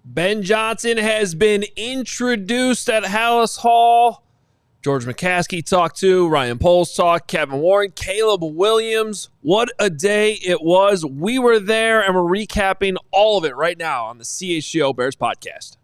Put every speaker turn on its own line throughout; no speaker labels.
Ben Johnson has been introduced at Hallis Hall. George McCaskey talked to, Ryan Poles talked, Kevin Warren, Caleb Williams. What a day it was. We were there, and we're recapping all of it right now on the CHGO Bears Podcast.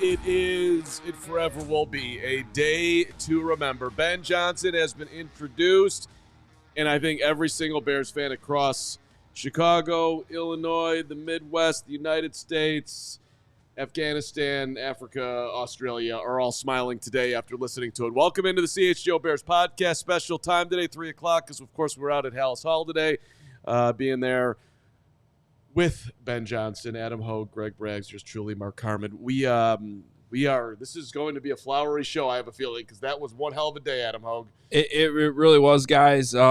It is, it forever will be a day to remember. Ben Johnson has been introduced, and I think every single Bears fan across Chicago, Illinois, the Midwest, the United States, Afghanistan, Africa, Australia are all smiling today after listening to it. Welcome into the CHGO Bears Podcast. Special time today, 3 o'clock, because, of course, we're out at Hallis Hall today, being there with Ben Johnson, Adam Hoge, Greg Braggs, yours truly, Mark Carman. We are. This is going to be a flowery show, I have a feeling, because that was one hell of a day, Adam Hoge.
It really was, guys. And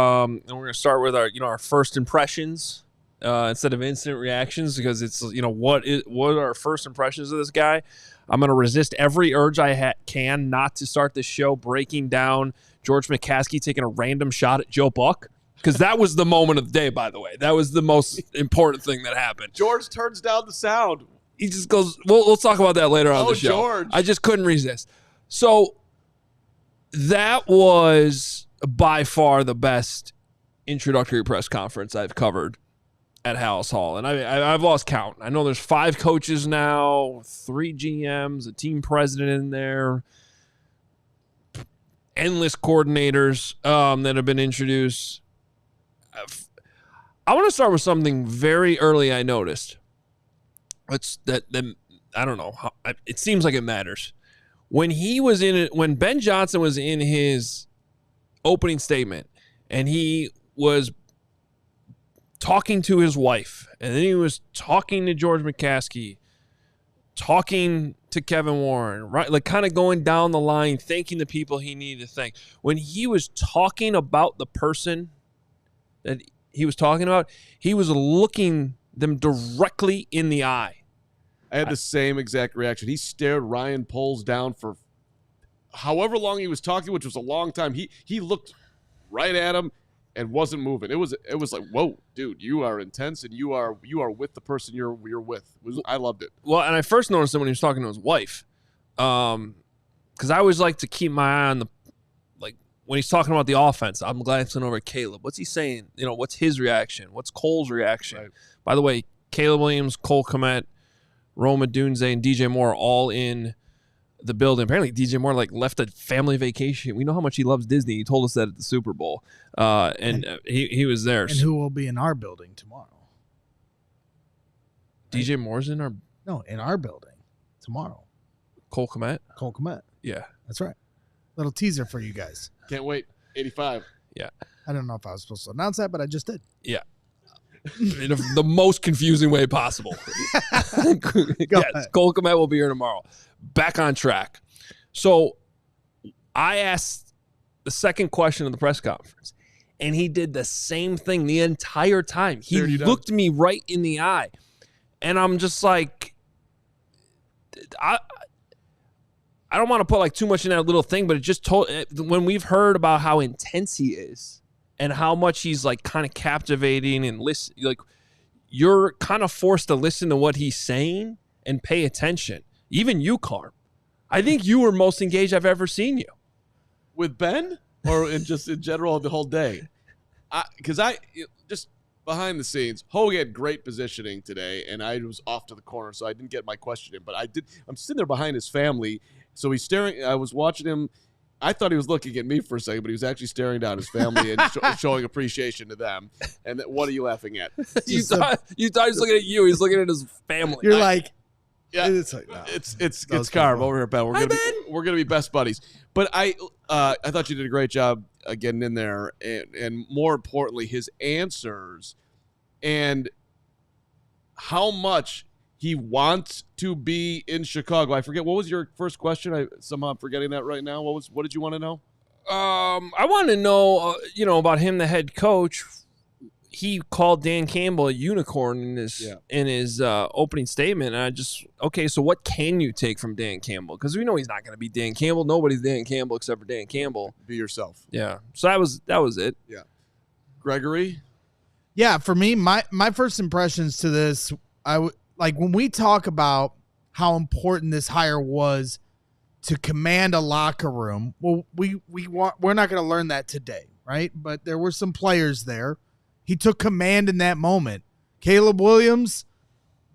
we're going to start with our first impressions instead of instant reactions, because it's what are our first impressions of this guy. I'm going to resist every urge I can not to start this show breaking down George McCaskey taking a random shot at Joe Buck. Because that was the moment of the day, by the way. That was the most important thing that happened.
George turns down the sound.
He just goes, we'll talk about that later on the show.
George.
I just couldn't resist. So that was by far the best introductory press conference I've covered at Hallis Hall. And I've lost count. I know there's 5 coaches now, 3 GMs, a team president in there, endless coordinators that have been introduced. I want to start with something very early I noticed. It's that I don't know. It seems like it matters. When Ben Johnson was in his opening statement and he was talking to his wife, and then he was talking to George McCaskey, talking to Kevin Warren, right? Like kind of going down the line, thanking the people he needed to thank. When he was talking about the person that he was talking about, he was looking them directly in the eye.
I had the same exact reaction. He stared Ryan Poles down for however long he was talking, which was a long time. He looked right at him and wasn't moving. It was like, whoa, dude, you are intense, and you are with the person you're with. I loved it.
Well, and I first noticed it when he was talking to his wife, because I always like to keep my eye on when he's talking about the offense. I'm glancing over at Caleb. What's he saying? What's his reaction? What's Cole's reaction? Right. By the way, Caleb Williams, Cole Kmet, Roma Dunze, and DJ Moore all in the building. Apparently, DJ Moore left a family vacation. We know how much he loves Disney. He told us that at the Super Bowl, and he was there.
And who will be in our building tomorrow?
DJ Moore's in our
building tomorrow.
Cole Kmet.
Cole Kmet.
Yeah,
that's right. Little teaser for you guys.
Can't wait. 85.
Yeah.
I don't know if I was supposed to announce that, but I just did.
Yeah. In the most confusing way possible. Yes, Cole Kmet will be here tomorrow. Back on track. So I asked the second question of the press conference, and he did the same thing the entire time. He looked me right in the eye, and I'm just like, I don't want to put too much in that little thing, but it just when we've heard about how intense he is and how much he's kind of captivating and listen, you're kind of forced to listen to what he's saying and pay attention. Even you, Carm. I think you were most engaged I've ever seen you.
With Ben, or in general the whole day? Because just behind the scenes, Hoge had great positioning today, and I was off to the corner, so I didn't get my question in. But I'm sitting there behind his family. So he's staring. I was watching him. I thought he was looking at me for a second, but he was actually staring down his family and showing appreciation to them. And what are you laughing at?
You thought he was looking at you. He's looking at his family.
You're like,
Yeah,
It's like, no.
it's Carm over here, Ben. We're gonna be best buddies. But I thought you did a great job getting in there, and more importantly, his answers and how much he wants to be in Chicago. I forget, what was your first question? I'm forgetting that right now. What did you want to know?
I want to know, about him, the head coach. He called Dan Campbell a unicorn in his opening statement, and so what can you take from Dan Campbell? Because we know he's not going to be Dan Campbell. Nobody's Dan Campbell except for Dan Campbell.
Be yourself.
Yeah. So that was it.
Yeah. Gregory?
Yeah, for me, my first impressions to this, when we talk about how important this hire was to command a locker room. Well, we're not going to learn that today, right? But there were some players there. He took command in that moment. Caleb Williams,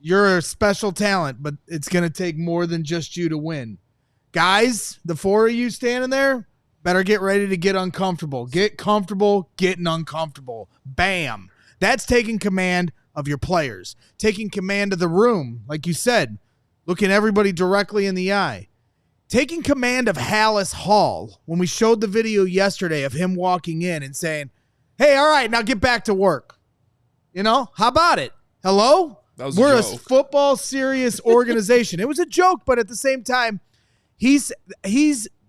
you're a special talent, but it's going to take more than just you to win. Guys, the four of you standing there, better get ready to get uncomfortable. Get comfortable getting uncomfortable. Bam. That's taking command of your players. Taking command of the room, like you said, looking everybody directly in the eye. Taking command of Hallis Hall when we showed the video yesterday of him walking in and saying, hey, all right, now get back to work. How about it? Hello? We're a football serious organization. It was a joke, but at the same time, he's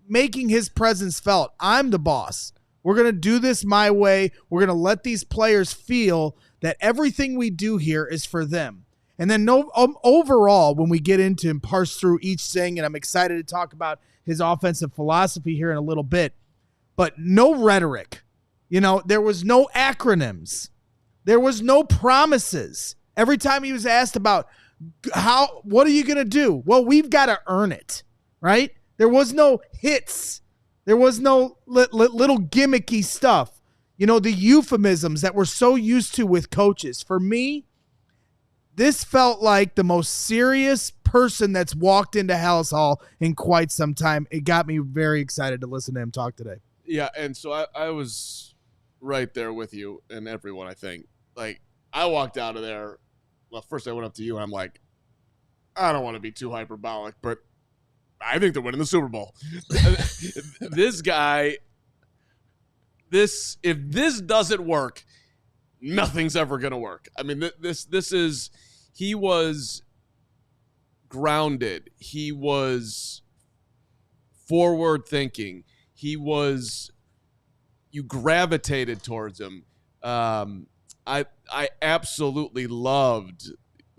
making his presence felt. I'm the boss. We're going to do this my way. We're going to let these players feel that everything we do here is for them. And then overall, when we get into and parse through each thing, and I'm excited to talk about his offensive philosophy here in a little bit, but no rhetoric. There was no acronyms. There was no promises. Every time he was asked about what are you going to do? Well, we've got to earn it, right? There was no hits. There was no little gimmicky stuff. The euphemisms that we're so used to with coaches. For me, this felt like the most serious person that's walked into Hallis Hall in quite some time. It got me very excited to listen to him talk today.
Yeah, and so I was right there with you and everyone, I think. Like, I walked out of there. Well, first I went up to you, and I'm like, I don't want to be too hyperbolic, but I think they're winning the Super Bowl. This guy, if this doesn't work, nothing's ever going to work. I mean, he was grounded. He was forward thinking. You gravitated towards him. I absolutely loved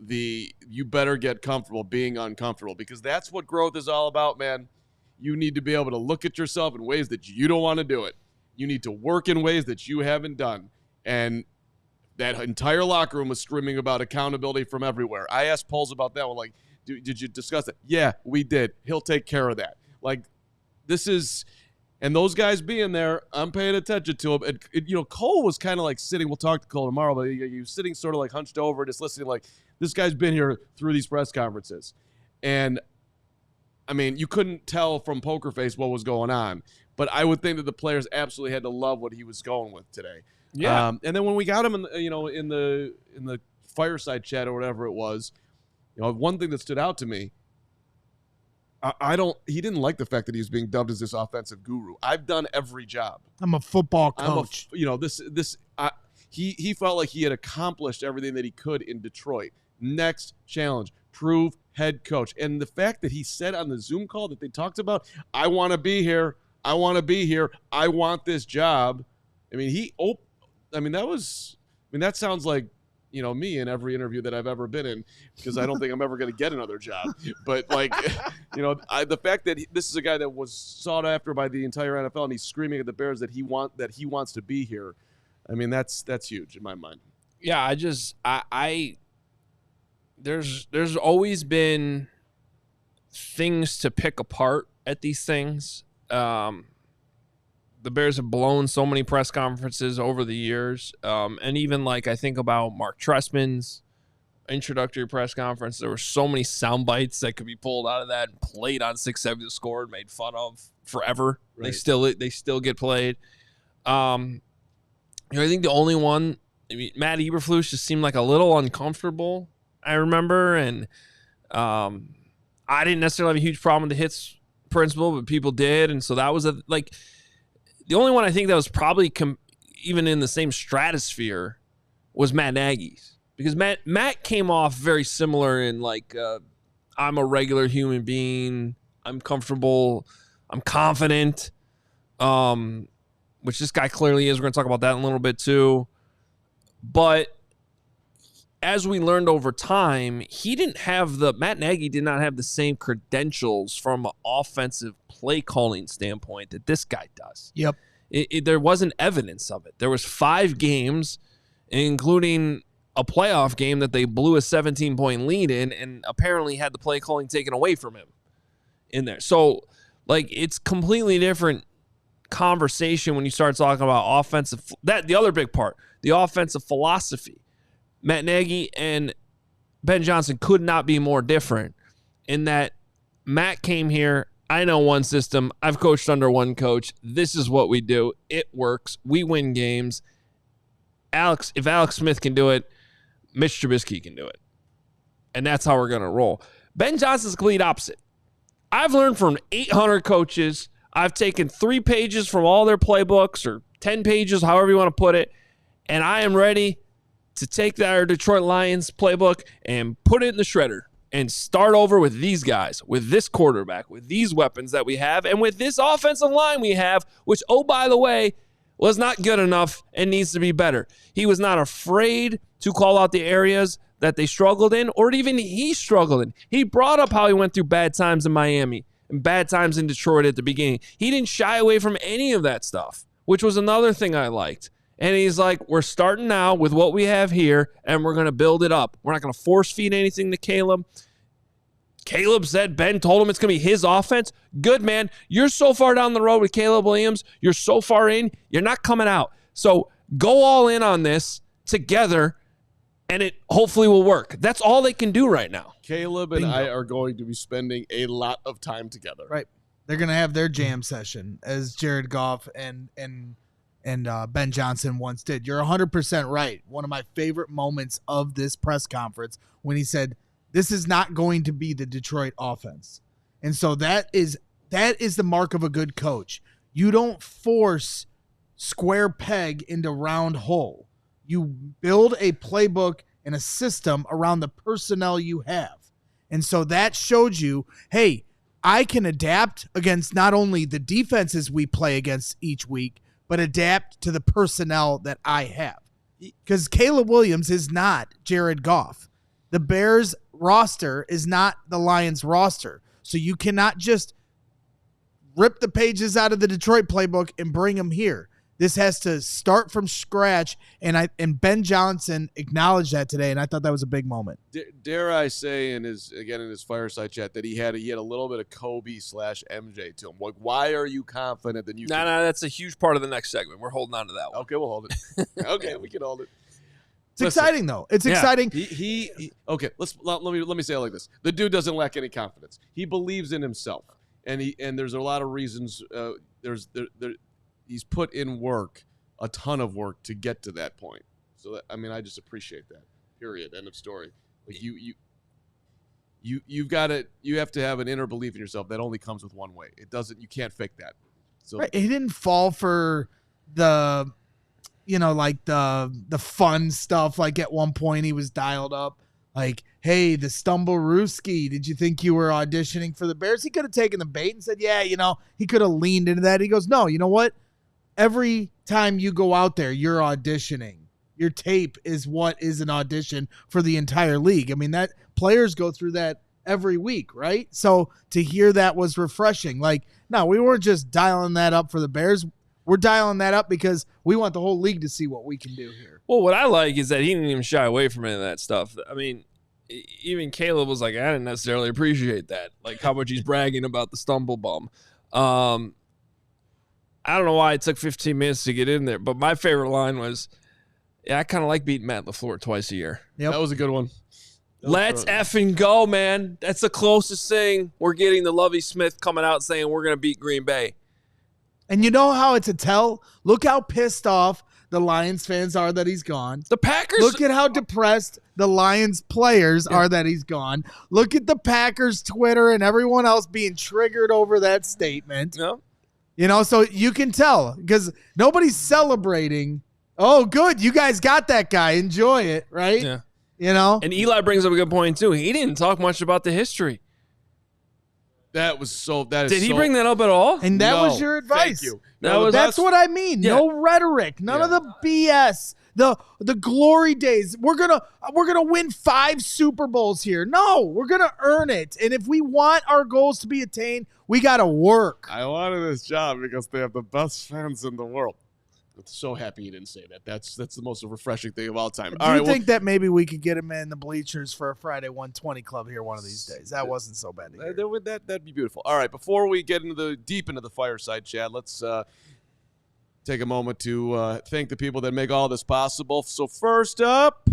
you better get comfortable being uncomfortable, because that's what growth is all about, man. You need to be able to look at yourself in ways that you don't want to do it. You need to work in ways that you haven't done. And that entire locker room was screaming about accountability from everywhere. I asked Poles about that. Well, like, did you discuss it? Yeah, we did. He'll take care of that. Like, this is... And those guys being there, I'm paying attention to him. And Cole was kind of like sitting. We'll talk to Cole tomorrow, but he was sitting sort of like hunched over, just listening. Like, this guy's been here through these press conferences, and I mean, you couldn't tell from Poker Face what was going on. But I would think that the players absolutely had to love what he was going with today.
Yeah.
And then when we got him in the Fireside chat or whatever it was, one thing that stood out to me. He didn't like the fact that he was being dubbed as this offensive guru. I've done every job.
I'm a football coach.
He felt like he had accomplished everything that he could in Detroit. Next challenge, prove head coach. And the fact that he said on the Zoom call that they talked about, I want to be here. I want to be here. I want this job. I mean, that sounds like, me in every interview that I've ever been in, because I don't think I'm ever going to get another job. But the fact that this is a guy that was sought after by the entire NFL, and he's screaming at the Bears that he wants to be here. I mean, that's huge in my mind.
Yeah, there's always been things to pick apart at these things. The Bears have blown so many press conferences over the years. And even I think about Mark Trestman's introductory press conference, there were so many sound bites that could be pulled out of that and played on 670 The Score and made fun of forever. Right. They still get played. I think the only one, Matt Eberflus just seemed like a little uncomfortable, I remember. And I didn't necessarily have a huge problem with the hits principle, but people did, and so that was the only one I think that was probably even in the same stratosphere was Matt Nagy's, because Matt came off very similar in I'm a regular human being, I'm comfortable, I'm confident, which this guy clearly is. We're going to talk about that in a little bit too. But as we learned over time, Matt Nagy did not have the same credentials from an offensive play calling standpoint that this guy does.
Yep.
There wasn't evidence of it. There was 5 games, including a playoff game that they blew a 17-point lead in, and apparently had the play calling taken away from him in there. So, it's completely different conversation when you start talking about offensive. The other big part, the offensive philosophy. Matt Nagy and Ben Johnson could not be more different in that Matt came here. I know one system. I've coached under one coach. This is what we do. It works. We win games. If Alex Smith can do it, Mitch Trubisky can do it. And that's how we're going to roll. Ben Johnson's the complete opposite. I've learned from 800 coaches. I've taken 3 pages from all their playbooks, or 10 pages, however you want to put it, and I am ready to take our Detroit Lions playbook and put it in the shredder and start over with these guys, with this quarterback, with these weapons that we have, and with this offensive line we have, which, oh, by the way, was not good enough and needs to be better. He was not afraid to call out the areas that they struggled in, or even he struggled in. He brought up how he went through bad times in Miami and bad times in Detroit at the beginning. He didn't shy away from any of that stuff, which was another thing I liked. And he's like, we're starting now with what we have here, and we're going to build it up. We're not going to force feed anything to Caleb. Caleb said Ben told him it's going to be his offense. Good, man. You're so far down the road with Caleb Williams. You're so far in. You're not coming out. So go all in on this together, and it hopefully will work. That's all they can do right now.
Caleb and I are going to be spending a lot of time together.
Right. They're going to have their jam session, as Jared Goff and Ben Johnson once did. You're 100% right. One of my favorite moments of this press conference when he said, this is not going to be the Detroit offense. And so that is the mark of a good coach. You don't force square peg into round hole. You build a playbook and a system around the personnel you have. And so that showed you, hey, I can adapt against not only the defenses we play against each week, but adapt to the personnel that I have. Because Caleb Williams is not Jared Goff. The Bears roster is not the Lions roster. So you cannot just rip the pages out of the Detroit playbook and bring them here. This has to start from scratch, and Ben Johnson acknowledged that today, and I thought that was a big moment.
Dare I say in his fireside chat that he had a little bit of Kobe/MJ to him. Like, why are you confident that you?
No, that's a huge part of the next segment. We're holding on to that one.
Okay, we'll hold it. Okay, we can hold it.
It's exciting though. It's exciting.
Okay. Let me say it like this: the dude doesn't lack any confidence. He believes in himself, and there's a lot of reasons. He's put in a ton of work to get to that point. So I just appreciate that. Period. End of story. Like you've got it. You have to have an inner belief in yourself that only comes with one way. It doesn't. You can't fake that. So
right. He didn't fall for the, the fun stuff. Like at one point he was dialed up. Like, hey, the Stumblerooski, did you think you were auditioning for the Bears? He could have taken the bait and said, yeah, he could have leaned into that. He goes, no, you know what? Every time you go out there, you're auditioning. Your tape is what is an audition for the entire league. I mean, that players go through that every week, right? So to hear that was refreshing. Like, no, we weren't just dialing that up for the Bears. We're dialing that up because we want the whole league to see what we can do here.
Well, what I like is that he didn't even shy away from any of that stuff. I mean, even Caleb was like, I didn't necessarily appreciate that. Like how much he's bragging about the stumble bum. I don't know why it took 15 minutes to get in there, but my favorite line was, I kind of like beating Matt LaFleur twice a year.
Yep. That was a good one.
Let's effing go, man. That's the closest thing we're getting to Lovie Smith coming out saying we're going to beat Green Bay.
And you know how it's a tell? Look how pissed off the Lions fans are that he's gone.
The Packers.
Look at how depressed the Lions players are that he's gone. Look at the Packers Twitter and everyone else being triggered over that statement.
Yeah.
You know, so you can tell because nobody's celebrating. Oh, good. You guys got that guy. Enjoy it, right?
Yeah.
You know?
And Eli brings up a good point, too. He didn't talk much about the history.
That is
Did he bring that up at all?
And that was your advice.
Thank you.
That's what I mean.
Yeah.
No rhetoric. None of the BS. The glory days. We're gonna win 5 Super Bowls here. No, we're gonna earn it. And if we want our goals to be attained, we gotta work.
I wanted this job because they have the best fans in the world. I'm so happy you didn't say that. That's the most refreshing thing of all time.
Do you think that maybe we could get him in the bleachers for a Friday 120 club here one of these days? That wasn't so bad.
That'd be beautiful. All right, before we get deep into the fireside chat, let's take a moment to thank the people that make all this possible. So first up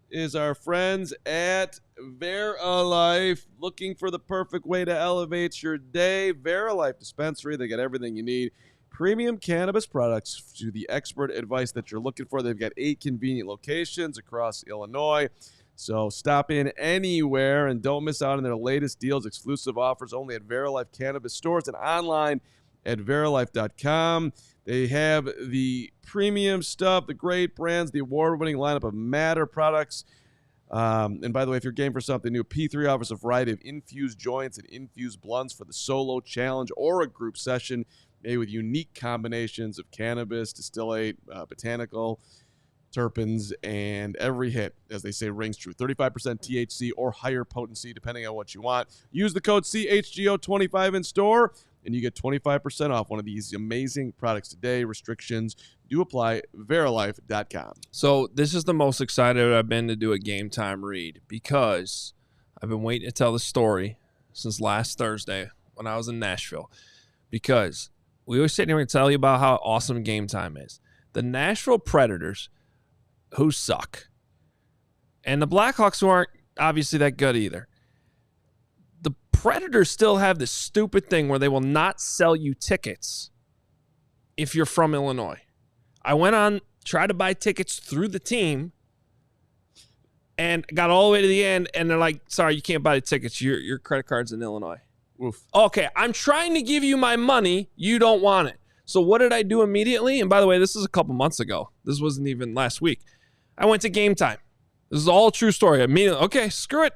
is our friends at Verilife, looking for the perfect way to elevate your day. Verilife Dispensary, they got everything you need. Premium cannabis products to the expert advice that you're looking for. They've got 8 convenient locations across Illinois. So stop in anywhere and don't miss out on their latest deals, exclusive offers only at Verilife Cannabis Stores and online at verilife.com. They have the premium stuff, the great brands, the award-winning lineup of Matter products. And by the way, if you're game for something new, P3 offers a variety of infused joints and infused blunts for the solo challenge or a group session made with unique combinations of cannabis, distillate, botanical, terpenes, and every hit, as they say, rings true. 35% THC or higher potency, depending on what you want. Use the code CHGO25 in store, and you get 25% off one of these amazing products today. Restrictions do apply. Verilife.com.
So this is the most excited I've been to do a Game Time read because I've been waiting to tell the story since last Thursday when I was in Nashville. Because we always sit here and tell you about how awesome Game Time is. The Nashville Predators, who suck, and the Blackhawks, who aren't obviously that good either. The Predators still have this stupid thing where they will not sell you tickets if you're from Illinois. I went on, tried to buy tickets through the team, and got all the way to the end, and they're like, sorry, you can't buy the tickets. Your credit card's in Illinois.
Oof.
Okay, I'm trying to give you my money. You don't want it. So what did I do immediately? And by the way, this is a couple months ago. This wasn't even last week. I went to Game Time. This is all a true story. Immediately, okay, screw it.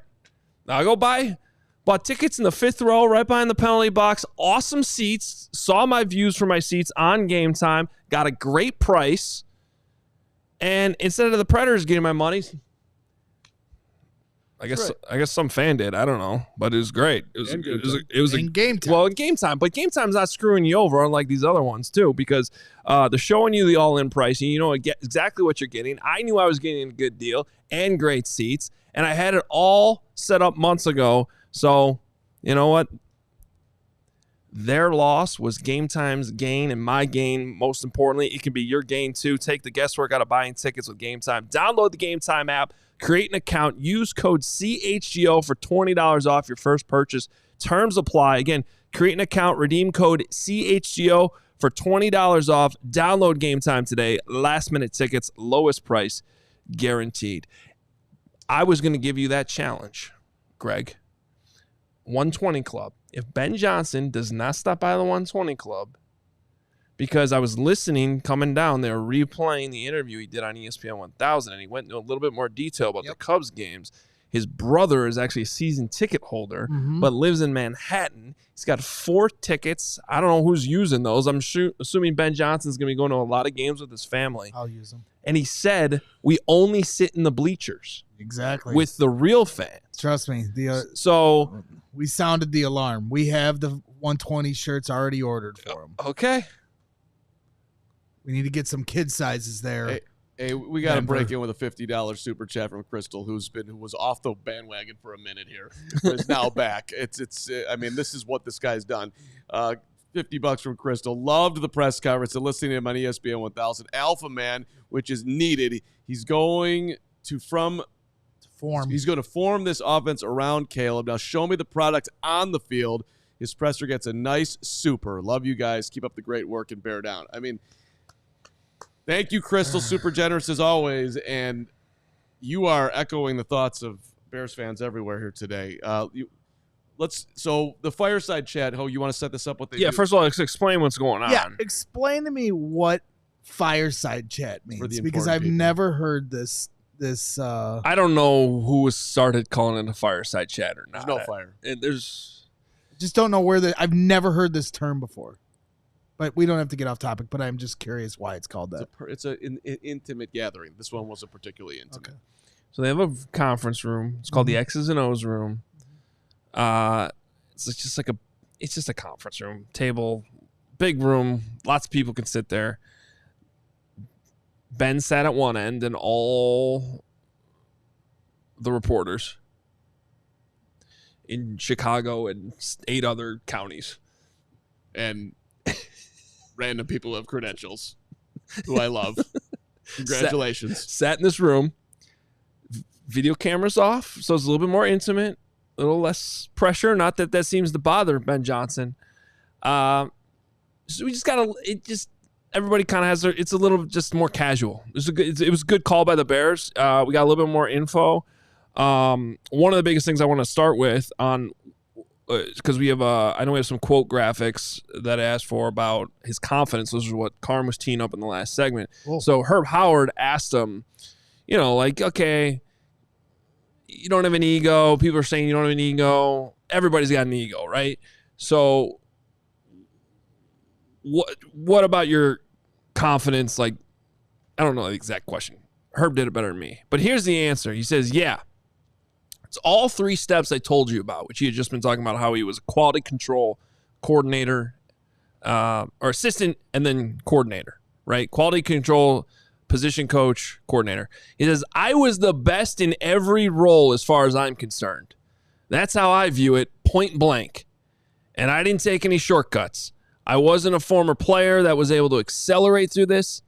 I'll go bought tickets in the 5th row right behind the penalty box. Awesome seats. Saw my views for my seats on Game Time. Got a great price. And instead of the Predators getting my money, I guess some fan did. I don't know, but it was great. It was
in Game Time.
Well, in Game Time, but Game Time's not screwing you over unlike these other ones too, because they're showing you the all-in price, and you know exactly what you're getting. I knew I was getting a good deal and great seats, and I had it all set up months ago. So you know what? Their loss was Game Time's gain, and my gain, most importantly, it can be your gain too. Take the guesswork out of buying tickets with Game Time. Download the Game Time app. Create an account. Use code CHGO for $20 off your first purchase. Terms apply. Again, create an account. Redeem code CHGO for $20 off. Download Game Time today. Last-minute tickets. Lowest price guaranteed. I was going to give you that challenge, Greg. 120 Club. If Ben Johnson does not stop by the 120 Club, because I was listening coming down, they were replaying the interview he did on ESPN 1000, and he went into a little bit more detail about the Cubs games. His brother is actually a season ticket holder, but lives in Manhattan. He's got 4 tickets. I don't know who's using those. I'm assuming Ben Johnson's going to be going to a lot of games with his family.
I'll use them.
And he said, we only sit in the bleachers.
Exactly.
With the real fans.
Trust me.
So
we sounded the alarm. We have the 120 shirts already ordered for him.
Okay.
We need to get some kid sizes there.
Hey, we got to break in with a $50 super chat from Crystal, who was off the bandwagon for a minute here, but is now back. I mean, this is what this guy's done. $50 from Crystal. Loved the press conference and listening to him on ESPN 1000. Alpha man, which is needed. He's going to form this offense around Caleb. Now show me the product on the field. His presser gets a nice super. Love you guys. Keep up the great work and bear down. I mean, Thank you, Crystal. Super generous as always. And you are echoing the thoughts of Bears fans everywhere here today. So the Fireside chat, Ho, you want to set this up? What they do?
First of all, let's explain what's going on.
Yeah, explain to me what Fireside chat means, because I've never heard this.
I don't know who started calling it a Fireside chat or not.
There's no fire.
Just don't know where I've never heard this term before. But we don't have to get off topic, but I'm just curious why it's called that.
It's an intimate gathering. This one wasn't particularly intimate.
Okay.
So they have a conference room. It's called the X's and O's room. It's just a conference room, table, big room. Lots of people can sit there. Ben sat at one end, and all the reporters in Chicago and 8 other counties,
and random people who have credentials, who I love. Congratulations.
Sat in this room, video cameras off, so it's a little bit more intimate, a little less pressure. Not that seems to bother Ben Johnson. So we just everybody kind of has it's a little just more casual. It was a good call by the Bears. We got a little bit more info. One of the biggest things I want to start with on, because we have I know we have some quote graphics that I asked for about his confidence. This is what Carm was teeing up in the last segment.
Cool.
So Herb Howard asked him, okay, you don't have an ego. People are saying you don't have an ego. Everybody's got an ego, right? So what about your confidence? Like, I don't know the exact question. Herb did it better than me. But here's the answer. He says, yeah, it's all 3 steps I told you about, which he had just been talking about, how he was a quality control coordinator or assistant and then coordinator, right? Quality control, position coach, coordinator. He says, I was the best in every role as far as I'm concerned. That's how I view it, point blank. And I didn't take any shortcuts. I wasn't a former player that was able to accelerate through this.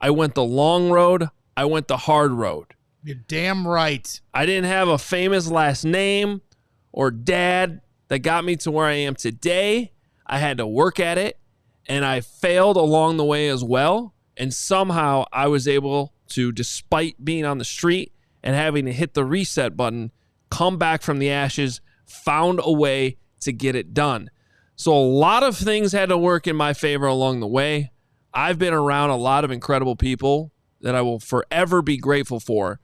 I went the long road. I went the hard road.
You're damn right.
I didn't have a famous last name or dad that got me to where I am today. I had to work at it, and I failed along the way as well. And somehow I was able to, despite being on the street and having to hit the reset button, come back from the ashes, found a way to get it done. So a lot of things had to work in my favor along the way. I've been around a lot of incredible people that I will forever be grateful for.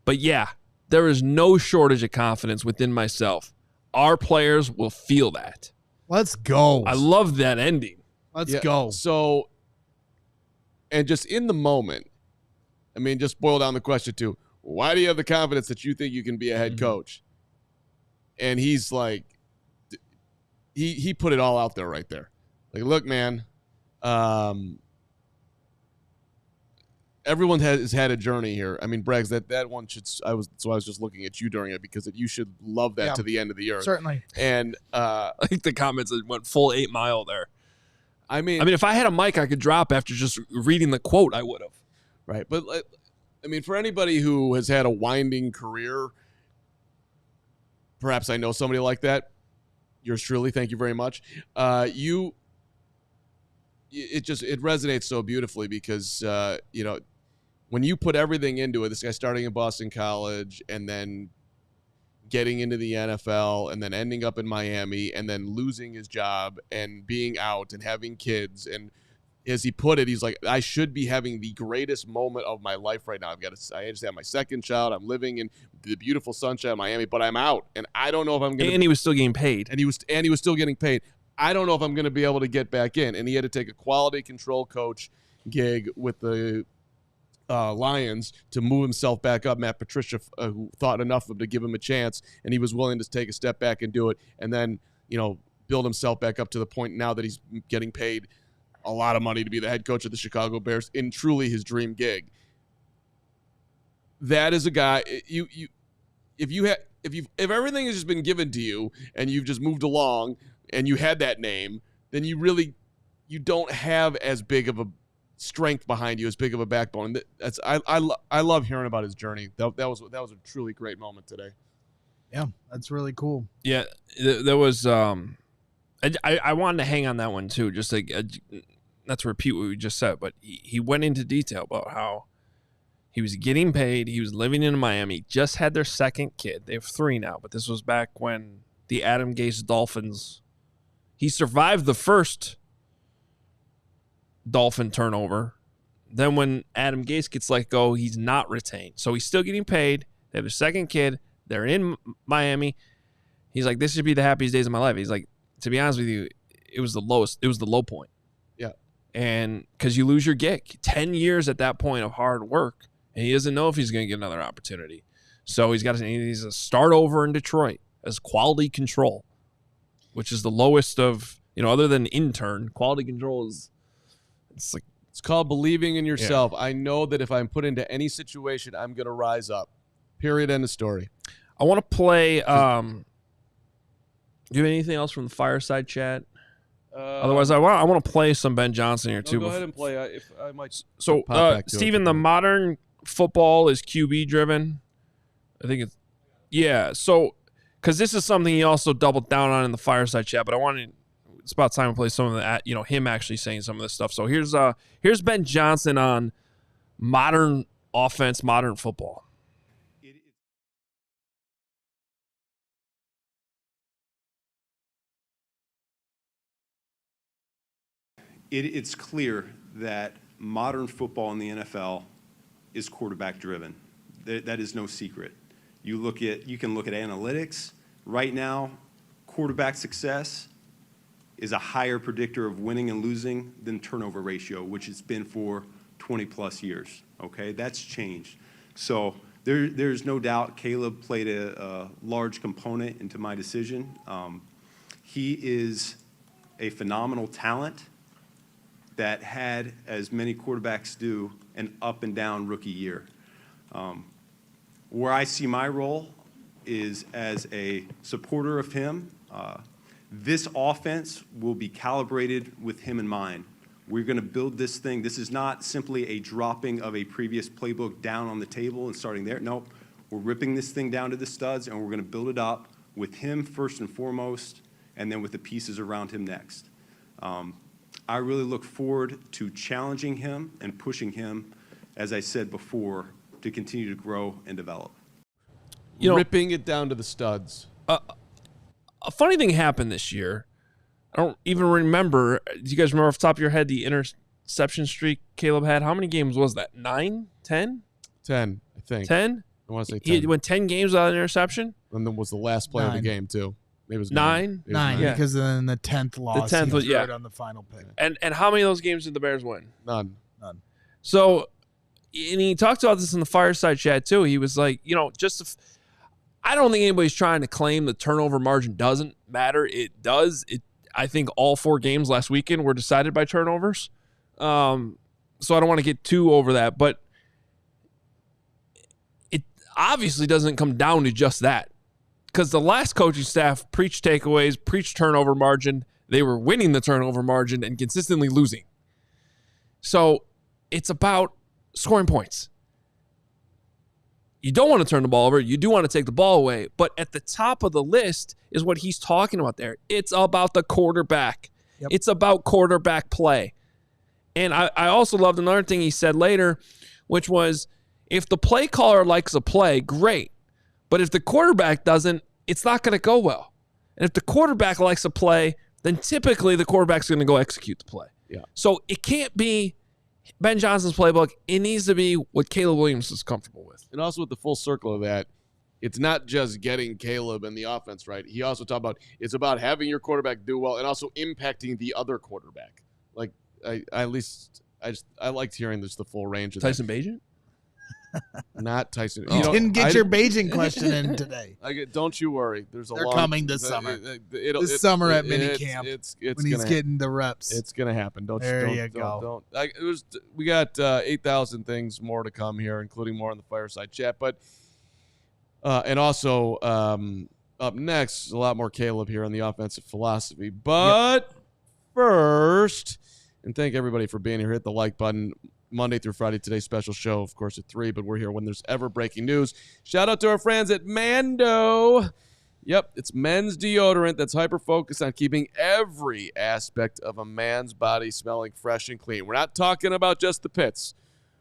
But yeah, there is no shortage of confidence within myself. Our players will feel that.
Let's go.
I love that ending.
Let's go.
So, and just in the moment, I mean, just boil down the question to, why do you have the confidence that you think you can be a head coach? And he's like, he put it all out there right there. Like, look, man, everyone has had a journey here. I mean, Braggs, that one should. I was just looking at you during it because you should love that to the end of the earth.
Certainly.
And
I think the comments went full 8 Mile there.
I mean,
if I had a mic I could drop after just reading the quote, I would have.
Right, but I mean, for anybody who has had a winding career, perhaps I know somebody like that. Yours truly, thank you very much. It resonates so beautifully because when you put everything into it, this guy starting in Boston College and then getting into the NFL and then ending up in Miami and then losing his job and being out and having kids. And as he put it, he's like, I should be having the greatest moment of my life right now. I just have my second child. I'm living in the beautiful sunshine of Miami, but I'm out. And I don't know if I'm going to.
And he was still getting paid.
And he was still getting paid. I don't know if I'm going to be able to get back in. And he had to take a quality control coach gig with the Lions to move himself back up. Matt Patricia, who thought enough of him to give him a chance, and he was willing to take a step back and do it, and then build himself back up to the point now that he's getting paid a lot of money to be the head coach of the Chicago Bears in truly his dream gig. That is a guy. If everything has just been given to you and you've just moved along and you had that name, then you don't have as big of a strength behind you, as big of a backbone. I love hearing about his journey. That was a truly great moment today.
Yeah, that's really cool.
Yeah, there was. I wanted to hang on that one too, just like not to repeat what we just said, but he went into detail about how he was getting paid. He was living in Miami, just had their second kid. They have 3 now, but this was back when the Adam Gase Dolphins, he survived the first Dolphin turnover. Then when Adam Gase gets let go, he's not retained. So he's still getting paid. They have a second kid. They're in Miami. He's like, this should be the happiest days of my life. He's like, to be honest with you, it was the lowest. It was the low point.
Yeah.
And because you lose your gig. 10 years at that point of hard work. And he doesn't know if he's going to get another opportunity. So he's to start over in Detroit as quality control, which is the lowest of, other than intern, quality control is,
it's called believing in yourself. Yeah. I know that if I'm put into any situation, I'm going to rise up. Period. End of story.
I want to play. Do you have anything else from the Fireside chat? Otherwise, I want to play some Ben Johnson here too.
Go ahead and play. If I might.
So, Steven, the modern football is QB driven. I think it's So, because this is something he also doubled down on in the Fireside chat, but it's about time to play some of that. Him actually saying some of this stuff. So here's Ben Johnson on modern offense, modern football.
It's clear that modern football in the NFL is quarterback driven. That is no secret. You can look at analytics. Right now, quarterback success is a higher predictor of winning and losing than turnover ratio, which it's been for 20 plus years. Okay, that's changed. So there's no doubt Caleb played a large component into my decision. He is a phenomenal talent that had, as many quarterbacks do, an up and down rookie year. Where I see my role is as a supporter of him. This offense will be calibrated with him in mind. We're going to build this thing. This is not simply a dropping of a previous playbook down on the table and starting there. No, we're ripping this thing down to the studs, and we're going to build it up with him first and foremost, and then with the pieces around him next. I really look forward to challenging him and pushing him, as I said before, to continue to grow and develop.
Ripping it down to the studs.
A funny thing happened this year. I don't even remember. Do you guys remember off the top of your head the interception streak Caleb had? How many games was that? 9? 10?
10, I think.
10?
I want to say 10.
He went 10 games without an interception?
And then was the last play of the game, too. Maybe it was
9?
9,
yeah.
Because then the 10th loss,
the 10th was,
it on the final pick.
And how many of those games did the Bears win?
None.
So, and he talked about this in the Fireside chat, too. He was like, I don't think anybody's trying to claim the turnover margin doesn't matter. It does. I think all 4 games last weekend were decided by turnovers. So I don't want to get too over that, but it obviously doesn't come down to just that. Because the last coaching staff preached takeaways, preached turnover margin. They were winning the turnover margin and consistently losing. So it's about scoring points. You don't want to turn the ball over. You do want to take the ball away. But at the top of the list is what he's talking about there. It's about the quarterback. Yep. It's about quarterback play. And I also loved another thing he said later, which was, if the play caller likes a play, great. But if the quarterback doesn't, it's not going to go well. And if the quarterback likes a play, then typically the quarterback's going to go execute the play.
Yeah.
So it can't be Ben Johnson's playbook. It needs to be what Caleb Williams is comfortable with.
And also with the full circle of that, it's not just getting Caleb and the offense right. He also talked about it's about having your quarterback do well and also impacting the other quarterback. Like I liked hearing this the full range of
Tyson Bagent?
Not Tyson.
You didn't get your Bagent question in today.
Don't you worry.
They're coming this summer. This summer at minicamp when he's getting the reps.
It's gonna happen. We got 8,000 things more to come here, including more on the Fireside chat. But and also up next, a lot more Caleb here on the offensive philosophy. But first, and thank everybody for being here. Hit the like button. Monday through Friday, today's special show, of course, at 3, but we're here when there's ever breaking news. Shout out to our friends at Mando. Yep, it's men's deodorant that's hyper-focused on keeping every aspect of a man's body smelling fresh and clean. We're not talking about just the pits.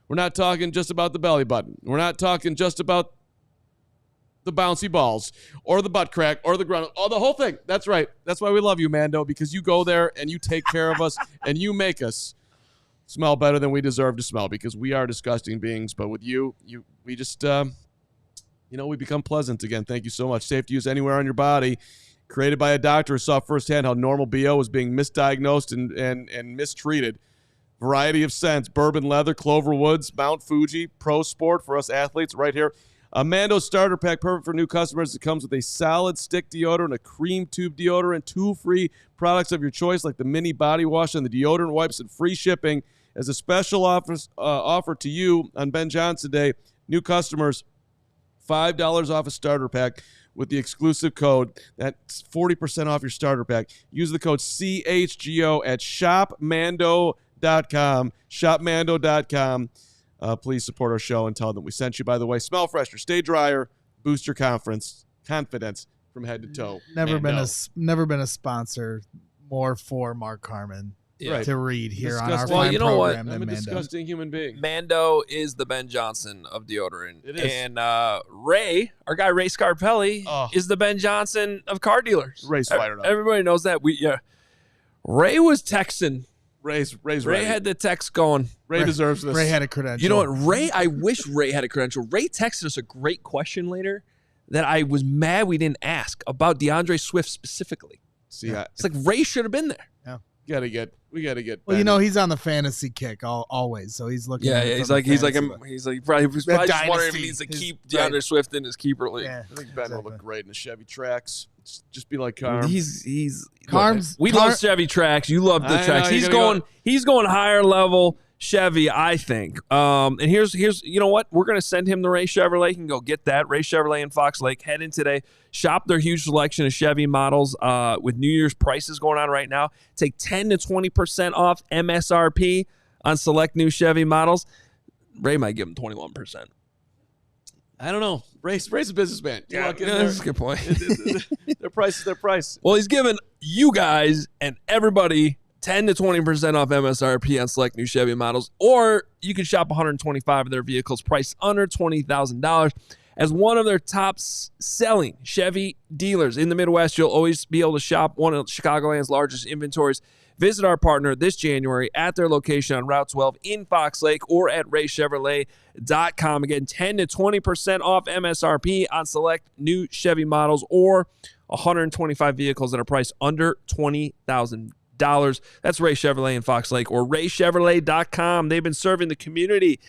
We're not talking just about the belly button. We're not talking just about the bouncy balls or the butt crack or the grunt. Oh, the whole thing. That's right. That's why we love you, Mando, because you go there and you take care of us and you make us smell better than we deserve to smell, because we are disgusting beings. But with you, we just, we become pleasant again. Thank you so much. Safe to use anywhere on your body. Created by a doctor who saw firsthand how normal BO was being misdiagnosed and mistreated. Variety of scents: bourbon leather, clover woods, Mount Fuji, Pro Sport for us athletes right here. A Mando starter pack, perfect for new customers. It comes with a solid stick deodorant, a cream tube deodorant, 2 free products of your choice like the mini body wash and the deodorant wipes, and free shipping. As a special offer to you on Ben Johnson Day, new customers, $5 off a starter pack with the exclusive code. That's 40% off your starter pack. Use the code CHGO at shopmando.com. Shopmando.com. Please support our show and tell them we sent you. By the way, smell fresher, stay drier, boost your confidence from head to toe.
Never been a sponsor more for Mark Carman to read here on our fine program.
I'm a disgusting human being.
Mando is the Ben Johnson of deodorant.
It is.
And Ray, our guy Ray Scarpelli, is the Ben Johnson of car dealers.
Ray's fired up.
Everybody knows that. Ray was texting.
Ray
had the text going.
Ray deserves this.
Ray had a credential.
You know what, I wish Ray had a credential. Ray texted us a great question later that I was mad we didn't ask about DeAndre Swift specifically.
See,
it's like Ray should have been there.
Yeah.
We gotta get.
Well, he's on the fantasy kick always, so he's looking.
Yeah, he's probably just wondering if he needs to keep DeAndre Swift in his keeper league.
Yeah,
I think Ben will look great in the Chevy Tracks. Just be like Carm.
We love Chevy Tracks. You love the Tracks. He's going higher level Chevy, I think. And here's you know what? We're gonna send him to Ray Chevrolet. He can go get that. Ray Chevrolet in Fox Lake. Head in today. Shop their huge selection of Chevy models with New Year's prices going on right now. Take 10 to 20% off MSRP on select new Chevy models. Ray might give him 21%.
I don't know. Ray's a businessman.
That's a good point.
Their price is their price.
Well, he's giving you guys and everybody 10 to 20% off MSRP on select new Chevy models, or you can shop 125 of their vehicles priced under $20,000. As one of their top selling Chevy dealers in the Midwest, you'll always be able to shop one of Chicagoland's largest inventories. Visit our partner this January at their location on Route 12 in Fox Lake or at raychevrolet.com. Again, 10 to 20% off MSRP on select new Chevy models or 125 vehicles that are priced under $20,000. That's Ray Chevrolet in Fox Lake or raychevrolet.com. They've been serving the community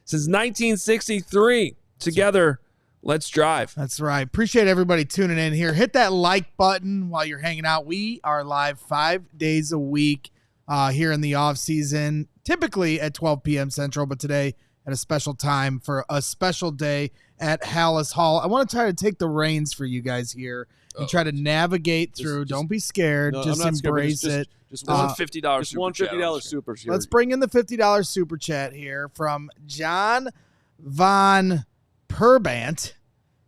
since 1963. Together, let's drive.
That's right. Appreciate everybody tuning in here. Hit that like button while you're hanging out. We are live 5 days a week here in the off season, typically at 12 p.m. Central, but today at a special time for a special day at Hallis Hall. I want to try to take the reins for you guys here and try to navigate through. Don't be scared.
No,
just embrace it.
Just
one $50
just one $50 super chat.
Let's bring in the $50 super chat here from John Von Purbant.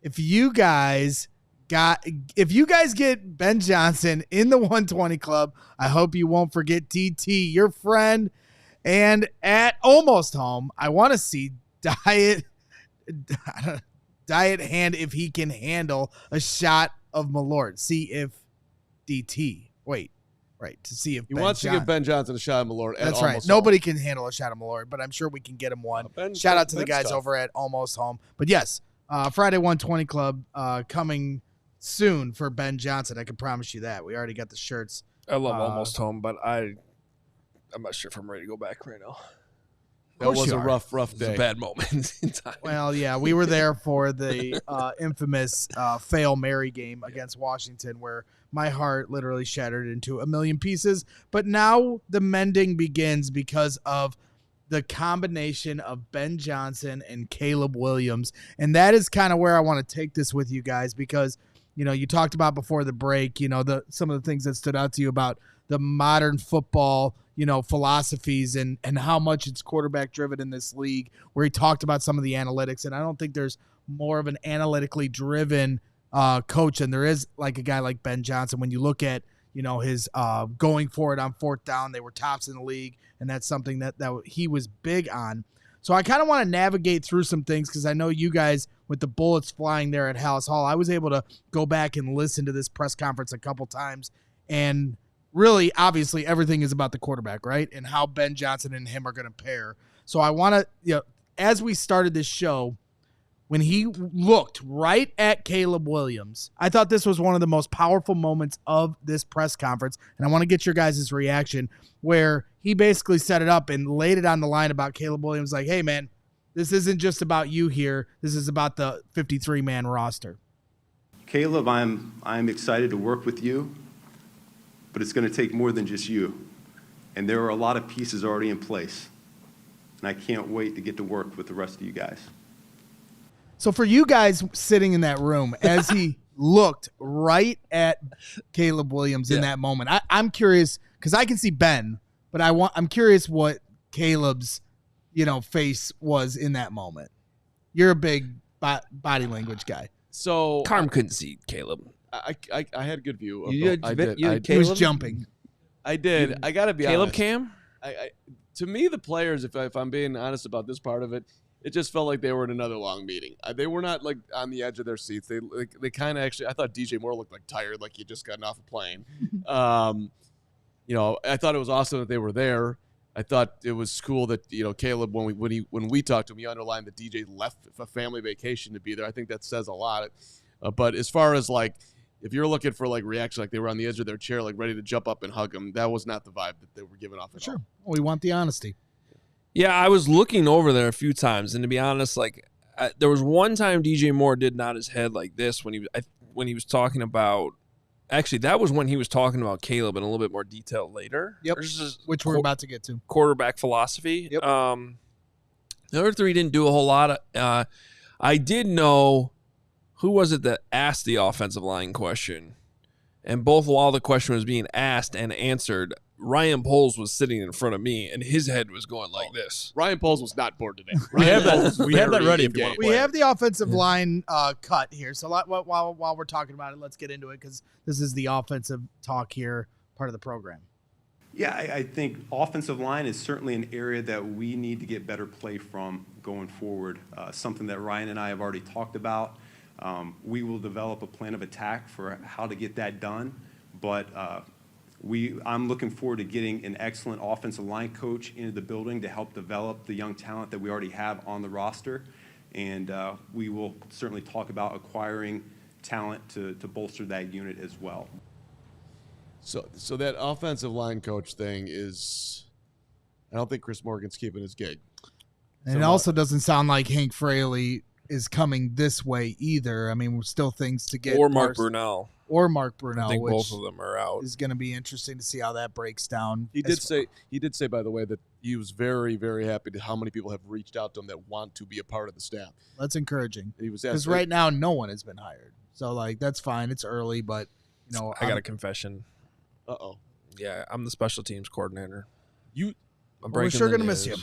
If you guys get Ben Johnson in the 120 club, I hope you won't forget TT, your friend. And at Almost Home, I want to see Diet Hand if he can handle a shot of Malort. See if DT. To see if
he wants to give Ben Johnson a shot of Malort.
That's right. Nobody can handle a shot of Malort, but I'm sure we can get him one. Shout out to the guys over at Almost Home. But yes, Friday 120 Club coming soon for Ben Johnson. I can promise you that. We already got the shirts.
I love Almost Home, but I'm not sure if I'm ready to go back right now.
That was a rough day.
It was a bad moment in time.
Well, yeah, we were there for the infamous Fail Mary game against Washington where my heart literally shattered into a million pieces. But now the mending begins because of the combination of Ben Johnson and Caleb Williams. And that is kind of where I want to take this with you guys because, you talked about before the break, some of the things that stood out to you about the modern football, philosophies and how much it's quarterback driven in this league, where he talked about some of the analytics. And I don't think there's more of an analytically driven coach, and there is like a guy like Ben Johnson. When you look at his going for it on fourth down, they were tops in the league, and that's something that he was big on. So I kind of want to navigate through some things because I know you guys with the bullets flying there at Hallis Hall. I was able to go back and listen to this press conference a couple times, and really, obviously, everything is about the quarterback, right? And how Ben Johnson and him are going to pair. So I want to, as we started this show, when he looked right at Caleb Williams, I thought this was one of the most powerful moments of this press conference, and I want to get your guys' reaction, where he basically set it up and laid it on the line about Caleb Williams, like, hey, man, this isn't just about you here. This is about the 53-man roster.
Caleb, I'm excited to work with you, but it's going to take more than just you. And there are a lot of pieces already in place, and I can't wait to get to work with the rest of you guys.
So for you guys sitting in that room, as he looked right at Caleb Williams in that moment, I'm curious because I can see Ben, but I'm curious what Caleb's face was in that moment. You're a big body language guy.
So
Carm couldn't see Caleb.
I had a good view. Of
You had
He
Caleb?
was jumping.
I did. I got to be
Caleb
honest.
Cam?
To me, the players, if I'm being honest about this part of it, it just felt like they were in another long meeting. They were not like on the edge of their seats. They kind of actually. I thought DJ Moore looked like tired, like he just gotten off a plane. I thought it was awesome that they were there. I thought it was cool that Caleb, when we talked to him, he underlined that DJ left a family vacation to be there. I think that says a lot. But as far as like, if you're looking for like reaction, like they were on the edge of their chair, like ready to jump up and hug him, that was not the vibe that they were giving off at all.
We want the honesty.
Yeah, I was looking over there a few times, and to be honest, there was one time DJ Moore did nod his head like this when he was talking about. Actually, that was when he was talking about Caleb in a little bit more detail later.
Yep, which we're about to get to.
Quarterback philosophy.
Yep.
The other three didn't do a whole lot. I did know who was it that asked the offensive line question, and both while the question was being asked and answered, Ryan Poles was sitting in front of me, and his head was going like this.
Ryan Poles was not bored today.
We have that ready if you want to
We
play.
have the offensive line cut here. So while we're talking about it, let's get into it because this is the offensive talk here, part of the program.
Yeah, I think offensive line is certainly an area that we need to get better play from going forward, something that Ryan and I have already talked about. We will develop a plan of attack for how to get that done, but I'm looking forward to getting an excellent offensive line coach into the building to help develop the young talent that we already have on the roster, and we will certainly talk about acquiring talent to bolster that unit as well.
So that offensive line coach thing is, I don't think Chris Morgan's keeping his gig.
And it also doesn't sound like Hank Fraley is coming this way either. I mean, we're still things to get.
Or Mark Brunell.
Or Mark Brunell.
I think
which
both of them are out.
is going to be interesting to see how that breaks down.
He did say, by the way, that he was very, very happy to how many people have reached out to him that want to be a part of the staff.
That's encouraging.
He was
because right now no one has been hired, so that's fine. It's early, but
I got a confession.
Uh-oh.
Yeah, I'm the special teams coordinator.
We're sure gonna miss you.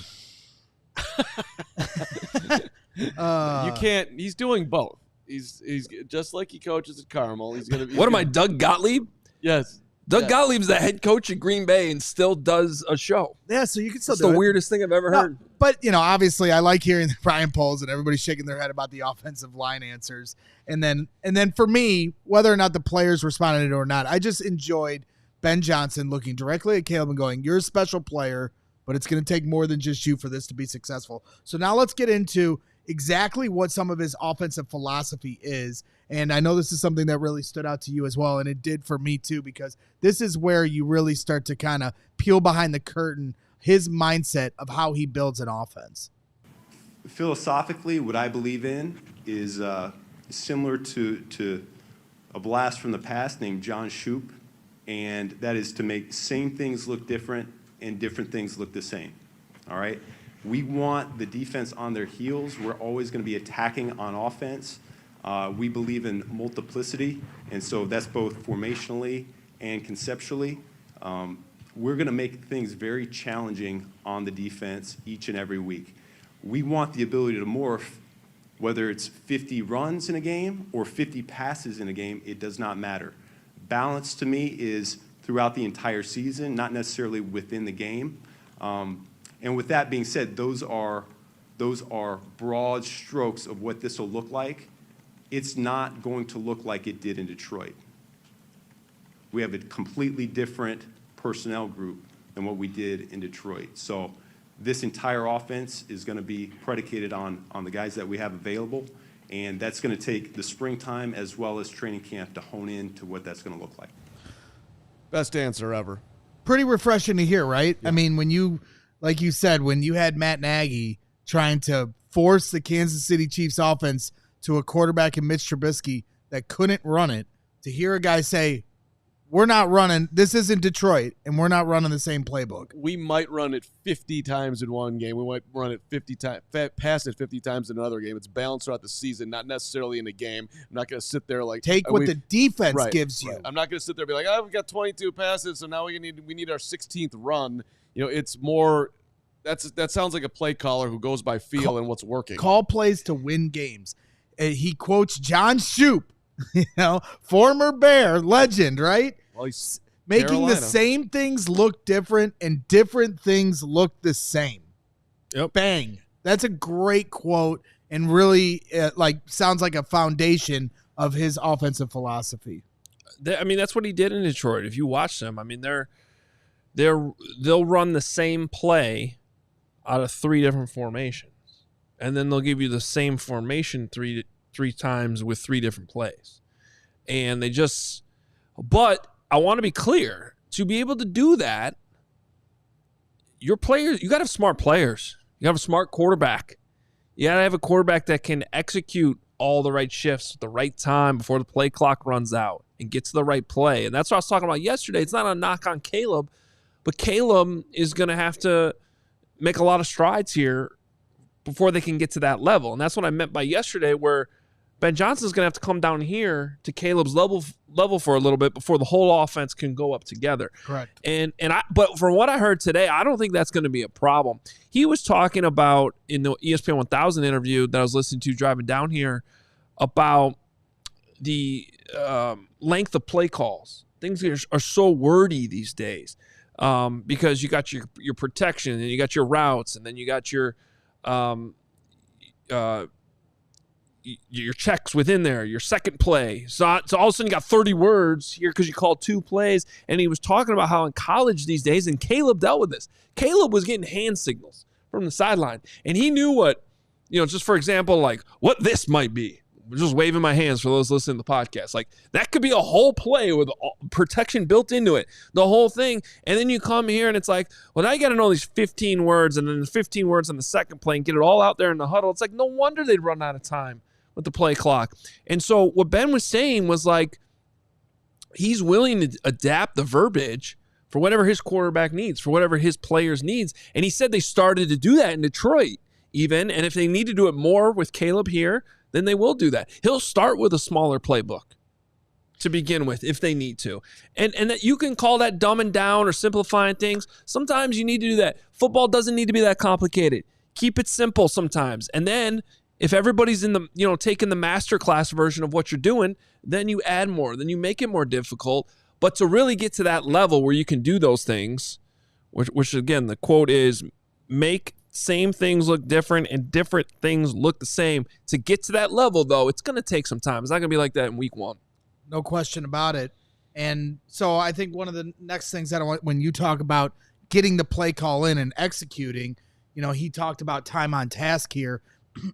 You can't. He's doing both. He's just like he coaches at Carmel.
What am I, Doug Gottlieb?
Yes.
Doug Gottlieb's the head coach at Green Bay and still does a show.
Yeah, so you can still
That's
do
the
it.
weirdest thing I've ever heard.
But, obviously I like hearing Brian Poles and everybody shaking their head about the offensive line answers. And then for me, whether or not the players responded or not, I just enjoyed Ben Johnson looking directly at Caleb and going, you're a special player, but it's going to take more than just you for this to be successful. So now let's get into exactly what some of his offensive philosophy is. And I know this is something that really stood out to you as well, and it did for me too, because this is where you really start to kind of peel behind the curtain his mindset of how he builds an offense.
Philosophically, what I believe in is similar to a blast from the past named John Shoup, and that is to make same things look different and different things look the same. All right? We want the defense on their heels. We're always going to be attacking on offense. We believe in multiplicity, and so that's both formationally and conceptually. We're going to make things very challenging on the defense each and every week. We want the ability to morph Whether it's 50 runs in a game or 50 passes in a game, it does not matter. Balance to me is throughout the entire season, not necessarily within the game. And with that being said, those are broad strokes of what this will look like. It's not going to look like it did in Detroit. We have a completely different personnel group than what we did in Detroit. So this entire offense is going to be predicated on the guys that we have available, and that's going to take the springtime as well as training camp to hone in to what that's going to look like.
Best answer ever.
Pretty refreshing to hear, right? Yeah. I mean, when you, like you said, when you had Matt Nagy trying to force the Kansas City Chiefs offense to a quarterback in Mitch Trubisky that couldn't run it, to hear a guy say, we're not running, this isn't Detroit, and we're not running the same playbook.
We might run it 50 times in one game. We might run it 50 times, pass it 50 times in another game. It's balanced throughout the season, not necessarily in a game. I'm not going to sit there like
take what the defense gives you.
Right. I'm not going to sit there and be like, oh, we've got 22 passes, so now we need our 16th run. You know, it's more. That sounds like a play caller who goes by feel and what's working.
Call plays to win games. He quotes John Shoup. Former Bear legend, right?
Well, he's
making
Carolina.
the same things look different and different things look the same.
Yep.
Bang. That's a great quote and really sounds like a foundation of his offensive philosophy.
I mean, that's what he did in Detroit. If you watch them, I mean, they'll run the same play out of 3 different formations, and then they'll give you the same formation three times with 3 different plays. And but I want to be clear, to be able to do that, your players, you got to have smart players. You got to have a smart quarterback. You got to have a quarterback that can execute all the right shifts at the right time before the play clock runs out and get to the right play. And that's what I was talking about yesterday. It's not a knock on Caleb, but Caleb is going to have to make a lot of strides here before they can get to that level. And that's what I meant by yesterday, where Ben Johnson's going to have to come down here to Caleb's level for a little bit before the whole offense can go up together.
Correct.
But from what I heard today, I don't think that's going to be a problem. He was talking about in the ESPN 1000 interview that I was listening to driving down here about the length of play calls. Things are so wordy these days because you got your protection and you got your routes and then you got your checks within there, your second play. So all of a sudden you got 30 words here because you called 2 plays. And he was talking about how in college these days, and Caleb dealt with this, Caleb was getting hand signals from the sideline. And he knew what, just for example, like what this might be. I'm just waving my hands for those listening to the podcast. Like that could be a whole play with protection built into it, the whole thing. And then you come here and it's like, well, now you got to know these 15 words and then 15 words on the second play and get it all out there in the huddle. It's like, no wonder they'd run out of time with the play clock. And so what Ben was saying was like, he's willing to adapt the verbiage for whatever his quarterback needs, for whatever his players needs. And he said they started to do that in Detroit even. And if they need to do it more with Caleb here, then they will do that. He'll start with a smaller playbook to begin with if they need to. And that you can call that dumbing down or simplifying things. Sometimes you need to do that. Football doesn't need to be that complicated. Keep it simple sometimes. And then if everybody's in the, taking the masterclass version of what you're doing, then you add more, then you make it more difficult. But to really get to that level where you can do those things, which again, the quote is, make same things look different and different things look the same. To get to that level, though, it's going to take some time. It's not going to be like that in week 1.
No question about it. And so I think one of the next things that I want, when you talk about getting the play call in and executing, he talked about time on task here.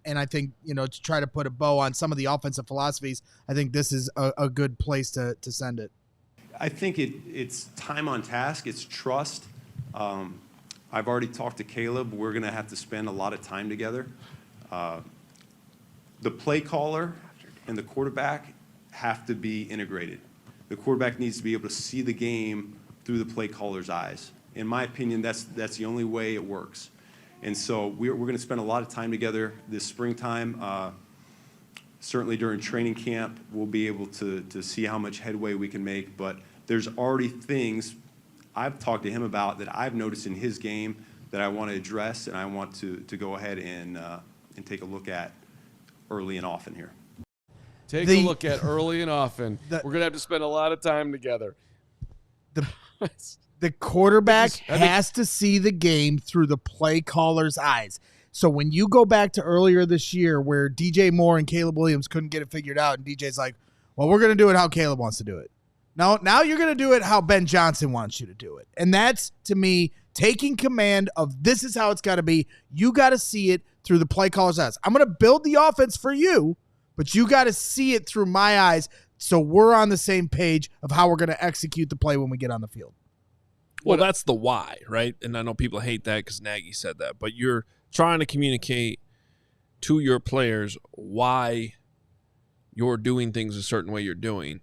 And I think, to try to put a bow on some of the offensive philosophies, I think this is a good place to send it.
I think it's time on task. It's trust. I've already talked to Caleb. We're going to have to spend a lot of time together. The play caller and the quarterback have to be integrated. The quarterback needs to be able to see the game through the play caller's eyes. In my opinion, that's the only way it works. And so we're going to spend a lot of time together this springtime. Certainly during training camp, we'll be able to see how much headway we can make. But there's already things I've talked to him about that I've noticed in his game that I want to address and I want to go ahead and take a look at early and often here.
Take a look at early and often. We're going to have to spend a lot of time together.
The quarterback has to see the game through the play caller's eyes. So when you go back to earlier this year where DJ Moore and Caleb Williams couldn't get it figured out, and DJ's like, well, we're going to do it how Caleb wants to do it. Now you're going to do it how Ben Johnson wants you to do it. And that's, to me, taking command of this is how it's got to be. You got to see it through the play caller's eyes. I'm going to build the offense for you, but you got to see it through my eyes so we're on the same page of how we're going to execute the play when we get on the field.
Well, that's the why, right? And I know people hate that because Nagy said that, but you're trying to communicate to your players why you're doing things a certain way you're doing.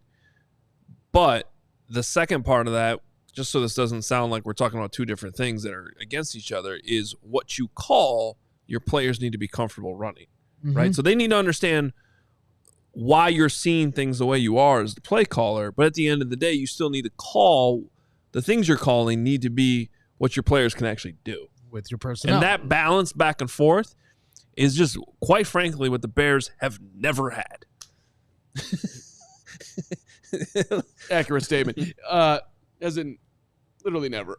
But the second part of that, just so this doesn't sound like we're talking about two different things that are against each other, is what you call your players need to be comfortable running, right? So they need to understand why you're seeing things the way you are as the play caller, but at the end of the day, you still need to call the things you're calling need to be what your players can actually do.
With your personnel.
And that balance back and forth is just, quite frankly, what the Bears have never had.
Accurate statement. As in, literally never.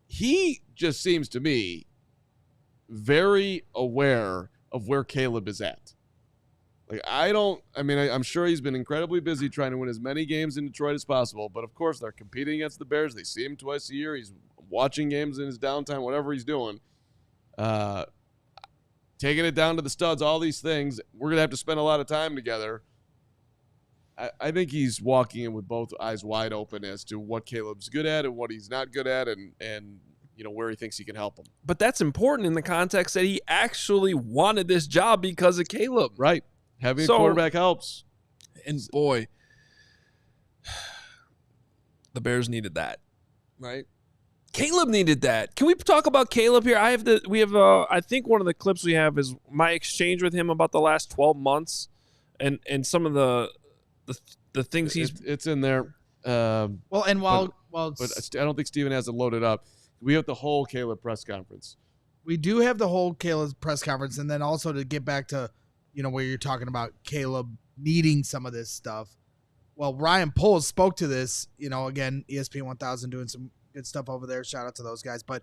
He just seems to me very aware of where Caleb is at. Like, I'm sure he's been incredibly busy trying to win as many games in Detroit as possible, but of course they're competing against the Bears. They see him twice a year. He's watching games in his downtime, whatever he's doing. Taking it down to the studs, all these things. We're going to have to spend a lot of time together. I think he's walking in with both eyes wide open as to what Caleb's good at and what he's not good at and where he thinks he can help him.
But that's important in the context that he actually wanted this job because of Caleb.
Right. Having a quarterback helps.
And boy, the Bears needed that, right? Caleb needed that. Can we talk about Caleb here? I think one of the clips we have is my exchange with him about the last 12 months and some of the things
it's in there.
But I
don't think Steven has it loaded up. We have the whole Caleb press conference.
We do have the whole Caleb press conference, and then also to get back to where you're talking about Caleb needing some of this stuff. Well, Ryan Poles spoke to this, again, ESPN 1000 doing some good stuff over there. Shout out to those guys. But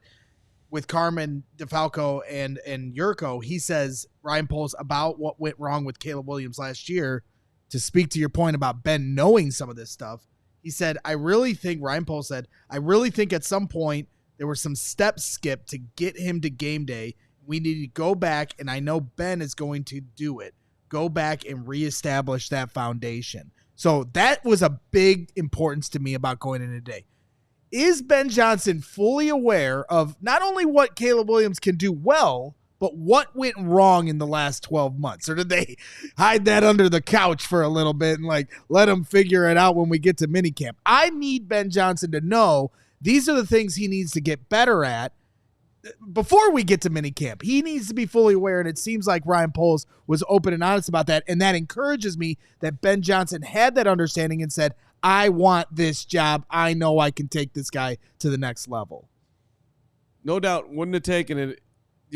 with Carman, DeFalco, and Yurko, he says, Ryan Poles, about what went wrong with Caleb Williams last year, to speak to your point about Ben knowing some of this stuff, he said, Ryan Poles said, I really think at some point there were some steps skipped to get him to game day. We need to go back, and I know Ben is going to do it, go back and reestablish that foundation. So that was a big importance to me about going in today. Is Ben Johnson fully aware of not only what Caleb Williams can do well, but what went wrong in the last 12 months? Or did they hide that under the couch for a little bit and let him figure it out when we get to minicamp? I need Ben Johnson to know these are the things he needs to get better at before we get to minicamp. He needs to be fully aware, and it seems like Ryan Poles was open and honest about that, and that encourages me that Ben Johnson had that understanding and said, I want this job. I know I can take this guy to the next level.
No doubt, wouldn't have taken it.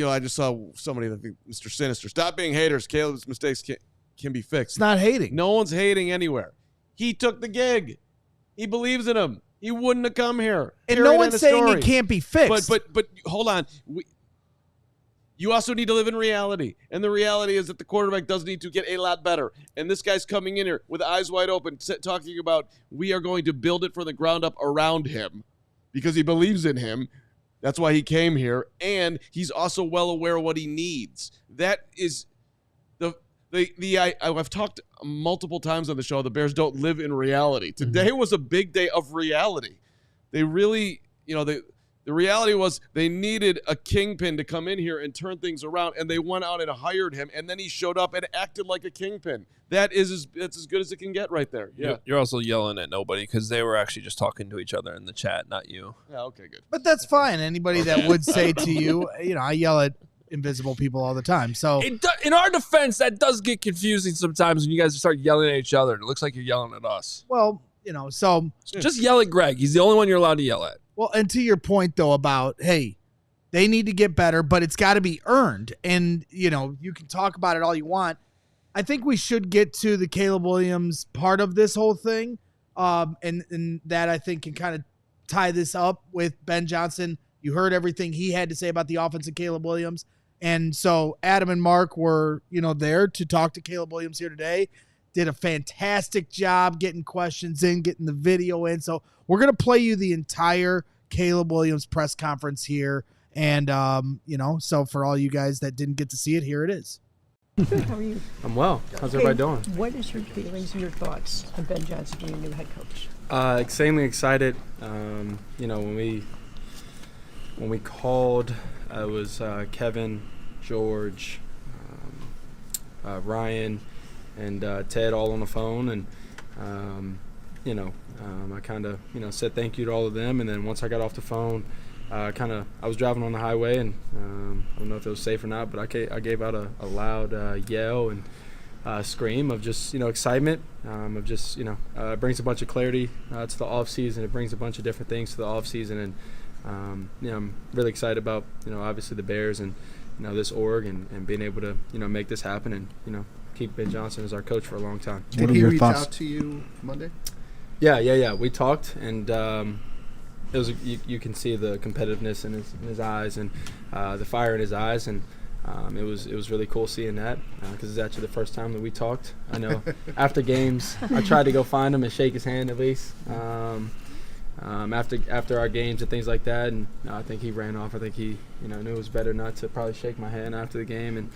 I just saw somebody that think Mr. Sinister. Stop being haters. Caleb's mistakes can be fixed.
It's not hating.
No one's hating anywhere. He took the gig. He believes in him. He wouldn't have come here.
And no one's saying it can't be fixed.
But hold on. You also need to live in reality. And the reality is that the quarterback does need to get a lot better. And this guy's coming in here with eyes wide open, talking about we are going to build it from the ground up around him because he believes in him. That's why he came here. And he's also well aware of what he needs. That is I've talked multiple times on the show, the Bears don't live in reality. Today was a big day of reality. They really, the reality was they needed a kingpin to come in here and turn things around, and they went out and hired him, and then he showed up and acted like a kingpin. That's as good as it can get right there. Yeah.
You're also yelling at nobody because they were actually just talking to each other in the chat, not you.
Yeah, okay, good.
But that's fine. Anybody that would say to you, I yell at invisible people all the time. So
in our defense, that does get confusing sometimes when you guys start yelling at each other. It looks like you're yelling at us.
Well, so
just yell at Greg. He's the only one you're allowed to yell at.
Well, and to your point though about, hey, They need to get better, but it's got to be earned. And, you can talk about it all you want. I think we should get to the Caleb Williams part of this whole thing. And that I think can kind of tie this up with Ben Johnson. You heard everything he had to say about the offense of Caleb Williams. And so Adam and Mark were, there to talk to Caleb Williams here today. Did a fantastic job getting questions in, getting the video in. So we're going to play you the entire Caleb Williams press conference here. And, so for all you guys that didn't get to see it, here it is.
How are you?
I'm well. How's everybody doing?
What is your feelings and your thoughts on Ben Johnson being your new head coach?
Extremely excited. When we called, it was Kevin, George, Ryan, and Ted all on the phone, and I kind of said thank you to all of them, and then once I got off the phone, I was driving on the highway, and I don't know if it was safe or not, but I gave out a loud yell and scream of just excitement, of just it brings a bunch of clarity to the off season. It brings a bunch of different things to the off season, and I'm really excited about obviously the Bears and this org and being able to make this happen and keep Ben Johnson as our coach for a long time.
Did he reach out to you Monday?
Yeah. We talked, and it was you can see the competitiveness in his eyes and the fire in his eyes, and it was really cool seeing that because it's actually the first time that we talked. I know after games, I tried to go find him and shake his hand at least. After our games and things like that, and I think he ran off. I think he knew it was better not to probably shake my hand after the game and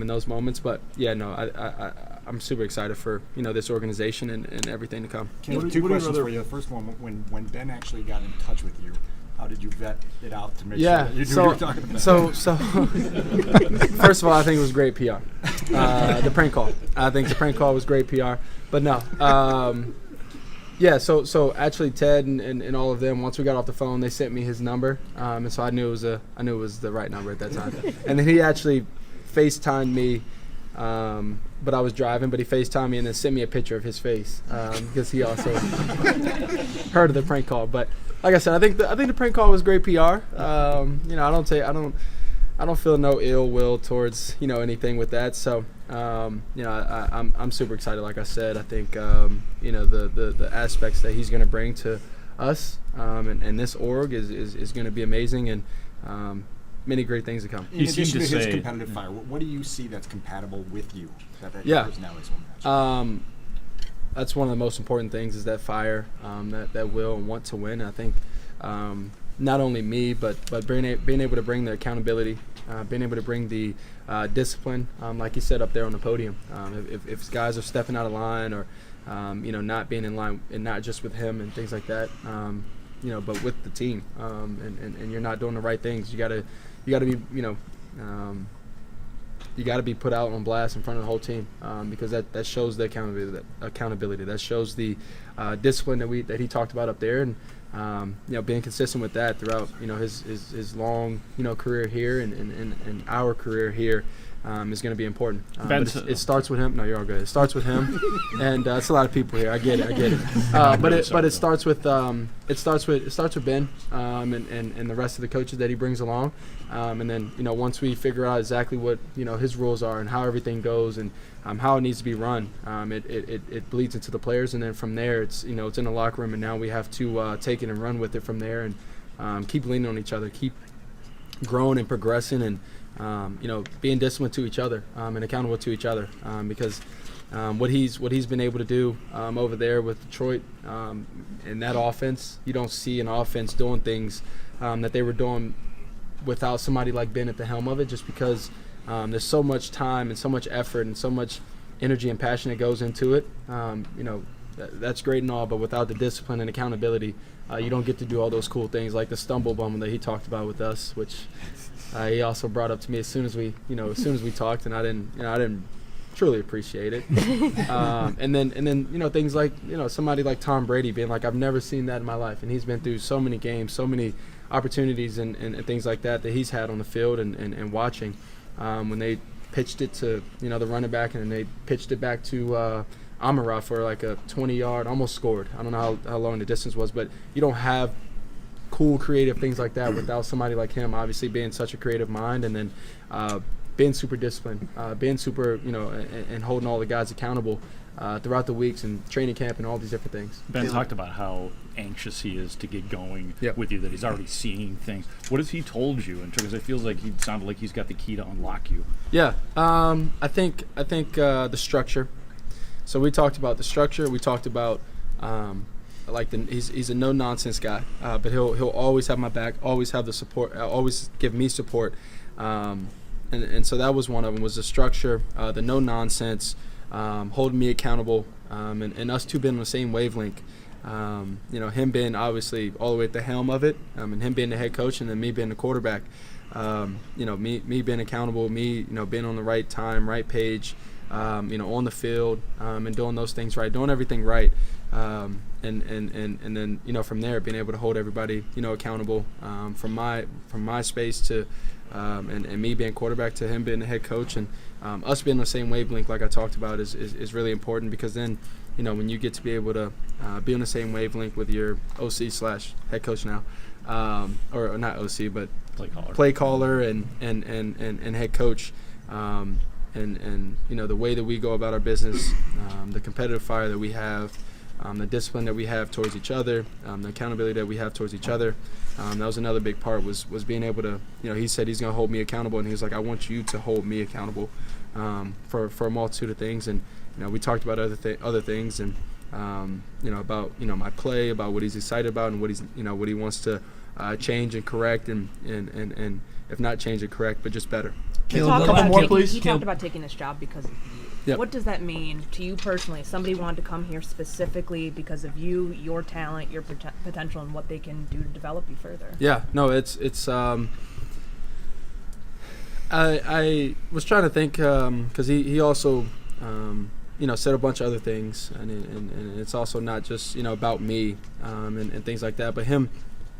in those moments. But yeah, no, I'm super excited for this organization and everything to come.
Two questions for you. The first one, when Ben actually got in touch with you, how did you vet it out to make sure that you knew what you were talking about?
So first of all, I think it was great PR. The prank call. I think the prank call was great PR. But no. Yeah, so actually Ted and all of them, once we got off the phone, they sent me his number, and so I knew it was the right number at that time. And then he actually FaceTimed me, but I was driving, but he FaceTimed me and then sent me a picture of his face because he also heard of the prank call. But like I said, I think the prank call was great PR. I don't feel no ill will towards anything with that. So I'm super excited. Like I said, I think the aspects that he's going to bring to us and this org is going to be amazing, and many great things to come.
In addition to his competitive fire, what do you see that's compatible with you that personality is one match?
That's one of the most important things is that fire, that will and want to win. And I think not only me, but being able to bring the accountability, being able to bring the discipline, like you said up there on the podium. If guys are stepping out of line or not being in line, and not just with him and things like that, but with the team, and you're not doing the right things, you gotta be you got to be put out on blast in front of the whole team, because that shows the accountability. That shows the discipline that he talked about up there, and being consistent with that throughout his long career here and our career here is going to be important. But it starts with him. No, you're all good. It starts with him, and it's a lot of people here. I get it. But it starts with Ben and the rest of the coaches that he brings along, and then once we figure out exactly what his rules are and how everything goes and how it needs to be run, it bleeds into the players, and then from there it's it's in the locker room, and now we have to take it and run with it from there, and keep leaning on each other, keep growing and progressing, and being disciplined to each other and accountable to each other, because what he's been able to do over there with Detroit in that offense, you don't see an offense doing things that they were doing without somebody like Ben at the helm of it, just because there's so much time and so much effort and so much energy and passion that goes into it. That's great and all, but without the discipline and accountability, you don't get to do all those cool things like the stumble bumble that he talked about with us, which he also brought up to me as soon as we talked, and I didn't truly appreciate it. And then things like somebody like Tom Brady being like, I've never seen that in my life, and he's been through so many games, so many opportunities and things like that he's had on the field and watching. When they pitched it to the running back, and they pitched it back to Amon-Ra for like a 20-yard, almost scored. I don't know how long the distance was, but you don't have cool, creative things like that without somebody like him obviously being such a creative mind, and then being super disciplined, being super, and holding all the guys accountable throughout the weeks and training camp and all these different things.
Ben talked about how anxious he is to get going with you, that he's already seeing things. What has he told you? Because it feels like he sounded like he's got the key to unlock you.
Yeah, I think the structure. So we talked about the structure. We talked about he's a no nonsense guy, but he'll always have my back, always have the support, always give me support, and so that was one of them, was the structure, the no nonsense, holding me accountable, and us two being on the same wavelength. Him being obviously all the way at the helm of it, and him being the head coach, and then me being the quarterback. Me being accountable, me being on the right time, right page, on the field, and doing those things right, doing everything right, and then from there being able to hold everybody accountable, from my space to and me being quarterback to him being the head coach, and us being on the same wavelength like I talked about is really important, because then when you get to be able to be on the same wavelength with your OC / head coach now, or not OC but play caller and head coach, and the way that we go about our business, the competitive fire that we have, the discipline that we have towards each other, the accountability that we have towards each other. That was another big part, was being able to, he said he's going to hold me accountable, and he was like, I want you to hold me accountable for a multitude of things. And we talked about other things, and about my play, about what he's excited about, and what he's what he wants to change and correct, and if not change and correct, but just better.
He talked about taking this job because of you. Yep. What does that mean to you personally? If somebody wanted to come here specifically because of you, your talent, your potential, and what they can do to develop you further.
Yeah, no, it's I was trying to think, because he also said a bunch of other things, and it's also not just about me and things like that, but him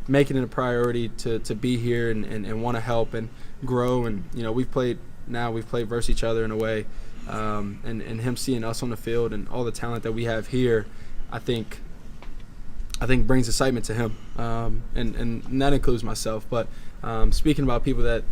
making it a priority to be here and want to help and grow, and we've played versus each other in a way, and him seeing us on the field and all the talent that we have here, I think brings excitement to him, and that includes myself. But speaking about people that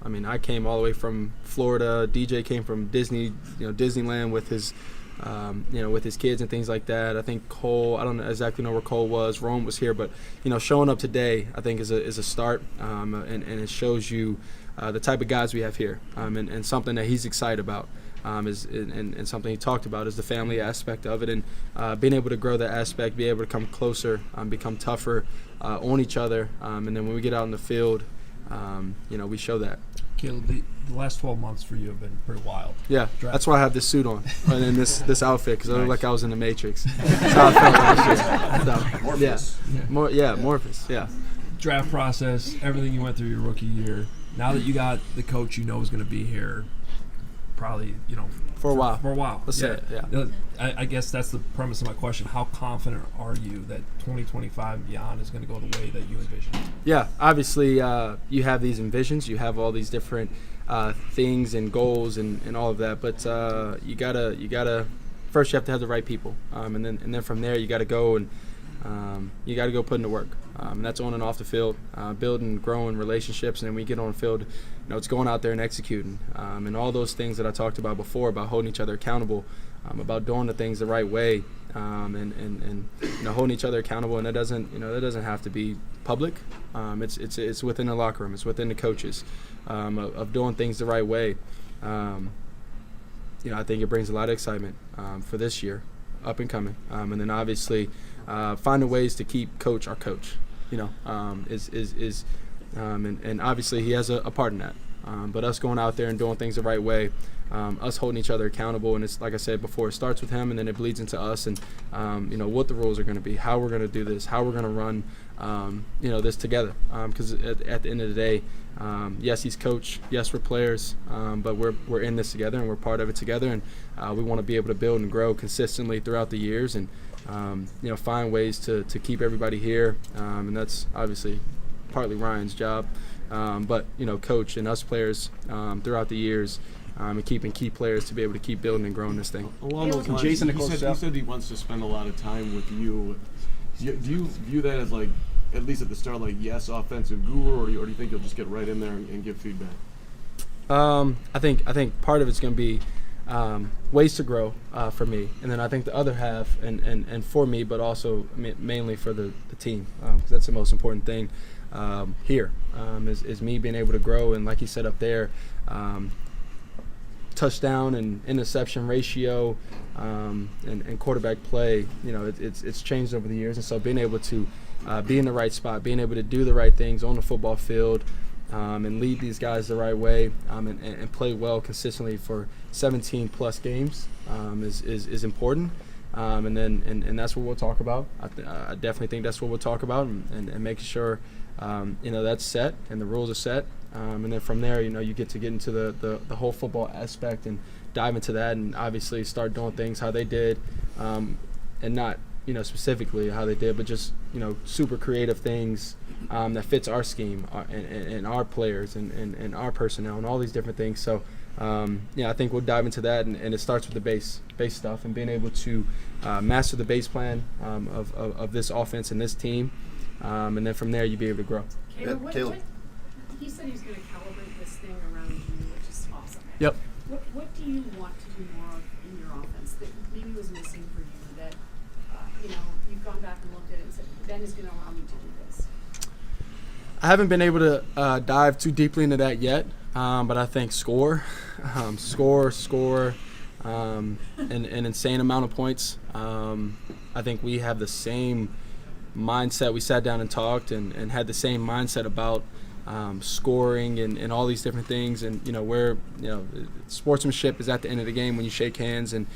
I came all the way from Florida. DJ came from Disneyland with his with his kids and things like that. I think Cole, I don't exactly know where Cole was. Rome was here, but showing up today, I think is a start, and it shows you the type of guys we have here, and something that he's excited about, and something he talked about is the family aspect of it, and being able to grow that aspect, be able to come closer, become tougher on each other, and then when we get out in the field, we show that.
Caleb, the last 12 months for you have been pretty wild.
Yeah, that's why I have this suit on and in this outfit, because I look like I was in the Matrix. That's how I felt last year. Morpheus. Yeah. Morpheus. Yeah.
Draft process, everything you went through your rookie year. Now that you got the coach is going to be here, probably
for a while.
For a while.
Let's say it. Yeah.
I guess that's the premise of my question. How confident are you that 2025 and beyond is going to go the way that you envision?
Yeah, obviously you have these envisions, you have all these different things and goals and all of that, but you gotta first you have to have the right people, and then from there you gotta go and you gotta go put in the work, and that's on and off the field, building, growing relationships, and then when we get on the field, it's going out there and executing, and all those things that I talked about before, about holding each other accountable, about doing the things the right way, and holding each other accountable, and that doesn't have to be public. It's within the locker room, it's within the coaches, of doing things the right way. I think it brings a lot of excitement for this year, up and coming, and then obviously finding ways to keep coach our coach. And obviously he has a part in that. But us going out there and doing things the right way, us holding each other accountable, and it's like I said before, it starts with him and then it bleeds into us, and what the rules are going to be, how we're going to do this, how we're going to run this together, because at the end of the day, yes, he's coach, yes, we're players, but we're in this together and we're part of it together, and we want to be able to build and grow consistently throughout the years, and find ways to keep everybody here, and that's obviously partly Ryan's job, but coach and us players throughout the years, and keeping key players to be able to keep building and growing this thing.
Along those lines, he said he wants to spend a lot of time with you. Do you view that as like at least at the start, like, yes, offensive guru, or do you think you'll just get right in there and give feedback?
I think part of it's going to be ways to grow for me, and then I think the other half, and for me, but also mainly for the team, because that's the most important thing here, is me being able to grow. And like you said up there, touchdown and interception ratio and quarterback play, it's changed over the years. And so being able to be in the right spot, being able to do the right things on the football field, and lead these guys the right way, and play well consistently for 17 plus games is important. And that's what we'll talk about. I definitely think that's what we'll talk about, and making sure that's set and the rules are set. And then from there, you get into the whole football aspect and dive into that, and obviously start doing things how they did, and not specifically how they did, but just super creative things that fits our scheme and our players and our personnel and all these different things. So I think we'll dive into that, and it starts with the base stuff and being able to master the base plan of this offense and this team, and then from there you be able to grow.
Caleb, he said he was going to calibrate this thing around you, which is awesome.
Yep.
What do you want to do more of in your offense that maybe was missing for you, that you've gone back and looked at it and said, Ben is going to allow me to do this?
I haven't been able to dive too deeply into that yet, but I think score, an insane amount of points. I think we have the same mindset. We sat down and talked and had the same mindset about scoring and all these different things, and where sportsmanship is at the end of the game when you shake hands and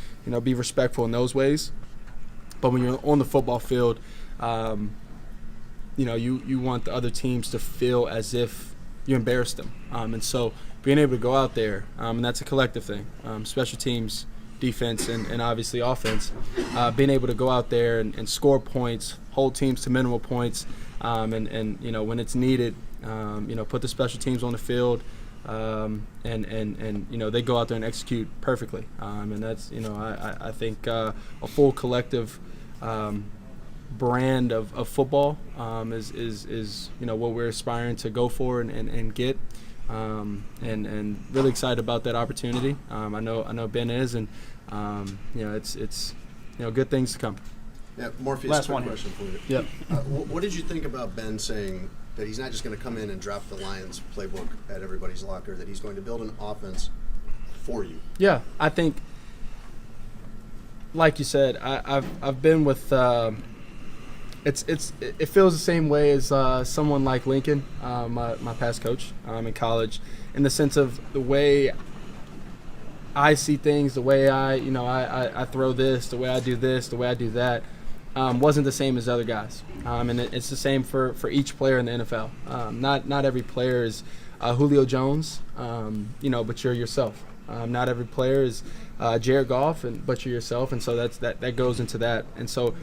be respectful in those ways. But when you're on the football field, you want the other teams to feel as if you embarrassed them, and so being able to go out there, and that's a collective thing, special teams, defense, and obviously offense, being able to go out there and score points, hold teams to minimal points, and when it's needed, put the special teams on the field, and they go out there and execute perfectly, and that's I think a full collective brand of football is what we're aspiring to go for and get, and really excited about that opportunity. I know Ben is, and it's good things to come.
Yeah, Morpheus,
last one
question for you.
Yep.
What did you think about Ben saying that he's not just going to come in and drop the Lions playbook at everybody's locker, that he's going to build an offense for you?
Yeah, I think, like you said, I've been with. It feels the same way as someone like Lincoln, my past coach in college, in the sense of the way I see things, the way I throw this, the way I do this, the way I do that, wasn't the same as other guys, and it's the same for each player in the NFL. Not every player is Julio Jones, but you're yourself. Not every player is Jared Goff, but you're yourself, and so that goes into that. And so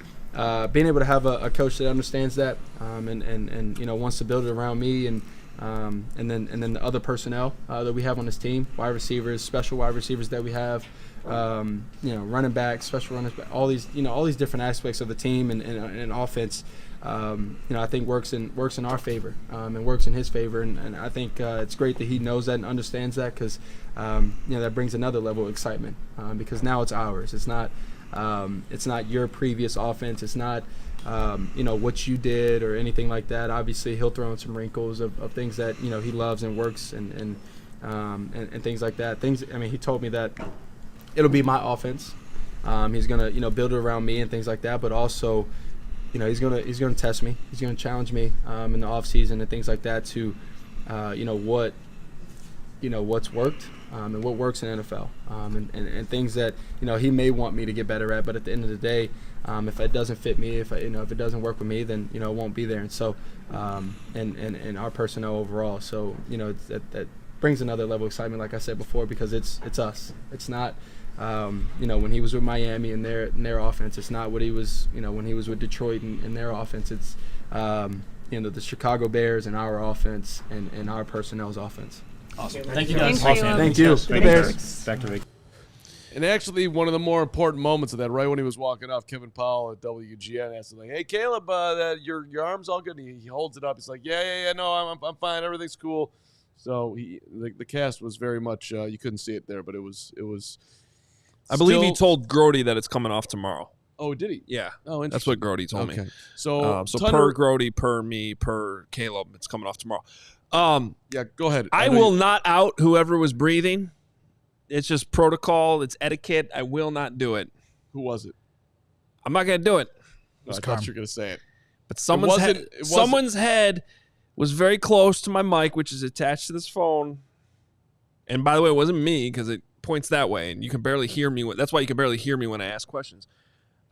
being able to have a coach that understands that, and wants to build it around me, and then the other personnel that we have on this team, wide receivers, special wide receivers that we have, running backs, special running backs, all these different aspects of the team and offense, I think works in our favor, and works in his favor, and I think it's great that he knows that and understands that, because that brings another level of excitement, because now it's ours. It's not your previous offense. It's not what you did or anything like that. Obviously, he'll throw in some wrinkles of things that he loves and works and things like that. He told me that it'll be my offense. He's gonna build it around me and things like that. But also, he's gonna test me. He's gonna challenge me in the off season and things like that to what's worked. And what works in NFL, and things that he may want me to get better at, but at the end of the day, if it doesn't fit me, if it doesn't work with me, then it won't be there. And so, and our personnel overall, so that brings another level of excitement, like I said before, because it's us. It's not when he was with Miami and their offense. It's not what he was when he was with Detroit and their offense. It's the Chicago Bears and our offense and our personnel's offense.
Awesome. Thank you guys.
Thank you.
Thank you.
Thank you. Back to Vic.
And actually, one of the more important moments of that, right when he was walking off, Kevin Powell at WGN asked him, like, "Hey, Caleb, your arm's all good." And he holds it up. He's like, "Yeah, no, I'm fine. Everything's cool." So the cast was very much you couldn't see it there, but it was.
I believe he told Grody that it's coming off tomorrow.
Oh, did he?
Yeah.
Oh, interesting.
That's what Grody told me.
So
per Grody, per me, per Caleb, it's coming off tomorrow.
Yeah, go ahead.
I will not out whoever was breathing. It's just protocol. It's etiquette. I will not do it.
Who was it?
I'm not going to do it.
I thought you were going to say it.
But someone's head was very close to my mic, which is attached to this phone. And by the way, it wasn't me because it points that way, and you can barely hear me. That's why you can barely hear me when I ask questions.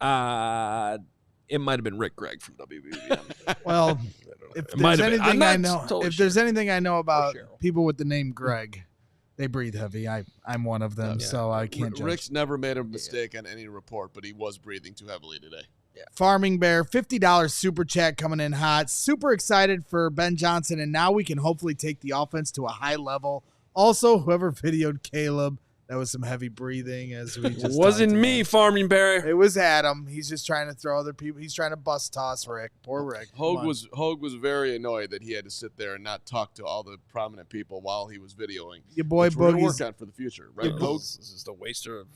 It might have been Rick Gregg from WBBM.
Well, if there's anything I know about people with the name Greg, they breathe heavy. I'm one of them, so I can't judge.
Rick's never made a mistake on any report, but he was breathing too heavily today.
Yeah. Farming Bear, $50 super chat coming in hot. Super excited for Ben Johnson, and now we can hopefully take the offense to a high level. Also, whoever videoed Caleb, that was some heavy breathing as we just.
It wasn't me, Farming Bear.
It was Adam. He's just trying to throw other people. He's trying to bus toss Rick. Poor Rick.
Hoge was very annoyed that he had to sit there and not talk to all the prominent people while he was videoing.
Your boy
Boogie's. We're gonna work
Boogie's.
on for the future, right? Hoge?
This is the waster of.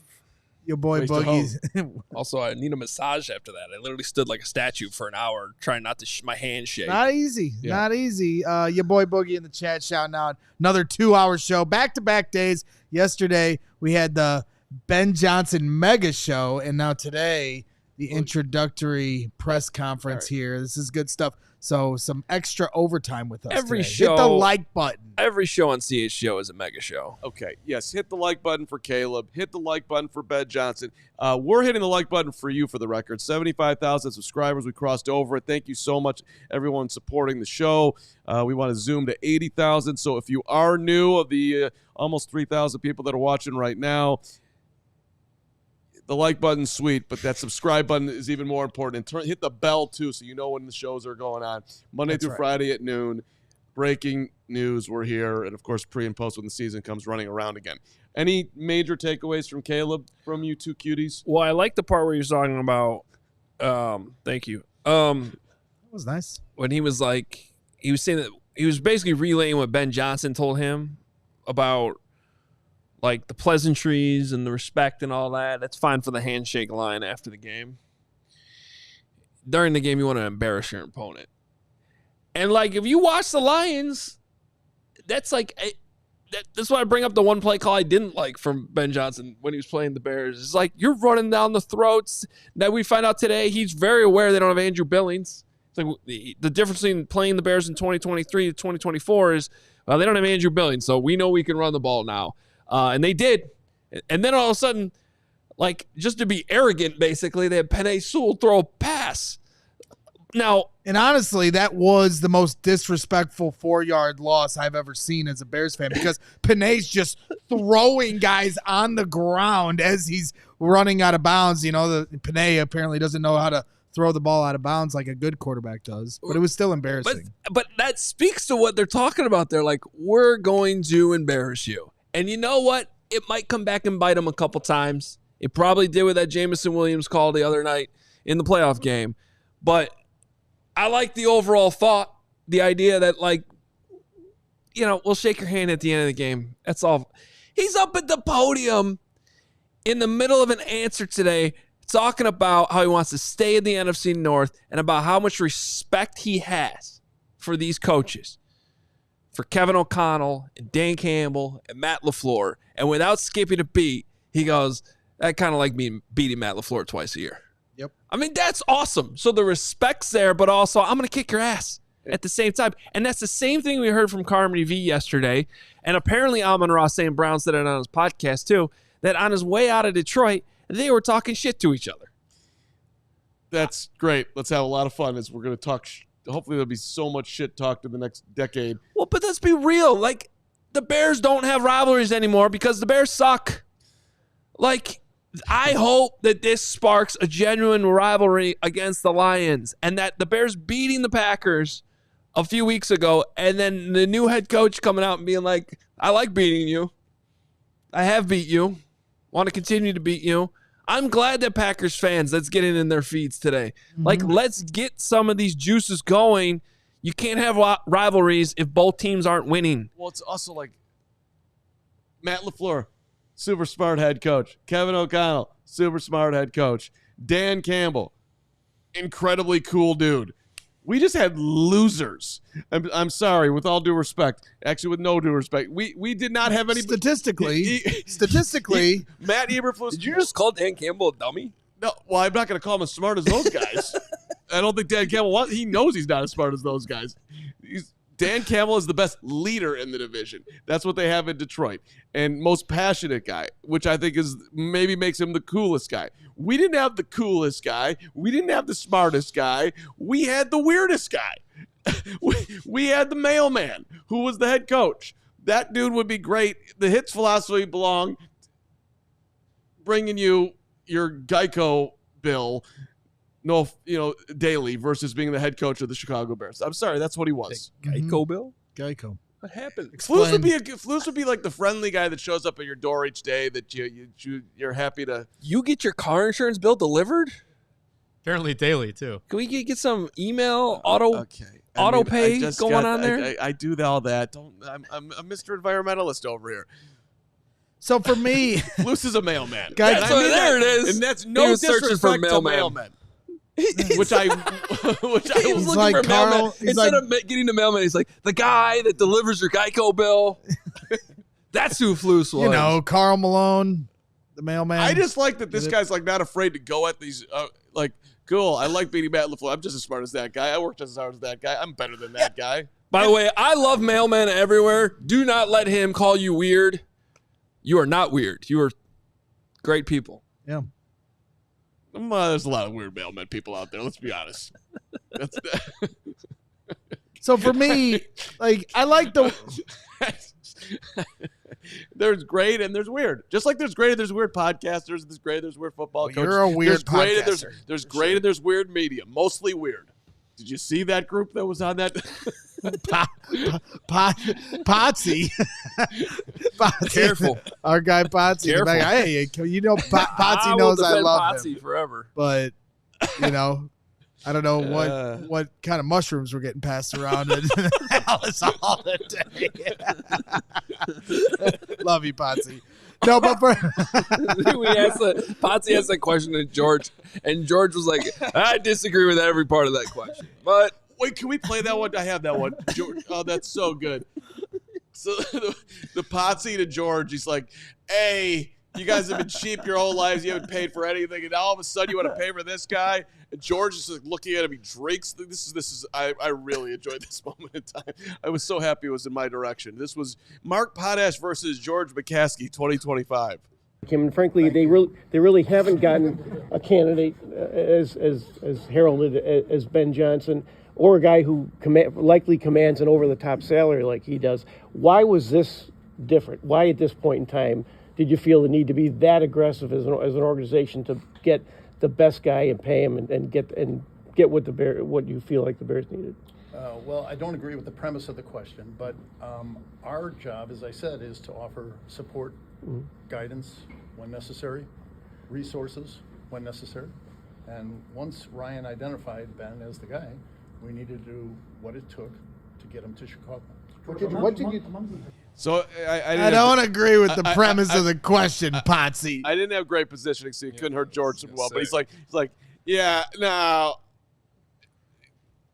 Your boy Boogie's.
Also, I need a massage after that. I literally stood like a statue for an hour trying not to my hand shake.
Not easy. Yeah. Not easy. Your boy Boogie in the chat shouting out another 2-hour show. Back-to-back days. Yesterday, we had the Ben Johnson mega show, and now today, the introductory press conference here. This is good stuff. So some extra overtime with us
Every
today.
show.
Hit the like button.
Every show on CHGO is a mega show.
Okay, yes, hit the like button for Caleb. Hit the like button for Ben Johnson. We're hitting the like button for you for the record. 75,000 subscribers. We crossed over it. Thank you so much, everyone supporting the show. We want to zoom to 80,000. So if you are new of the almost 3,000 people that are watching right now, the like button's sweet, but that subscribe button is even more important. And hit the bell, too, so you know when the shows are going on. Monday through Friday at noon. Breaking news, we're here. And, of course, pre and post when the season comes running around again. Any major takeaways from Caleb, from you two cuties?
Well, I like the part where you're talking about thank you.
That was nice.
When he was like, he was saying that he was basically relaying what Ben Johnson told him about like the pleasantries and the respect and all that. That's fine for the handshake line after the game. During the game, you want to embarrass your opponent. And, like, if you watch the Lions, that's like that's why I bring up the one play call I didn't like from Ben Johnson when he was playing the Bears. It's like you're running down the throats. That we find out today, he's very aware they don't have Andrew Billings. It's like the difference between playing the Bears in 2023 to 2024 is they don't have Andrew Billings, so we know we can run the ball now. And they did. And then all of a sudden, like, just to be arrogant, basically, they had Penei Sewell throw a pass. Now,
and honestly, that was the most disrespectful 4-yard loss I've ever seen as a Bears fan because Penei's just throwing guys on the ground as he's running out of bounds. You know, Penei apparently doesn't know how to throw the ball out of bounds like a good quarterback does, but it was still embarrassing.
But that speaks to what they're talking about there. Like, we're going to embarrass you. And you know what? It might come back and bite them a couple times. It probably did with that Jameson Williams call the other night in the playoff game. But I like the overall thought, the idea that, like, you know, we'll shake your hand at the end of the game. That's all. He's up at the podium in the middle of an answer today talking about how he wants to stay in the NFC North and about how much respect he has for these coaches. For Kevin O'Connell and Dan Campbell and Matt LaFleur. And without skipping a beat, he goes, that kind of like me beating Matt LaFleur twice a year.
Yep.
I mean, that's awesome. So the respect's there, but also I'm going to kick your ass at the same time. And that's the same thing we heard from Carman V yesterday. And apparently Amon-Ra St. Brown said it on his podcast too, that on his way out of Detroit, they were talking shit to each other.
That's great. Let's have a lot of fun as we're going to talk hopefully there'll be so much shit talked in the next decade.
Well, but let's be real. Like, the Bears don't have rivalries anymore because the Bears suck. Like, I hope that this sparks a genuine rivalry against the Lions and that the Bears beating the Packers a few weeks ago and then the new head coach coming out and being like, I like beating you. I have beat you. want to continue to be, I'm glad that Packers fans, that's getting in their feeds today. Like, let's get some of these juices going. You can't have rivalries if both teams aren't winning.
Well, it's also like Matt LaFleur, super smart head coach. Kevin O'Connell, super smart head coach. Dan Campbell, incredibly cool dude. We just had losers. I'm sorry, with all due respect. Actually, with no due respect. We did not have any...
Statistically,
Matt Eberflus...
Did you just call Dan Campbell a dummy?
No, well, I'm not going to call him as smart as those guys. I don't think Dan Campbell he knows he's not as smart as those guys. Dan Campbell is the best leader in the division. That's what they have in Detroit. And most passionate guy, which I think is maybe makes him the coolest guy. We didn't have the coolest guy. We didn't have the smartest guy. We had the weirdest guy. we had the mailman, who was the head coach. That dude would be great. The hits philosophy belonged bringing you your Geico bill daily versus being the head coach of the Chicago Bears. I'm sorry, that's what he was.
Geico bill?
Geico.
What happened? Flus would be like the friendly guy that shows up at your door each day that you're happy to.
You get your car insurance bill delivered?
Apparently daily too.
Can we get some email auto pay going on there?
I do all that. I'm a Mr. Environmentalist over here.
So for me,
Flus is a mailman.
Guys,
there it is.
And that's no disrespect to mailmen. Which I
was looking for mailman. Instead of getting the mailman, he's like, the guy that delivers your Geico bill. That's who Flus was.
Karl Malone, the mailman.
I just like that this guy's like not afraid to go at these cool. I like beating Matt LaFleur. I'm just as smart as that guy. I work just as hard as that guy. I'm better than that guy.
By the way, I love mailmen everywhere. Do not let him call you weird. You are not weird. You are great people.
Yeah.
There's a lot of weird mailman people out there. Let's be honest.
So for me, I like the.
There's great and there's weird. Just like there's great and there's weird podcasters. There's great and there's weird football coaches.
You're a weird
podcaster. There's great and there's weird media. Mostly weird. Did you see that group that was on that?
Potsy.
Careful.
Our guy Potsy.
Careful.
Hey, Potsy knows I love
Potsy
him.
forever.
But, I don't know what kind of mushrooms were getting passed around in Alice all the day. Love you, Potsy. No, but
Potsy asked that question to George, and George was like, I disagree with every part of that question. But
wait, can we play that one? I have that one. George, oh, that's so good. So the Potsy to George, he's like, hey, you guys have been cheap your whole lives. You haven't paid for anything. And now all of a sudden you want to pay for this guy? And George is like looking at him. He drinks. This is. I really enjoyed this moment in time. I was so happy it was in my direction. This was Mark Potash versus George McCaskey, 2025.
And frankly, they really haven't gotten a candidate as heralded as Ben Johnson, or a guy who likely commands an over-the-top salary like he does. Why was this different? Why at this point in time did you feel the need to be that aggressive as an organization to get the best guy and pay him and get what you feel like the Bears needed?
Well, I don't agree with the premise of the question, but our job, as I said, is to offer support, guidance when necessary, resources when necessary. And once Ryan identified Ben as the guy, we needed to do what it took to get him to Chicago.
What did you?
So
I don't agree with the premise of the question, Potsy.
I didn't have great positioning, so you couldn't hurt George so well. But he's like, yeah, no,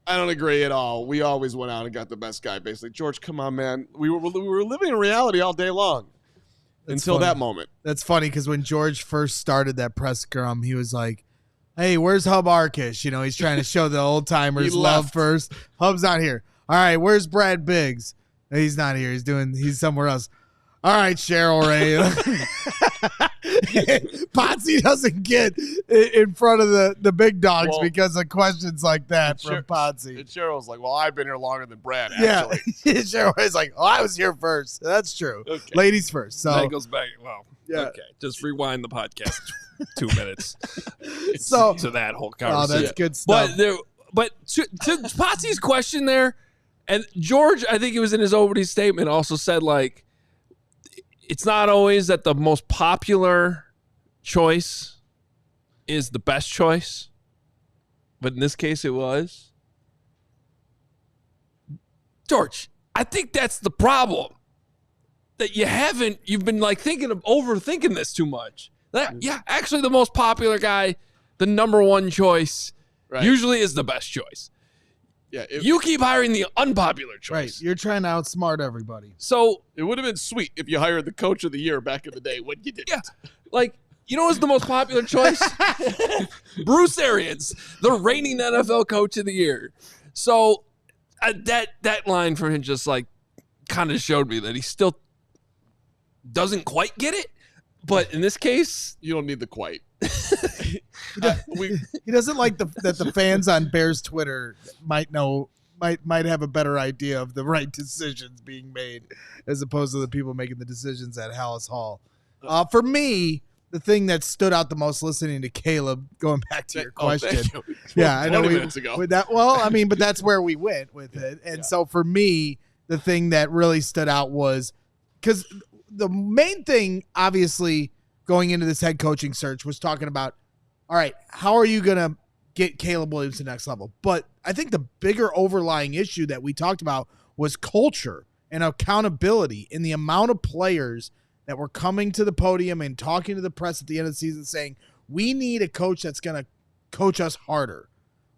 I don't agree at all. We always went out and got the best guy, basically. George, come on, man. We were living in reality all day long until that moment.
That's funny because when George first started that press scrum, he was like, hey, where's Hub Arkish? He's trying to show the old timers love first. Hub's not here. All right, where's Brad Biggs? He's not here. He's somewhere else. All right, Cheryl Ray. Potsy doesn't get in front of the big dogs because of questions like that from Potsy.
And Cheryl's like, well, I've been here longer than Brad, actually.
Yeah. Cheryl Ray's like, I was here first. That's true. Okay. Ladies first. So
that goes back. Well, yeah. Okay. Just rewind the podcast 2 minutes. To that whole conversation.
Oh, that's good stuff.
But to Potsy's question there, and George, I think it was in his opening statement, also said, like, it's not always that the most popular choice is the best choice, but in this case it was. George, I think that's the problem. That you've been like overthinking this too much. Actually the most popular guy, the number one choice, usually is the best choice. Yeah, you keep hiring the unpopular choice.
Right, you're trying to outsmart everybody.
So
it would have been sweet if you hired the coach of the year back in the day when you didn't.
Yeah, like, you know what's the most popular choice? Bruce Arians, the reigning NFL coach of the year. So that line from him just like kind of showed me that he still doesn't quite get it. But in this case,
you don't need the quite.
He doesn't like that the fans on Bears Twitter might have a better idea of the right decisions being made as opposed to the people making the decisions at Hallis Hall. For me, the thing that stood out the most listening to Caleb, going back to your question. Yeah, I know
20 minutes ago.
But that's where we went with it. And so for me, the thing that really stood out was because the main thing, obviously, going into this head coaching search was talking about, all right, how are you going to get Caleb Williams to the next level? But I think the bigger overlying issue that we talked about was culture and accountability in the amount of players that were coming to the podium and talking to the press at the end of the season saying, we need a coach that's going to coach us harder.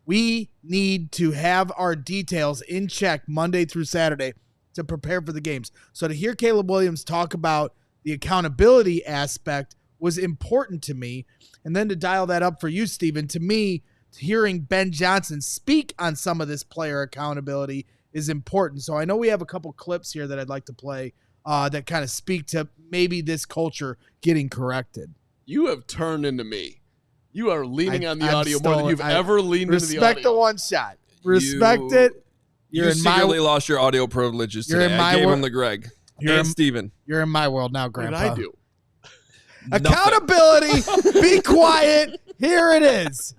We need to have our details in check Monday through Saturday to prepare for the games. So to hear Caleb Williams talk about the accountability aspect was important to me. And then to dial that up for you, Steven, to me, hearing Ben Johnson speak on some of this player accountability is important. So I know we have a couple clips here that I'd like to play that kind of speak to maybe this culture getting corrected.
You have turned into me. You are leaning on the audio more than you've ever leaned into the audio.
Respect the one shot. Respect it.
You secretly lost your audio privileges today. I gave him to Greg and Steven.
You're in my world now, Grandpa.
What did I do?
Accountability. Be quiet. Here it is.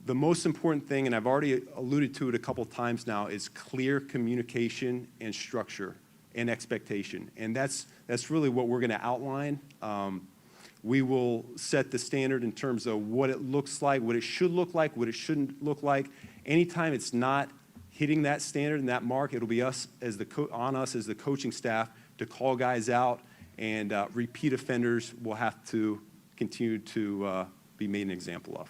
The most important thing, and I've already alluded to it a couple times now, is clear communication and structure and expectation. And that's really what we're going to outline. We will set the standard in terms of what it looks like, what it should look like, what it shouldn't look like. Anytime it's not hitting that standard and that mark, it'll be us as on us as the coaching staff to call guys out, and repeat offenders will have to continue to be made an example of.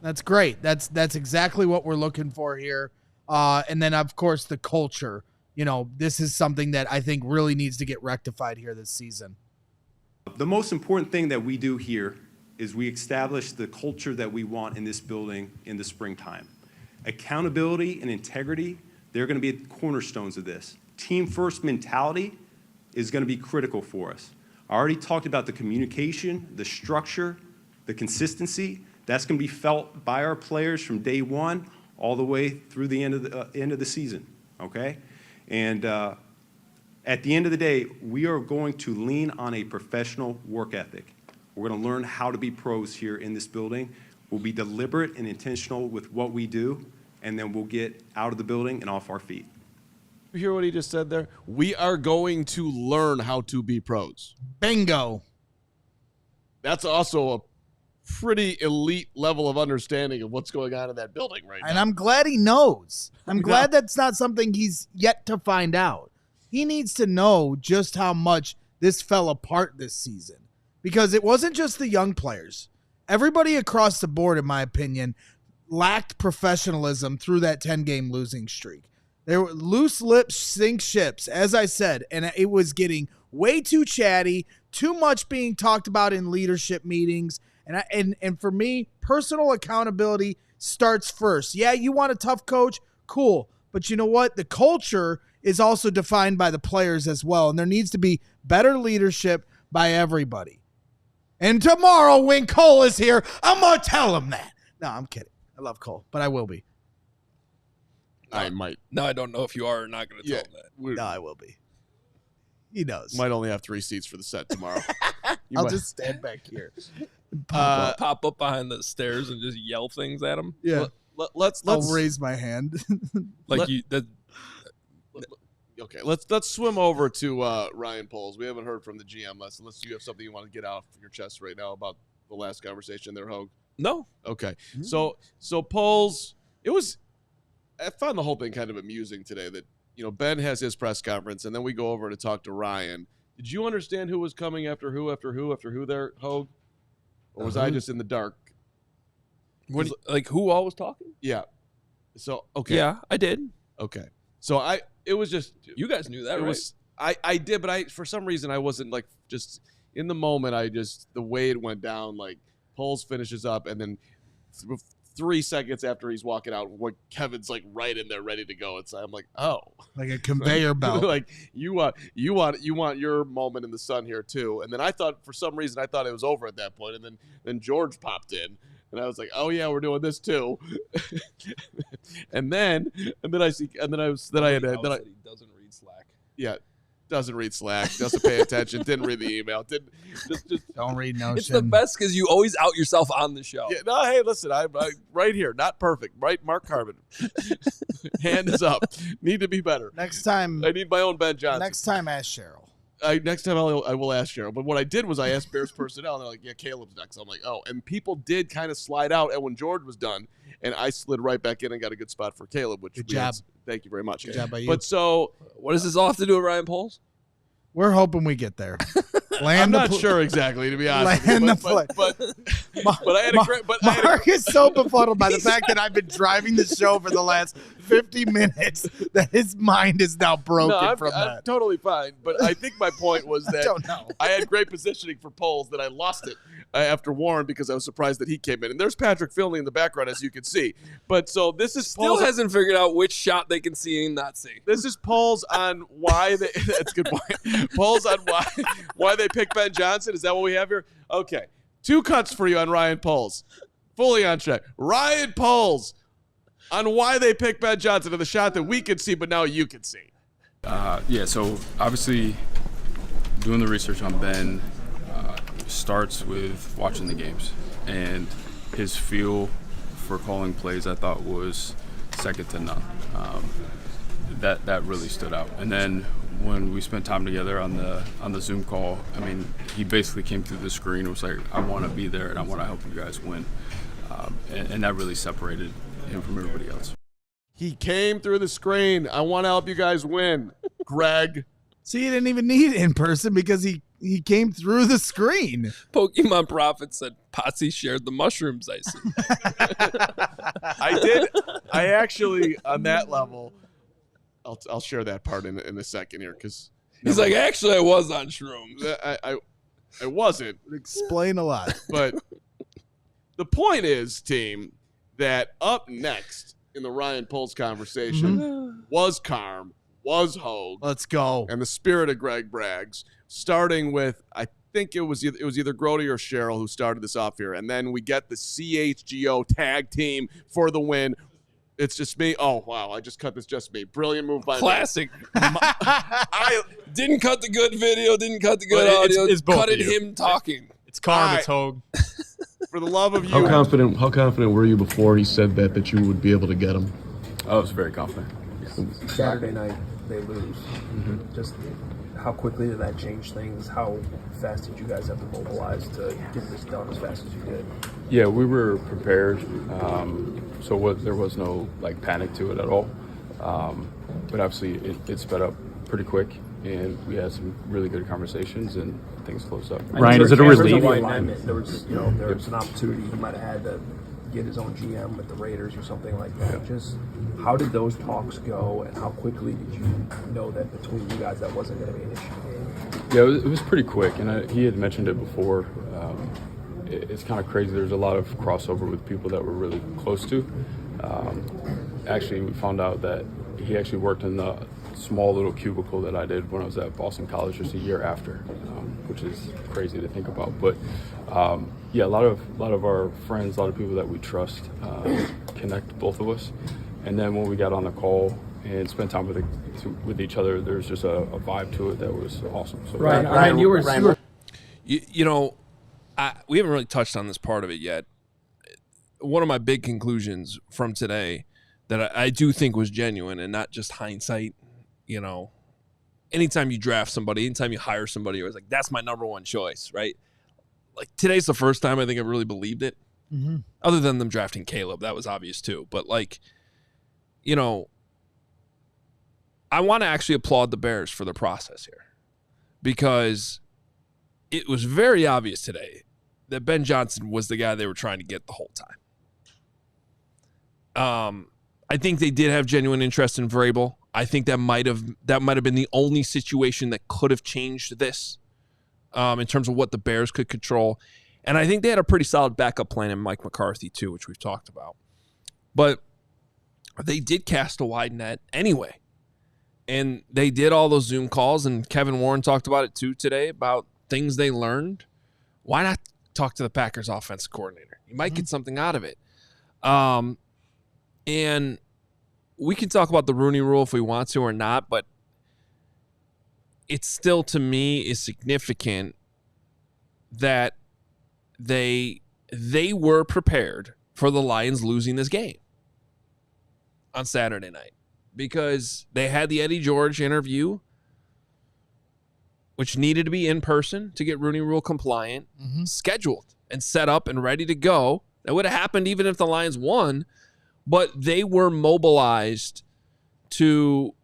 That's great. That's exactly what we're looking for here. And then, of course, the culture. You know, this is something that I think really needs to get rectified here this season.
The most important thing that we do here is we establish the culture that we want in this building in the springtime. Accountability and integrity, they're going to be cornerstones of this. Team first mentality is going to be critical for us. I already talked about the communication, the structure, the consistency. That's going to be felt by our players from day one all the way through the end of the season, okay? And at the end of the day, we are going to lean on a professional work ethic. We're going to learn how to be pros here in this building. We'll be deliberate and intentional with what we do, and then we'll get out of the building and off our feet.
You hear what he just said there? We are going to learn how to be pros.
Bingo.
That's also a pretty elite level of understanding of what's going on in that building right now.
And I'm glad he knows. I'm glad that's not something he's yet to find out. He needs to know just how much this fell apart this season, because it wasn't just the young players. Everybody across the board, in my opinion, lacked professionalism through that 10-game losing streak. There were loose lips sink ships, as I said, and it was getting way too chatty, too much being talked about in leadership meetings. And for me, personal accountability starts first. Yeah, you want a tough coach? Cool. But you know what? The culture is also defined by the players as well, and there needs to be better leadership by everybody. And tomorrow, when Cole is here, I'm going to tell him that. No, I'm kidding. I love Cole, but I will be.
I might.
No, I don't know if you are or not going to tell him that.
No, I will be. He knows.
Might only have 3 seats for the set tomorrow.
I'll just stand back here.
Pop up behind the stairs and just yell things at him.
Yeah.
Let's
I'll raise my hand.
Like
Okay, let's swim over to Ryan Poles. We haven't heard from the GM unless you have something you want to get out of your chest right now about the last conversation there, Hoge.
No.
Okay. So Poles, I found the whole thing kind of amusing today that, Ben has his press conference and then we go over to talk to Ryan. Did you understand who was coming after who there, Hoge? Or was I just in the dark?
Who all was talking?
Yeah. So, okay.
Yeah, I did.
Okay. So it was just,
you guys knew that, right?
I did, but for some reason I wasn't just in the moment. The way it went down, Poles finishes up and then 3 seconds after he's walking out, Kevin's right in there ready to go. I'm like, oh,
like a conveyor belt.
you want your moment in the sun here too. And then for some reason it was over at that point. And then George popped in. And I was like, "Oh yeah, we're doing this too." and then he doesn't read Slack. Yeah, doesn't read Slack. Doesn't pay attention. Didn't read the email. Didn't just
don't read Notion.
It's the best because you always out yourself on the show.
Yeah, no, hey, listen, I'm right here, not perfect, right? Mark Carman, hand is up. Need to be better.
Next time,
I need my own Ben Johnson.
Next time, ask Cheryl.
Next time I will ask Cheryl. But what I did was I asked Bears personnel, and they're like, yeah, Caleb's next. I'm like, oh. And people did kind of slide out and when George was done, and I slid right back in and got a good spot for Caleb, which
good job.
Thank you very much.
Good job by you.
But so,
what does this all have to do with Ryan Poles?
We're hoping we get there.
I'm not sure exactly, to be honest. But I had a great. But
Mark is so befuddled by the fact that I've been driving the show for the last 50 minutes that his mind is now broken from that.
I'm totally fine. But I think my point was that I had great positioning for Poles, that I lost it after Warren because I was surprised that he came in. And there's Patrick Finley in the background, as you can see. But so this is
still hasn't figured out which shot they can see and not see.
This is Poles on why they. That's a good point. Poles on why they picked Ben Johnson. Is that what we have here? Okay. 2 cuts for you on Ryan Poles. Fully on track. Ryan Poles on why they picked Ben Johnson in the shot that we could see, but now you can see.
So obviously doing the research on Ben starts with watching the games. And his feel for calling plays I thought was second to none. That really stood out. And then when we spent time together on the Zoom call, I mean, he basically came through the screen and was like, I want to be there and I want to help you guys win. And that really separated him from everybody else.
He came through the screen. I want to help you guys win, Greg.
See, you didn't even need it in person because he came through the screen.
Pokemon Prophet said Potsy shared the mushrooms I see.
I did. I actually, on that level, I'll share that part in a second here because
he's like, actually, I was on shrooms.
I wasn't.
Explain a lot.
But the point is, team, that up next in the Ryan Poles conversation was Carm, was Hoge.
Let's go.
And the spirit of Greg Braggs, starting with, I think it was either Grody or Cheryl who started this off here. And then we get the CHGO tag team for the win. It's just me. Oh, wow. I just cut this just me. Brilliant move by
Classic. I didn't cut the good video, didn't cut the good audio.
It's both
cut it him talking.
It's Carm, it's Hoge.
For the love of you.
How confident were you before he said that you would be able to get him?
I was very confident.
Saturday night, they lose. Just how quickly did that change things? How fast did you guys have to mobilize to get this done as fast as you did?
Yeah, we were prepared. So there was no panic to it at all. But obviously it sped up pretty quick, and we had some really good conversations, and things closed up.
Ryan, is it a relief?
There was an opportunity he might have had to get his own GM with the Raiders or something like that. Just how did those talks go, and how quickly did you know that between you guys that wasn't going to be an issue?
Yeah, it was pretty quick, and he had mentioned it before. It's kind of crazy. There's a lot of crossover with people that we're really close to. Actually, we found out that he actually worked in the small little cubicle that I did when I was at Boston College just a year after, which is crazy to think about. But yeah, a lot of our friends, a lot of people that we trust connect both of us. And then when we got on the call and spent time with each other, there's just a vibe to it that was awesome. So
Ryan, you were you know, we haven't really touched on this part of it yet. One of my big conclusions from today that I do think was genuine and not just hindsight, anytime you draft somebody, anytime you hire somebody, it was like, that's my number one choice, right? Like today's the first time I think I really believed it.
Mm-hmm.
Other than them drafting Caleb, that was obvious too. But like, you know, I want to actually applaud the Bears for the process here, because it was very obvious today that Ben Johnson was the guy they were trying to get the whole time. I think they did have genuine interest in Vrabel. I think that might have been the only situation that could have changed this in terms of what the Bears could control. And I think they had a pretty solid backup plan in Mike McCarthy too, which we've talked about. But they did cast a wide net anyway. And they did all those Zoom calls, and Kevin Warren talked about it too today, about things they learned. Why not talk to the Packers offensive coordinator? You might get something out of it. And we can talk about the Rooney Rule if we want to or not, but it still, to me, is significant that they were prepared for the Lions losing this game on Saturday night, because they had the Eddie George interview, which needed to be in person to get Rooney Rule compliant, scheduled and set up and ready to go. That would have happened even if the Lions won, but they were mobilized to,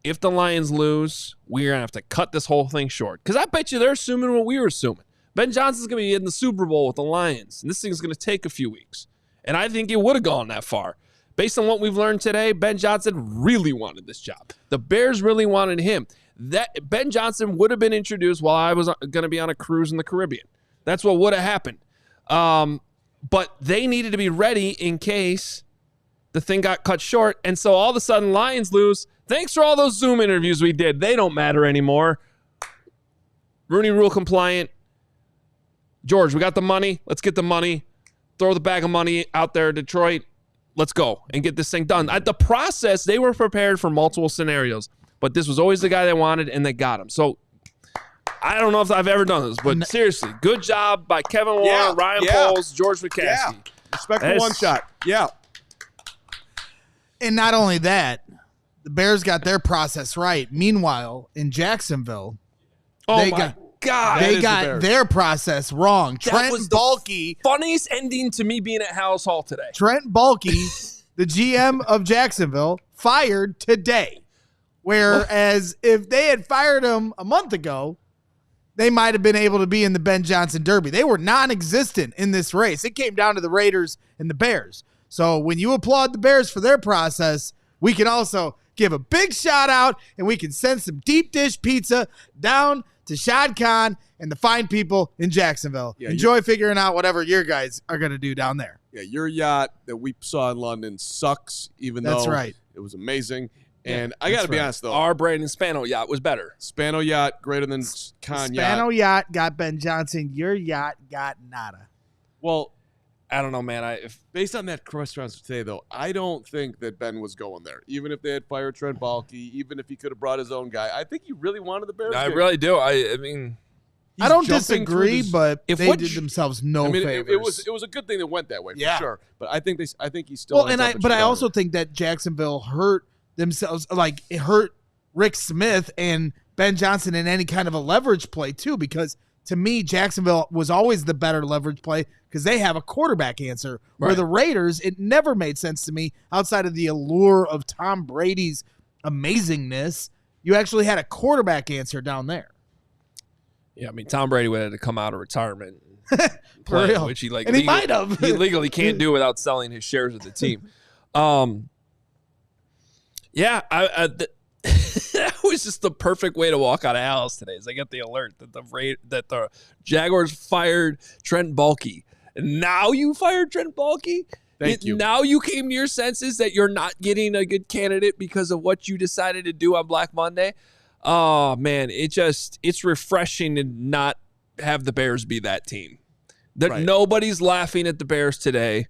if the Lions lose, we're going to have to cut this whole thing short. Because I bet you they're assuming what we were assuming. Ben Johnson's going to be in the Super Bowl with the Lions, and this thing's going to take a few weeks. And I think it would have gone that far. Based on what we've learned today, Ben Johnson really wanted this job. The Bears really wanted him. That Ben Johnson would have been introduced while I was going to be on a cruise in the Caribbean. That's what would have happened. But they needed to be ready in case the thing got cut short. And so all of a sudden, Lions lose. Thanks for all those Zoom interviews we did. They don't matter anymore. Rooney Rule compliant. George, we got the money. Let's get the money. Throw the bag of money out there, Detroit. Let's go and get this thing done. At the process, they were prepared for multiple scenarios, but this was always the guy they wanted, and they got him. So I don't know if I've ever done this, but seriously, good job by Kevin Warren, Ryan Poles, George McCaskey.
Yeah. Respect the one shot. Yeah.
And not only that, the Bears got their process right. Meanwhile, in Jacksonville, they got their process wrong.
That was the funniest ending to me being at House Hall today.
Trent Baalke, the GM of Jacksonville, fired today. Whereas if they had fired him a month ago, they might have been able to be in the Ben Johnson Derby. They were non-existent in this race. It came down to the Raiders and the Bears. So when you applaud the Bears for their process, we can also give a big shout out, and we can send some deep dish pizza down to Shad Khan and the fine people in Jacksonville. Yeah, enjoy figuring out whatever your guys are going to do down there.
Yeah, your yacht that we saw in London sucks, even though it was amazing. And I got to be honest, though.
Our Brandon Spano yacht was better.
Spano yacht, greater than Khan yacht.
Spano yacht got Ben Johnson. Your yacht got nada.
Well,
I don't know, man.
Based on that restaurant today, though, I don't think that Ben was going there. Even if they had fired Trent Baalke, even if he could have brought his own guy, I think he really wanted the Bears.
I really do. I mean,
I don't disagree, but if they did themselves no favors.
It was a good thing that went that way for sure. But I think he's still.
Well, I also think that Jacksonville hurt themselves, like it hurt Rick Smith and Ben Johnson in any kind of a leverage play too, because to me, Jacksonville was always the better leverage play because they have a quarterback answer. Where the Raiders, it never made sense to me outside of the allure of Tom Brady's amazingness. You actually had a quarterback answer down there.
Yeah, I mean, Tom Brady would have to come out of retirement and play, which he
he might have.
He legally can't do without selling his shares of the team. Yeah, that was just the perfect way to walk out of Alice today. Is I get the alert that the Jaguars fired Trent Baalke. Now you fired Trent Baalke?
Thank you.
Now you came to your senses that you're not getting a good candidate because of what you decided to do on Black Monday? Oh, man, it's refreshing to not have the Bears be that team. Nobody's laughing at the Bears today.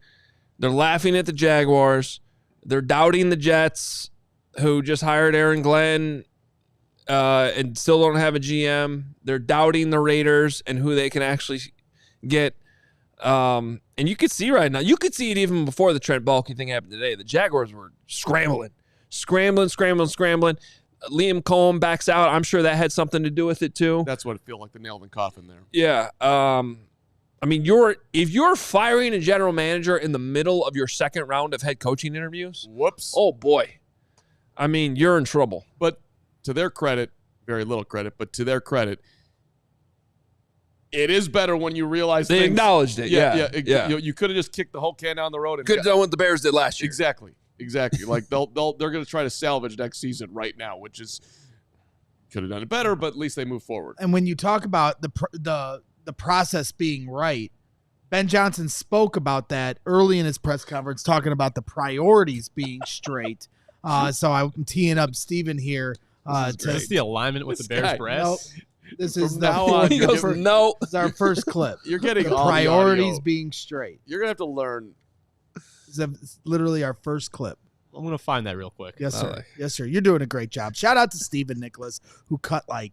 They're laughing at the Jaguars. They're doubting the Jets, who just hired Aaron Glenn and still don't have a GM. They're doubting the Raiders and who they can actually get. And you could see right now, you could see it even before the Trent Baalke thing happened today. The Jaguars were scrambling. Liam Cohen backs out. I'm sure that had something to do with it too.
That's what it feels like, the nail in the coffin there.
Yeah. I mean, if you're firing a general manager in the middle of your second round of head coaching interviews,
whoops.
Oh boy. I mean, you're in trouble.
But to their credit, very little credit, but to their credit, it is better when you realize
they acknowledged it. Yeah.
You could have just kicked the whole can down the road.
Could have done what the Bears did last year.
Exactly. Like they're going to try to salvage next season right now, which is could have done it better, but at least they move forward.
And when you talk about the process being right, Ben Johnson spoke about that early in his press conference, talking about the priorities being straight. So I'm teeing up Steven here.
Is this the alignment with the Bears brass?
Nope. This is
he goes, no.
This is our first clip.
You're getting
the
all
priorities
the
being straight.
You're going to have to learn.
This is literally our first clip.
I'm going to find that real quick.
Yes, sir. Yes, sir. You're doing a great job. Shout out to Stephen Nicholas, who cut like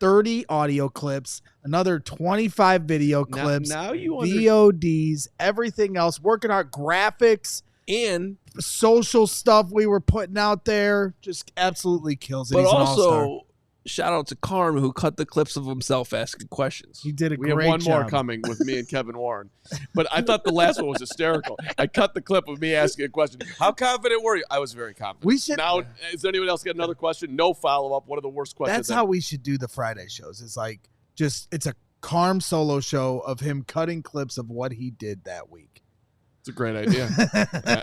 30 audio clips, another 25 video clips,
now you
VODs, everything else, working our graphics
and
social stuff we were putting out there. Just absolutely kills it.
But
He's an
also,
all-star.
shout out to Carman, who cut the clips of himself asking questions.
He did a
We
great
have one
job.
more coming with me and Kevin Warren. But I thought the last one was hysterical. I cut the clip of me asking a question. How confident were you? I was very confident.
We should.
Now, is there anyone else got another question? No follow-up. One of the worst questions.
That's how we should do the Friday shows. It's like it's a Carm solo show of him cutting clips of what he did that week.
It's a great idea.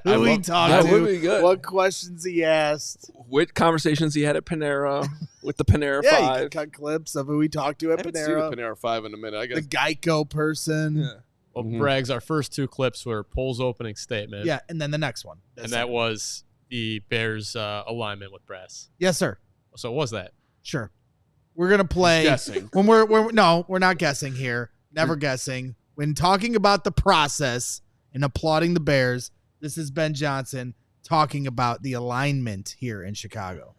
Who he talked
that
to,
would be good.
what questions he asked.
What conversations he had at Panera with the Panera
Yeah,
5.
you can cut clips of who he talked to
I
at
haven't seen a
Panera.
Panera 5 in a minute. I
The
guess.
Geico person.
Yeah.
Well, Braggs, our first two clips were Pole's opening statement.
Yeah, and then the next one.
And that was the Bears alignment with brass.
Yes, sir.
So what was that?
Sure. We're gonna play
guessing.
when we're no, we're not guessing here. Never guessing. When talking about the process and applauding the Bears, this is Ben Johnson talking about the alignment here in Chicago.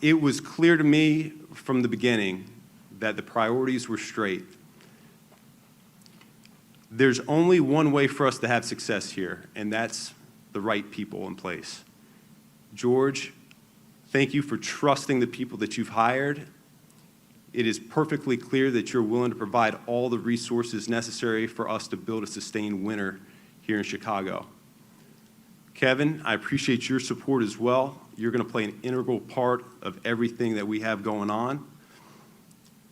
It was clear to me from the beginning that the priorities were straight. There's only one way for us to have success here, and that's the right people in place. George, thank you for trusting the people that you've hired. It is perfectly clear that you're willing to provide all the resources necessary for us to build a sustained winner here in Chicago. Kevin, I appreciate your support as well. You're going to play an integral part of everything that we have going on.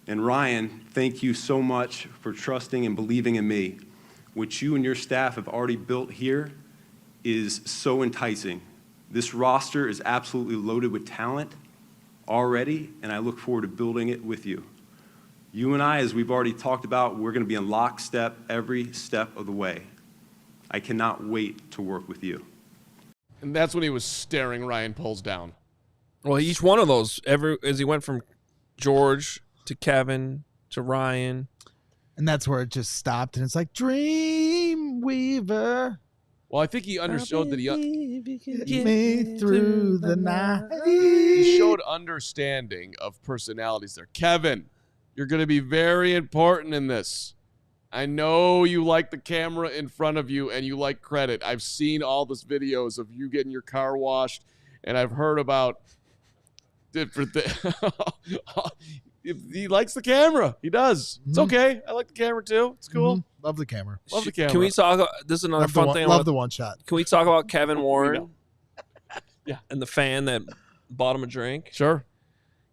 And Ryan, thank you so much for trusting and believing in me. What you and your staff have already built here is so enticing. This roster is absolutely loaded with talent already, and I look forward to building it with you. You and I, as we've already talked about, we're going to be in lockstep every step of the way. I cannot wait to work with you.
And that's when he was staring Ryan Poles down.
Well, each one of those, as he went from George to Kevin to Ryan.
And that's where it just stopped, and it's like Dreamweaver.
Well, I think he understood that
Get me through the night.
he showed understanding of personalities there. Kevin, you're going to be very important in this. I know you like the camera in front of you and you like credit. I've seen all those videos of you getting your car washed, and I've heard about different things. He likes the camera. He does. It's okay. I like the camera too. It's cool.
Love the camera.
Love the camera.
Can we talk? This is another fun thing.
Love the one shot.
Can we talk about Kevin Warren?
Yeah.
And the fan that bought him a drink?
Sure.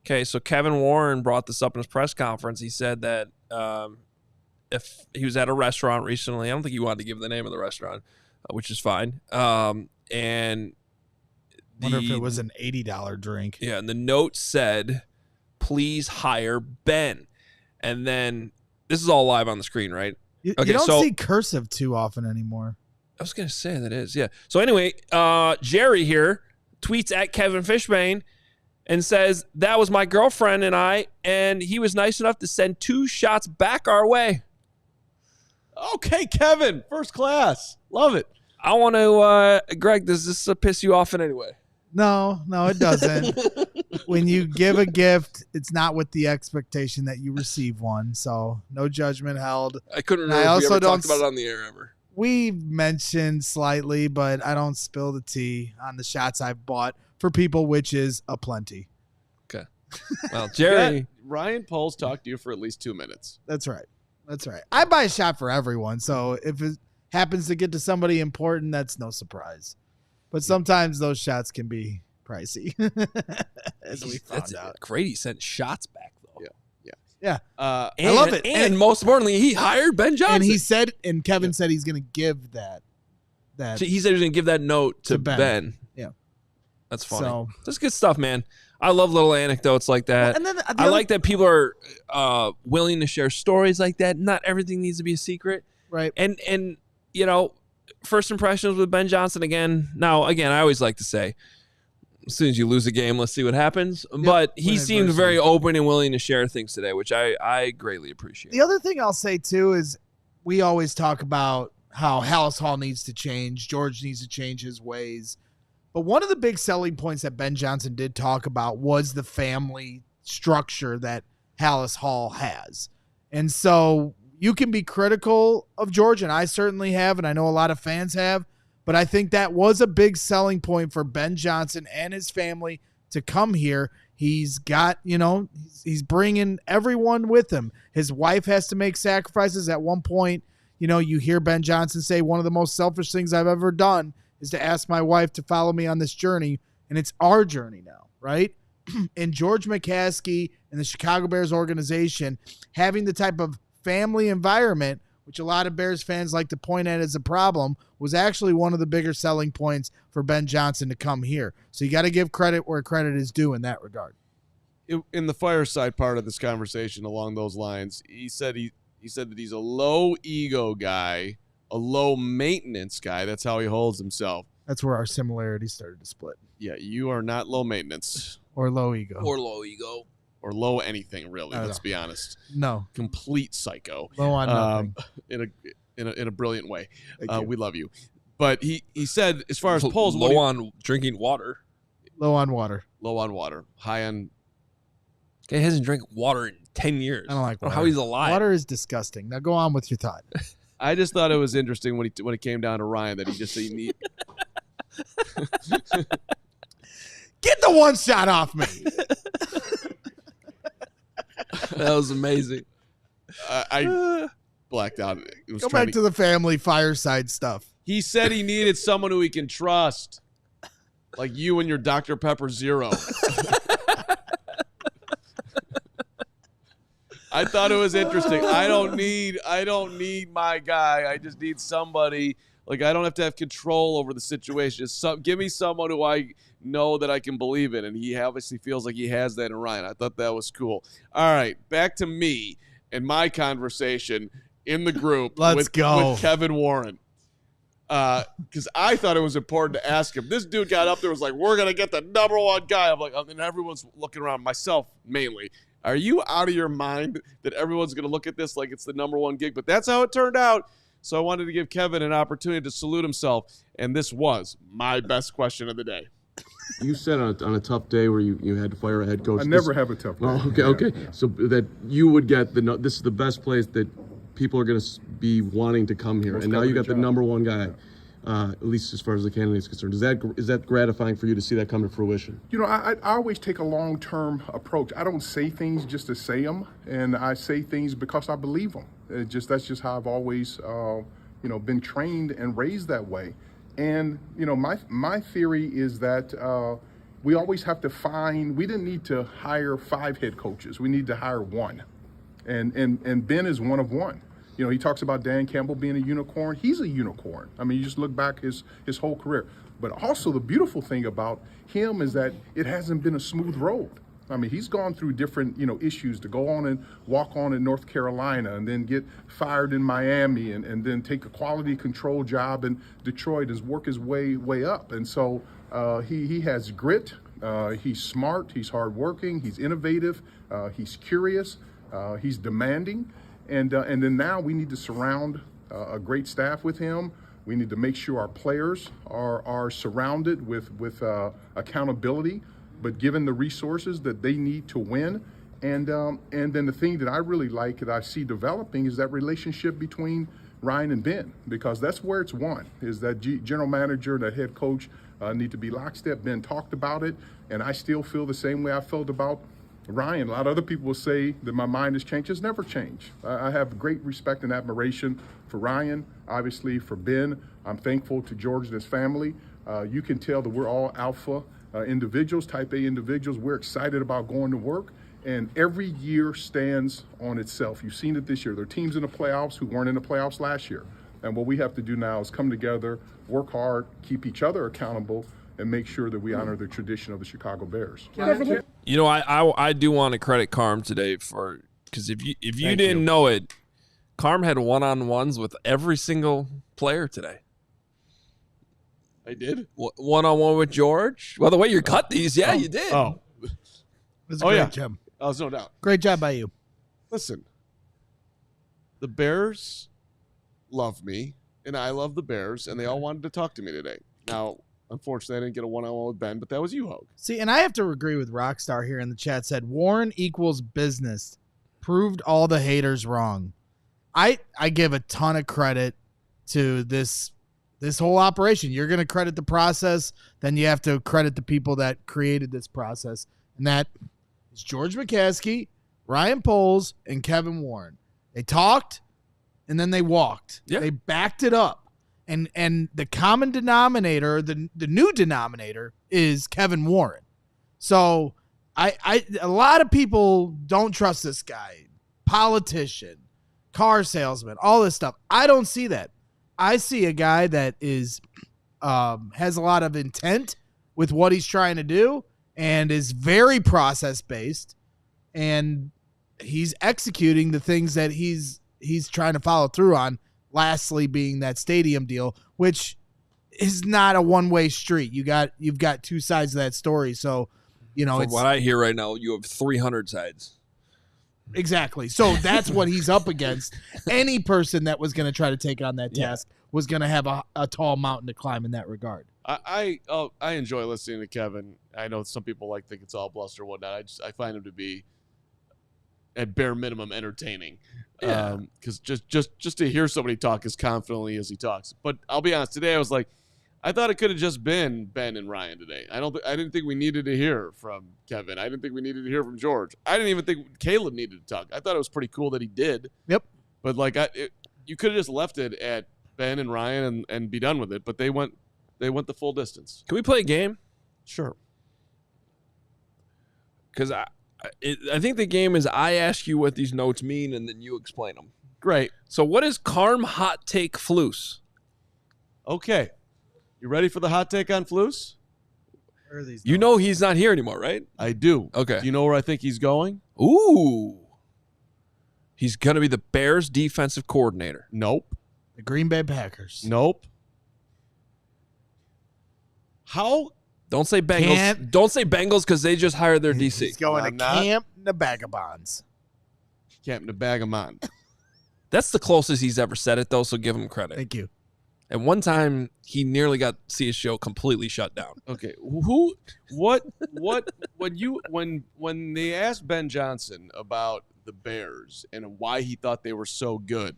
Okay, so Kevin Warren brought this up in his press conference. He said that if he was at a restaurant recently, I don't think he wanted to give the name of the restaurant, which is fine. And
Wonder if it was an $80 drink.
Yeah, and the note said, "Please hire Ben." And then this is all live on the screen, right?
You don't see cursive too often anymore.
I was going to say that is, yeah. So anyway, Jerry here tweets at Kevin Fishbane and says, "That was my girlfriend and I, and he was nice enough to send 2 shots back our way."
Okay, Kevin, first class. Love it.
I want to, Greg, does this piss you off in any way?
No, it doesn't. When you give a gift, it's not with the expectation that you receive one. So no judgment held.
I couldn't remember if we ever talked about it on the air ever.
We mentioned slightly, but I don't spill the tea on the shots I've bought for people, which is aplenty.
Okay. Well, Jerry.
Ryan Poles talked to you for at least 2 minutes.
That's right. I buy a shot for everyone, so if it happens to get to somebody important, that's no surprise. But sometimes those shots can be pricey, as we found out.
Great, he sent shots back though.
Yeah.
I
love it.
And most importantly, he hired Ben Johnson.
And he said, and Kevin said he's going to give that.
So he said he was going to give that note to Ben.
Yeah.
That's funny.
So-
That's good stuff, man. I love little anecdotes like that.
Well, and then the
I
other-
like that people are willing to share stories like that. Not everything needs to be a secret.
Right.
And you know, first impressions with Ben Johnson again. Now, again, I always like to say, as soon as you lose a game, let's see what happens. But he seemed very open and willing to share things today, which I greatly appreciate.
The other thing I'll say, too, is we always talk about how Hallis Hall needs to change. George needs to change his ways. But one of the big selling points that Ben Johnson did talk about was the family structure that Hallis Hall has. And so you can be critical of George, and I certainly have, and I know a lot of fans have, but I think that was a big selling point for Ben Johnson and his family to come here. He's got, he's bringing everyone with him. His wife has to make sacrifices. At one point, you hear Ben Johnson say, one of the most selfish things I've ever done is to ask my wife to follow me on this journey, and it's our journey now, right? And George McCaskey and the Chicago Bears organization having the type of family environment, which a lot of Bears fans like to point at as a problem, was actually one of the bigger selling points for Ben Johnson to come here. So you got to give credit where credit is due in that regard.
In the Fireside part of this conversation along those lines, he said that he's a low ego guy, a low maintenance guy. That's how he holds himself.
That's where our similarities started to split.
Yeah, you are not low maintenance.
Or low ego.
Or low ego.
Or low anything, really.
I
Let's
know.
be honest.
No.
Complete psycho.
Low on nothing.
In a brilliant way.
Thank you.
We love you. But he said, as far as polls,
low on drinking water.
Low on water.
Low on water. High on.
Guy hasn't drank water in 10 years.
I don't like
know
water.
how he's alive.
Water is disgusting. Now go on with your thought.
I just thought it was interesting when it came down to Ryan that he just said he need.
Get the one shot off me.
That was amazing.
I blacked out. It was
Go
trying
back to the family Fireside stuff.
He said he needed someone who he can trust, like you and your Dr. Pepper Zero. I thought it was interesting. I don't need my guy. I just need somebody. Like, I don't have to have control over the situation. Just give me someone who I know that I can believe in, and he obviously feels like he has that in Ryan. I thought that was cool. All right, back to me and my conversation in the group with Kevin Warren. Because I thought it was important to ask him. This dude got up there, was like, we're going to get the number one guy. I'm like, and everyone's looking around, myself mainly. Are you out of your mind that everyone's going to look at this like it's the number one gig? But that's how it turned out. So I wanted to give Kevin an opportunity to salute himself, and this was my best question of the day.
You said on a tough day where you had to fire a head coach.
I never have a tough day.
Oh, okay. So that you would get this is the best place that people are going to be wanting to come here, and now you got the number one guy, at least as far as the candidate is concerned. Is that gratifying for you to see that come to fruition?
I always take a long-term approach. I don't say things just to say them, and I say things because I believe them. That's just how I've always, been trained and raised that way. And my theory is that we always have to find. We didn't need to hire 5 head coaches. We need to hire one, and Ben is one of one. He talks about Dan Campbell being a unicorn. He's a unicorn. I mean, you just look back his whole career. But also the beautiful thing about him is that it hasn't been a smooth road. I mean, he's gone through different, issues to go on and walk on in North Carolina and then get fired in Miami and then take a quality control job in Detroit and work his way up. And so he has grit. He's smart. He's hardworking. He's innovative. He's curious. He's demanding. And then now we need to surround a great staff with him. We need to make sure our players are surrounded with accountability, but given the resources that they need to win. And then the thing that I really like that I see developing is that relationship between Ryan and Ben, because that's where it's won, is that general manager, that head coach need to be lockstep. Ben talked about it, and I still feel the same way I felt about Ryan. A lot of other people will say that my mind has changed. It's never changed. I have great respect and admiration for Ryan, obviously for Ben. I'm thankful to George and his family. You can tell that we're all alpha individuals, type A individuals. We're excited about going to work, and every year stands on itself. You've seen it this year. There are teams in the playoffs who weren't in the playoffs last year. And what we have to do now is come together, work hard, keep each other accountable, and make sure that we honor the tradition of the Chicago Bears.
You know, I do want to credit Carm today because if you didn't know it, Carm had one-on-ones with every single player today.
I did?
One-on-one with George. Well, the way you cut these, you did.
Oh.
It was a great job.
Oh, there's no doubt.
Great job by you.
Listen, the Bears love me, and I love the Bears, and they all wanted to talk to me today. Now, unfortunately, I didn't get a one-on-one with Ben, but that was you, Hoge.
See, and I have to agree with Rockstar here in the chat. Said Warren equals business. Proved all the haters wrong. I give a ton of credit to this whole operation. You're going to credit the process, then you have to credit the people that created this process, and that is George McCaskey, Ryan Poles, and Kevin Warren. They talked, and then they walked.
Yeah.
They backed it up. And the common denominator, the new denominator, is Kevin Warren. So a lot of people don't trust this guy. Politician, car salesman, all this stuff. I don't see that. I see a guy that is has a lot of intent with what he's trying to do and is very process based, and he's executing the things that he's trying to follow through on. Lastly, being that stadium deal, which is not a one-way street. You've got two sides of that story. So,
From what I hear right now, you have 300 sides.
Exactly. So that's what he's up against. Any person that was going to try to take on that task was going to have a tall mountain to climb in that regard.
I enjoy listening to Kevin. I know some people think it's all bluster and whatnot. I find him to be at bare minimum entertaining. Because just to hear somebody talk as confidently as he talks. But I'll be honest, today I was like, I thought it could have just been Ben and Ryan today. I didn't think we needed to hear from Kevin. I didn't think we needed to hear from George. I didn't even think Caleb needed to talk. I thought it was pretty cool that he did.
Yep.
But you could have just left it at Ben and Ryan and be done with it. But they went the full distance.
Can we play a game?
Sure.
Because I think the game is I ask you what these notes mean, and then you explain them.
Great.
So what is Carm hot take Flus?
Okay. You ready for the hot take on Flus?
Where are these?
You know he's not here anymore, right?
I do.
Okay.
Do you know where I think he's going?
Ooh. He's going to be the Bears defensive coordinator.
Nope.
The Green Bay Packers.
Nope. How?
Don't say Bengals. Don't say Bengals because they just hired their DC.
He's going to Camp Nabagabons.
Camp Nabagabon.
That's the closest he's ever said it, though, so give him credit.
Thank you.
At one time, he nearly got CHGO completely shut down.
Okay. When they asked Ben Johnson about the Bears and why he thought they were so good,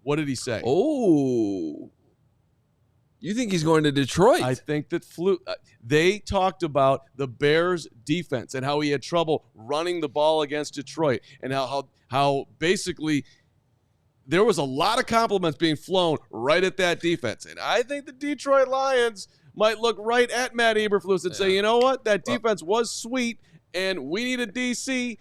what did he say?
Oh. You think he's going to Detroit?
I think that they talked about the Bears' defense and how he had trouble running the ball against Detroit, and how basically there was a lot of compliments being flown right at that defense. And I think the Detroit Lions might look right at Matt Eberflus and say, you know what, that defense was sweet, and we need a DC.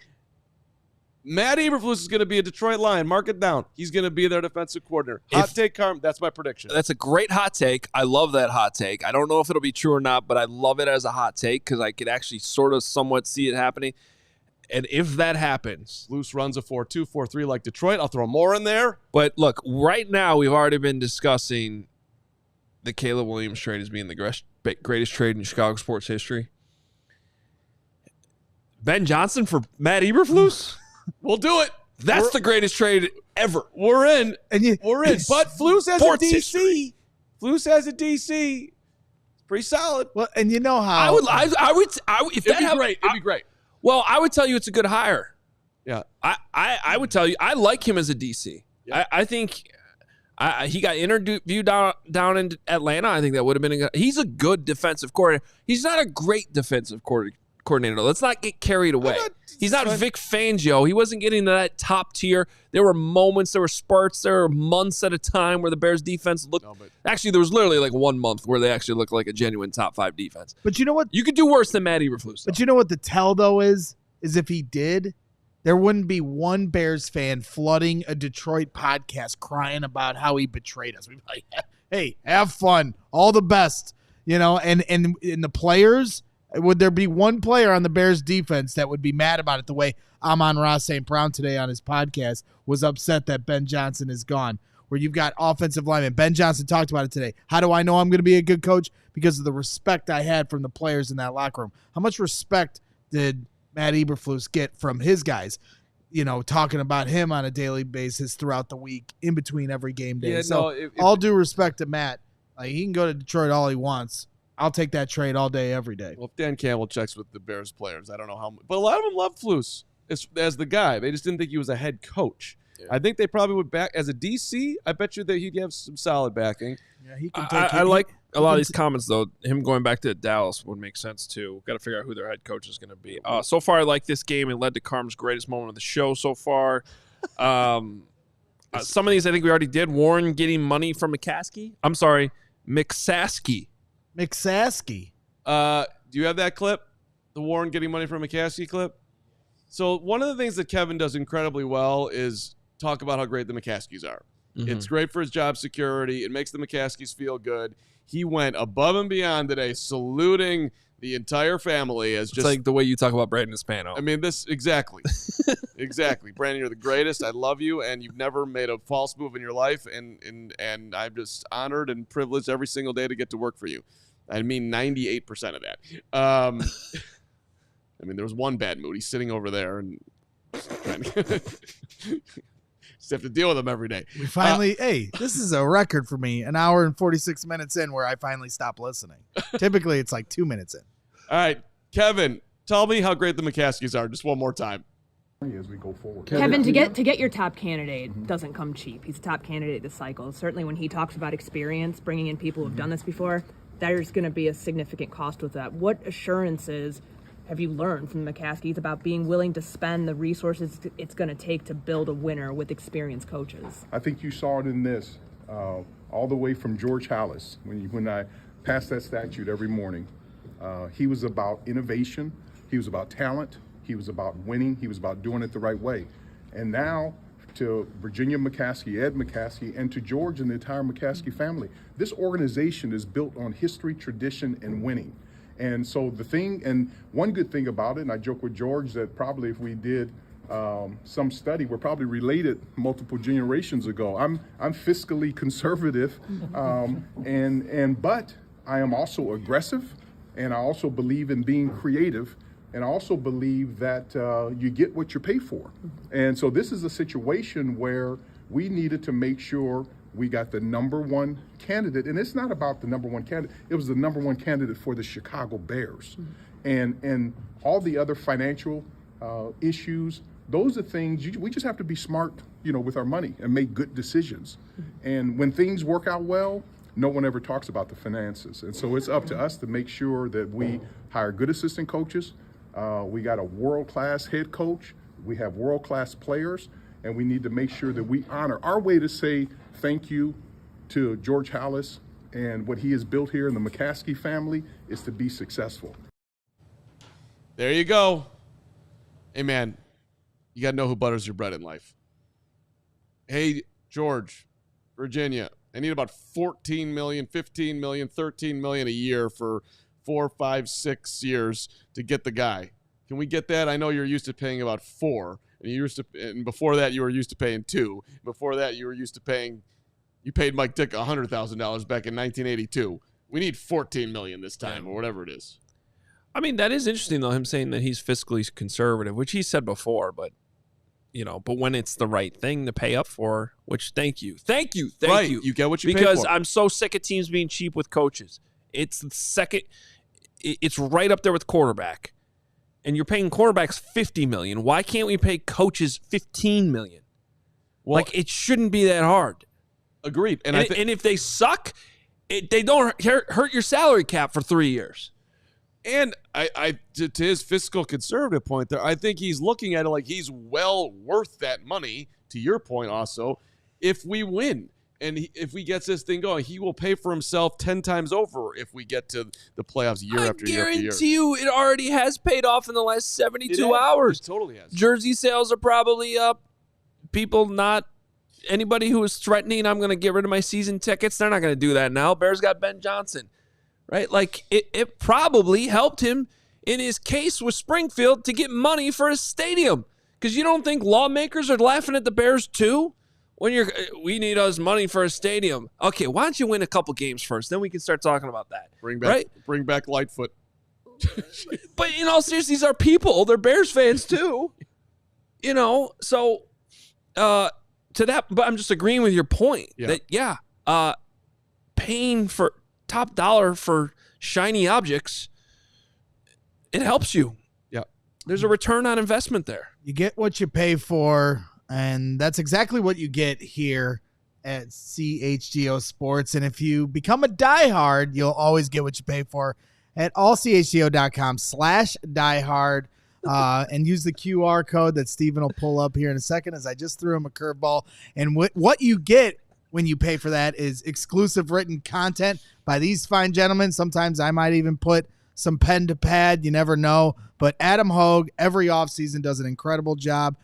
Matt Eberflus is going to be a Detroit Lion. Mark it down. He's going to be their defensive coordinator. Hot take, Carm. That's my prediction.
That's a great hot take. I love that hot take. I don't know if it'll be true or not, but I love it as a hot take because I could actually sort of somewhat see it happening. And if that happens,
Loose runs a 4-2, 4-3 like Detroit. I'll throw more in there.
But look, right now we've already been discussing the Caleb Williams trade as being the greatest trade in Chicago sports history. Ben Johnson for Matt Eberflus?
We'll do it.
That's the greatest trade ever.
We're in. We're in. But Flus has a DC.
History.
Flus has a DC. It's pretty solid.
Well, and you know how
I would if
it'd be great. It'd be great.
Well, I would tell you it's a good hire.
Yeah.
I would tell you I like him as a DC.
Yeah.
I think He got interviewed down in Atlanta. I think that would have been he's a good defensive coordinator. He's not a great defensive coordinator. Let's not get carried away. He's not Vic Fangio. He wasn't getting to that top tier. There were moments, there were spurts, there were months at a time where the Bears defense looked. Actually, there was literally like 1 month where they actually looked like a genuine top 5 defense.
But you know what?
You could do worse than Matt Eberflus.
But you know what the tell though is if he did, there wouldn't be one Bears fan flooding a Detroit podcast crying about how he betrayed us. We'd be like, hey, have fun. All the best. You know, and the players, would there be one player on the Bears defense that would be mad about it the way Amon-Ra St. Brown today on his podcast was upset that Ben Johnson is gone? Where you've got offensive linemen. Ben Johnson talked about it today. How do I know I'm going to be a good coach? Because of the respect I had from the players in that locker room. How much respect did Matt Eberflus get from his guys, you know, talking about him on a daily basis throughout the week in between every game day? All due respect to Matt, like, he can go to Detroit all he wants. I'll take that trade all day, every day.
Well, if Dan Campbell checks with the Bears players, I don't know how much. But a lot of them love Flus as the guy. They just didn't think he was a head coach. Yeah. I think they probably would back as a DC. I bet you that he'd have some solid backing.
Yeah, he can take
I like a lot of these comments, though. Him going back to Dallas would make sense, too. Got to figure out who their head coach is going to be. So far, I like this game. It led to Carm's greatest moment of the show so far. Some of these I think we already did. Warren getting money from McCaskey. I'm sorry, McCaskey.
McCaskey.
Do you have that clip? The Warren getting money from McCaskey clip? So one of the things that Kevin does incredibly well is talk about how great the McCaskeys are. Mm-hmm. It's great for his job security. It makes the McCaskeys feel good. He went above and beyond today, saluting the entire family as just
like the way you talk about Brandon Spano.
I mean, this exactly. Exactly. Brandon, you're the greatest. I love you, and you've never made a false move in your life, and I'm just honored and privileged every single day to get to work for you. I mean 98% of that. I mean, there was one bad mood. He's sitting over there and trying to just have to deal with him every day.
We finally, hey, this is a record for me. An hour and 46 minutes in where I finally stop listening. Typically, it's like 2 minutes in.
All right, Kevin, tell me how great the McCaskeys are just one more time.
As we go forward.
Kevin, to get your top candidate doesn't come cheap. He's a top candidate this cycle. Certainly when he talks about experience, bringing in people who've done this before, there's going to be a significant cost with that. What assurances have you learned from the McCaskies about being willing to spend the resources it's going to take to build a winner with experienced coaches?
I think you saw it in this, all the way from George Hallis, when I passed that statute every morning. He was about innovation. He was about talent. He was about winning. He was about doing it the right way. And now to Virginia McCaskey, Ed McCaskey, and to George and the entire McCaskey family, this organization is built on history, tradition, and winning. And so one good thing about it, and I joke with George that probably if we did some study, we're probably related multiple generations ago. I'm fiscally conservative, but I am also aggressive, and I also believe in being creative, and I also believe that you get what you pay for. And so this is a situation where we needed to make sure we got the number one candidate. And it's not about the number one candidate. It was the number one candidate for the Chicago Bears. And all the other financial issues, those are things we just have to be smart, with our money and make good decisions. And when things work out well, no one ever talks about the finances. And so it's up to us to make sure that we hire good assistant coaches. We got a world-class head coach. We have world-class players. And we need to make sure that we honor our way to say thank you to George Hallis and what he has built here in the McCaskey family is to be successful.
There you go. Hey, man, you got to know who butters your bread in life. Hey, George, Virginia, I need about $14 million, $15 million, $13 million a year for 4, 5, 6 years to get the guy. Can we get that? I know you're used to paying about 4. And before that, you were used to paying 2. Before that, you paid Mike Dick $100,000 back in 1982. We need $14 million this time, or whatever it is.
I mean, that is interesting, though, him saying that he's fiscally conservative, which he said before, but when it's the right thing to pay up for, which thank you.
Right. You get what you pay for.
Because I'm so sick of teams being cheap with coaches. It's right up there with quarterback. And you're paying quarterbacks $50 million. Why can't we pay coaches $15 million? Well, it shouldn't be that hard.
Agreed.
And if they suck, they don't hurt your salary cap for 3 years.
And to his fiscal conservative point there, I think he's looking at it like he's well worth that money, to your point also, if we win. And if he gets this thing going, he will pay for himself 10 times over if we get to the playoffs year after year after year.
I guarantee you it already has paid off in the last 72 hours.
It totally has.
Jersey sales are probably up. Anybody who was threatening, I'm going to get rid of my season tickets, they're not going to do that now. Bears got Ben Johnson, right? Like, it probably helped him in his case with Springfield to get money for his stadium. Because you don't think lawmakers are laughing at the Bears too? We need us money for a stadium. Okay, why don't you win a couple games first? Then we can start talking about that.
Bring back Lightfoot.
But in all seriousness, these are people. They're Bears fans too. So to that, but I'm just agreeing with your point that paying for top dollar for shiny objects, it helps you.
Yeah.
There's a return on investment there.
You get what you pay for, and that's exactly what you get here at CHGO Sports. And if you become a diehard, you'll always get what you pay for at allchgo.com/diehard. And use the QR code that Steven will pull up here in a second, as I just threw him a curveball. And what you get when you pay for that is exclusive written content by these fine gentlemen. Sometimes I might even put some pen to pad. You never know. But Adam Hoge, every offseason, does an incredible job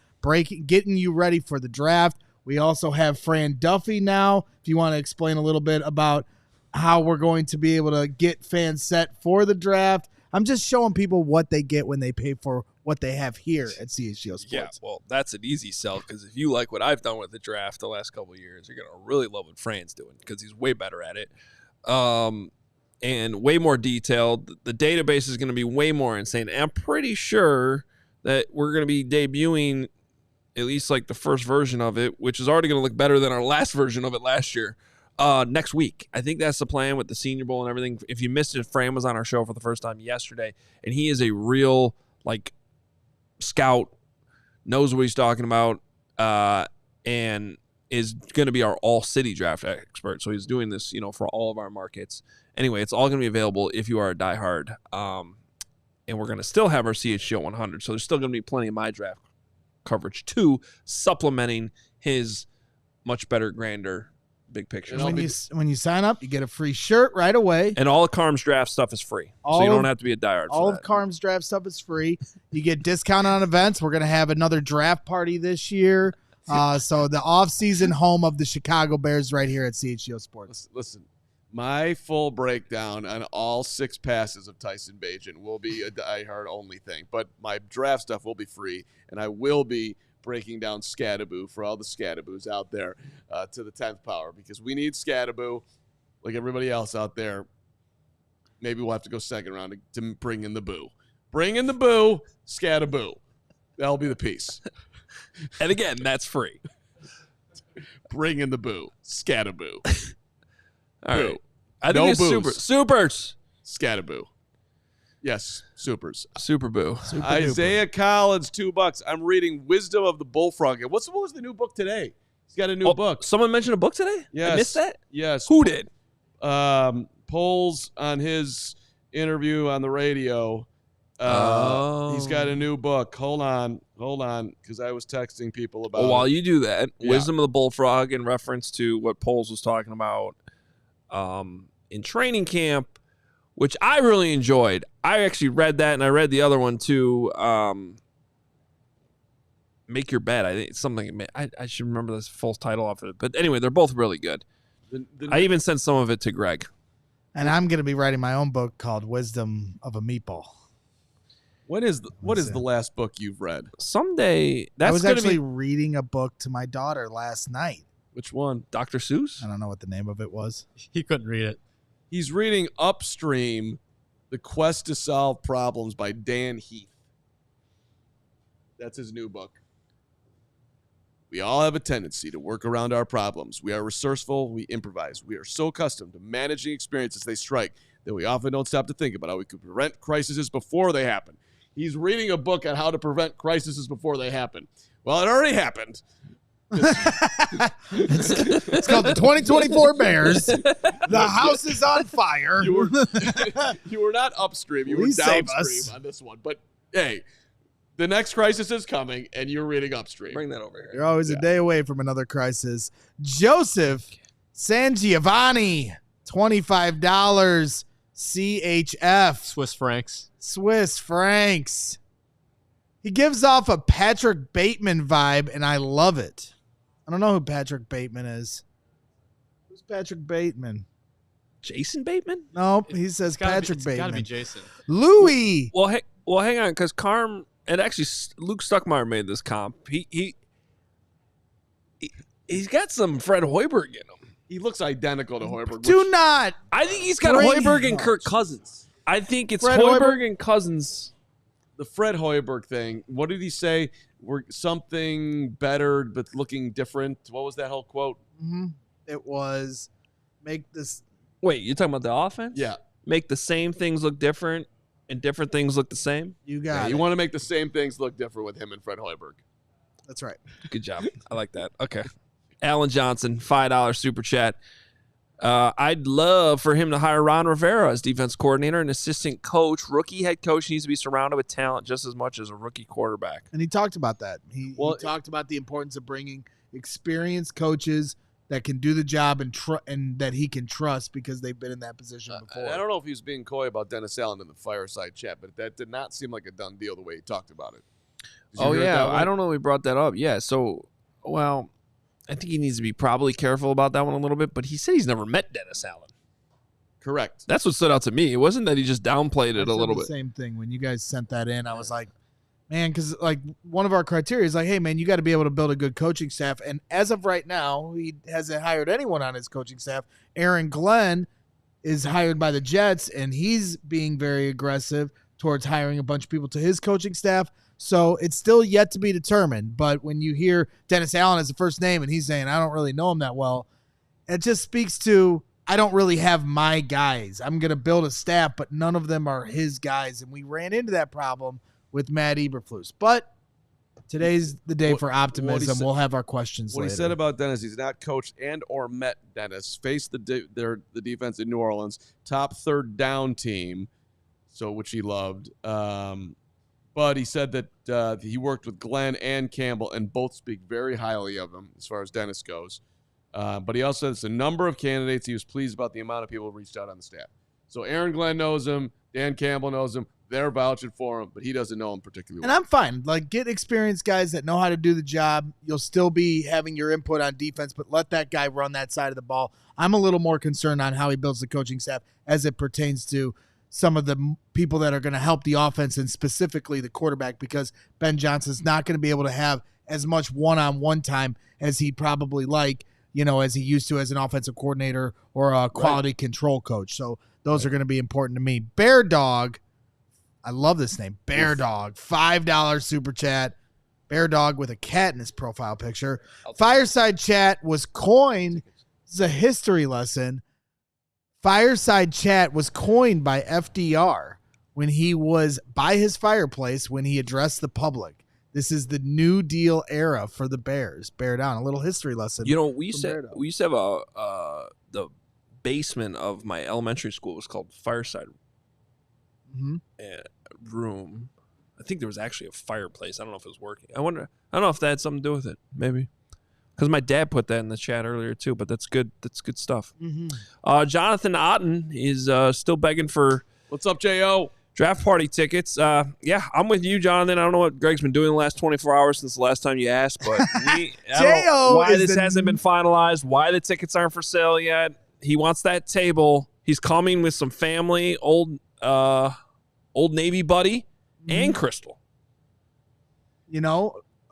getting you ready for the draft. We also have Fran Duffy now, if you want to explain a little bit about how we're going to be able to get fans set for the draft. I'm just showing people what they get when they pay for what they have here at CHGO Sports.
Yeah, well, that's an easy sell, because if you like what I've done with the draft the last couple of years, you're going to really love what Fran's doing, because he's way better at it and way more detailed. The database is going to be way more insane. And I'm pretty sure that we're going to be debuting at least like the first version of it, which is already going to look better than our last version of it last year. Next week. I think that's the plan with the Senior Bowl and everything. If you missed it, Fran was on our show for the first time yesterday, and he is a real scout, knows what he's talking about, and is going to be our all-city draft expert. So he's doing this, for all of our markets. Anyway, it's all going to be available if you are a diehard, and we're going to still have our CHGO 100. So there's still going to be plenty of my draft coverage too, supplementing his much better, grander big picture.
When you sign up, you get a free shirt right away.
And all of Carm's draft stuff is free. So you don't have to be a diehard for
all
that.
of Carm's draft stuff is free. You get discount on events. We're going to have another draft party this year. So the off-season home of the Chicago Bears right here at CHGO Sports.
Listen, my full breakdown on all 6 passes of Tyson Bagent will be a diehard only thing. But my draft stuff will be free, and I will be breaking down Scattaboo for all the Scataboos out there to the 10th power, because we need Scattaboo like everybody else out there. Maybe we'll have to go second round to bring in the boo. Bring in the boo, Scattaboo. That'll be the piece.
And again, that's free.
Bring in the boo, Scattaboo.
All
boo.
right. I think it's supers.
Scattaboo. Yes, supers.
Super boo.
Isaiah Collins, $2. I'm reading Wisdom of the Bullfrog. What was the new book today? He's got a new book.
Someone mentioned a book today?
Yes.
I missed that?
Yes.
Who did?
Polls on his interview on the radio. He's got a new book. Hold on, because I was texting people about
while you do that,
Yeah.
Wisdom of the Bullfrog, in reference to what Poles was talking about in training camp, which I really enjoyed. I actually read that, and I read the other one too. Make Your Bed. I think it's something. I should remember the full title of it. But anyway, they're both really good. I even sent some of it to Greg.
And I'm going to be writing my own book called Wisdom of a Meatball.
What is the last book you've read?
Someday.
I was actually reading a book to my daughter last night.
Which one?
Dr. Seuss?
I don't know what the name of it was.
He couldn't read it.
He's reading Upstream, The Quest to Solve Problems by Dan Heath. That's his new book. We all have a tendency to work around our problems. We are resourceful. We improvise. We are so accustomed to managing experiences they strike that we often don't stop to think about how we could prevent crises before they happen. He's reading a book on how to prevent crises before they happen. Well, it already happened.
It's called the 2024 Bears. The house is on fire.
You were not upstream. You
Please
were
save
downstream
us.
on this one. But, hey, the next crisis is coming, and you're reading upstream.
Bring that over here.
You're always a day away from another crisis. Joseph Sangiovanni, $25 CHF.
Swiss francs.
He gives off a Patrick Bateman vibe, and I love it. I don't know who Patrick Bateman is. Who's Patrick Bateman?
Jason Bateman?
Nope, he says Patrick
It's
Bateman.
gotta be Jason.
Louis.
Well, hang on, because Carm and actually Luke Stuckmeyer made this comp. He's got some Fred Hoiberg in him.
He looks identical to Hoiberg.
Do not.
I think he's got
Bring
Hoiberg and
him.
Kirk Cousins. I think it's
Fred
Hoiberg and Cousins.
The Fred Hoiberg thing. What did he say? We're something better, but looking different. What was that whole quote?
Mm-hmm. It was make this.
Wait, you're talking about the offense?
Yeah.
Make the same things look different and different things look the same?
You got
Yeah,
it.
you want to make the same things look different with him and Fred Hoiberg.
That's right.
Good job. I like that. Okay. Alan Johnson, $5 super chat. I'd love for him to hire Ron Rivera as defense coordinator and assistant coach. Rookie head coach needs to be surrounded with talent just as much as a rookie quarterback.
And he talked about that. He talked about the importance of bringing experienced coaches that can do the job and that he can trust because they've been in that position before.
I don't know if he was being coy about Dennis Allen in the Fireside chat, but that did not seem like a done deal the way he talked about it. Did you
Oh,
hear it
yeah.
that way?
I don't know if we brought that up. Yeah. So, well, I think he needs to be probably careful about that one a little bit, but he said he's never met Dennis Allen.
Correct.
That's what stood out to me. It wasn't that he just downplayed it a little bit.
Same thing. When you guys sent that in, I was like, man, because like one of our criteria is like, hey, man, you got to be able to build a good coaching staff. And as of right now, he hasn't hired anyone on his coaching staff. Aaron Glenn is hired by the Jets, and he's being very aggressive towards hiring a bunch of people to his coaching staff. So it's still yet to be determined. But when you hear Dennis Allen as the first name and he's saying, I don't really know him that well, it just speaks to, I don't really have my guys. I'm going to build a staff, but none of them are his guys. And we ran into that problem with Matt Eberflus. But today's the day for optimism. We'll have our questions
What
later.
he said about Dennis, he's not coached and or met Dennis, faced the defense in New Orleans, top third down team, so which he loved. But he said that he worked with Glenn and Campbell, and both speak very highly of him as far as Dennis goes. But he also said it's a number of candidates. He was pleased about the amount of people who reached out on the staff. So Aaron Glenn knows him. Dan Campbell knows him. They're vouching for him, but he doesn't know him particularly
And
well.
I'm fine. Like, get experienced guys that know how to do the job. You'll still be having your input on defense, but let that guy run that side of the ball. I'm a little more concerned on how he builds the coaching staff as it pertains to some of the people that are going to help the offense and specifically the quarterback, because Ben Johnson's not going to be able to have as much one-on-one time as he'd probably like, as he used to as an offensive coordinator or a quality control coach. So those are going to be important to me. Bear Dog, I love this name, Bear Dog, $5 super chat. Bear Dog with a cat in his profile picture. Fireside chat was coined. This is a history lesson. Fireside chat was coined by FDR when he was by his fireplace when he addressed the public. This is the New Deal era for the Bears. Bear down. A little history lesson.
We used to have the basement of my elementary school was called Fireside room. I think there was actually a fireplace. I don't know if it was working. I don't know if that had something to do with it. Maybe. Because my dad put that in the chat earlier too, but that's good. That's good stuff. Jonathan Otten is still begging for
what's up, Jo?
Draft party tickets. Yeah, I'm with you, Jonathan. I don't know what Greg's been doing the last 24 hours since the last time you asked, but I don't know why this hasn't been finalized. Why the tickets aren't for sale yet? He wants that table. He's coming with some family, old Navy buddy, and Crystal.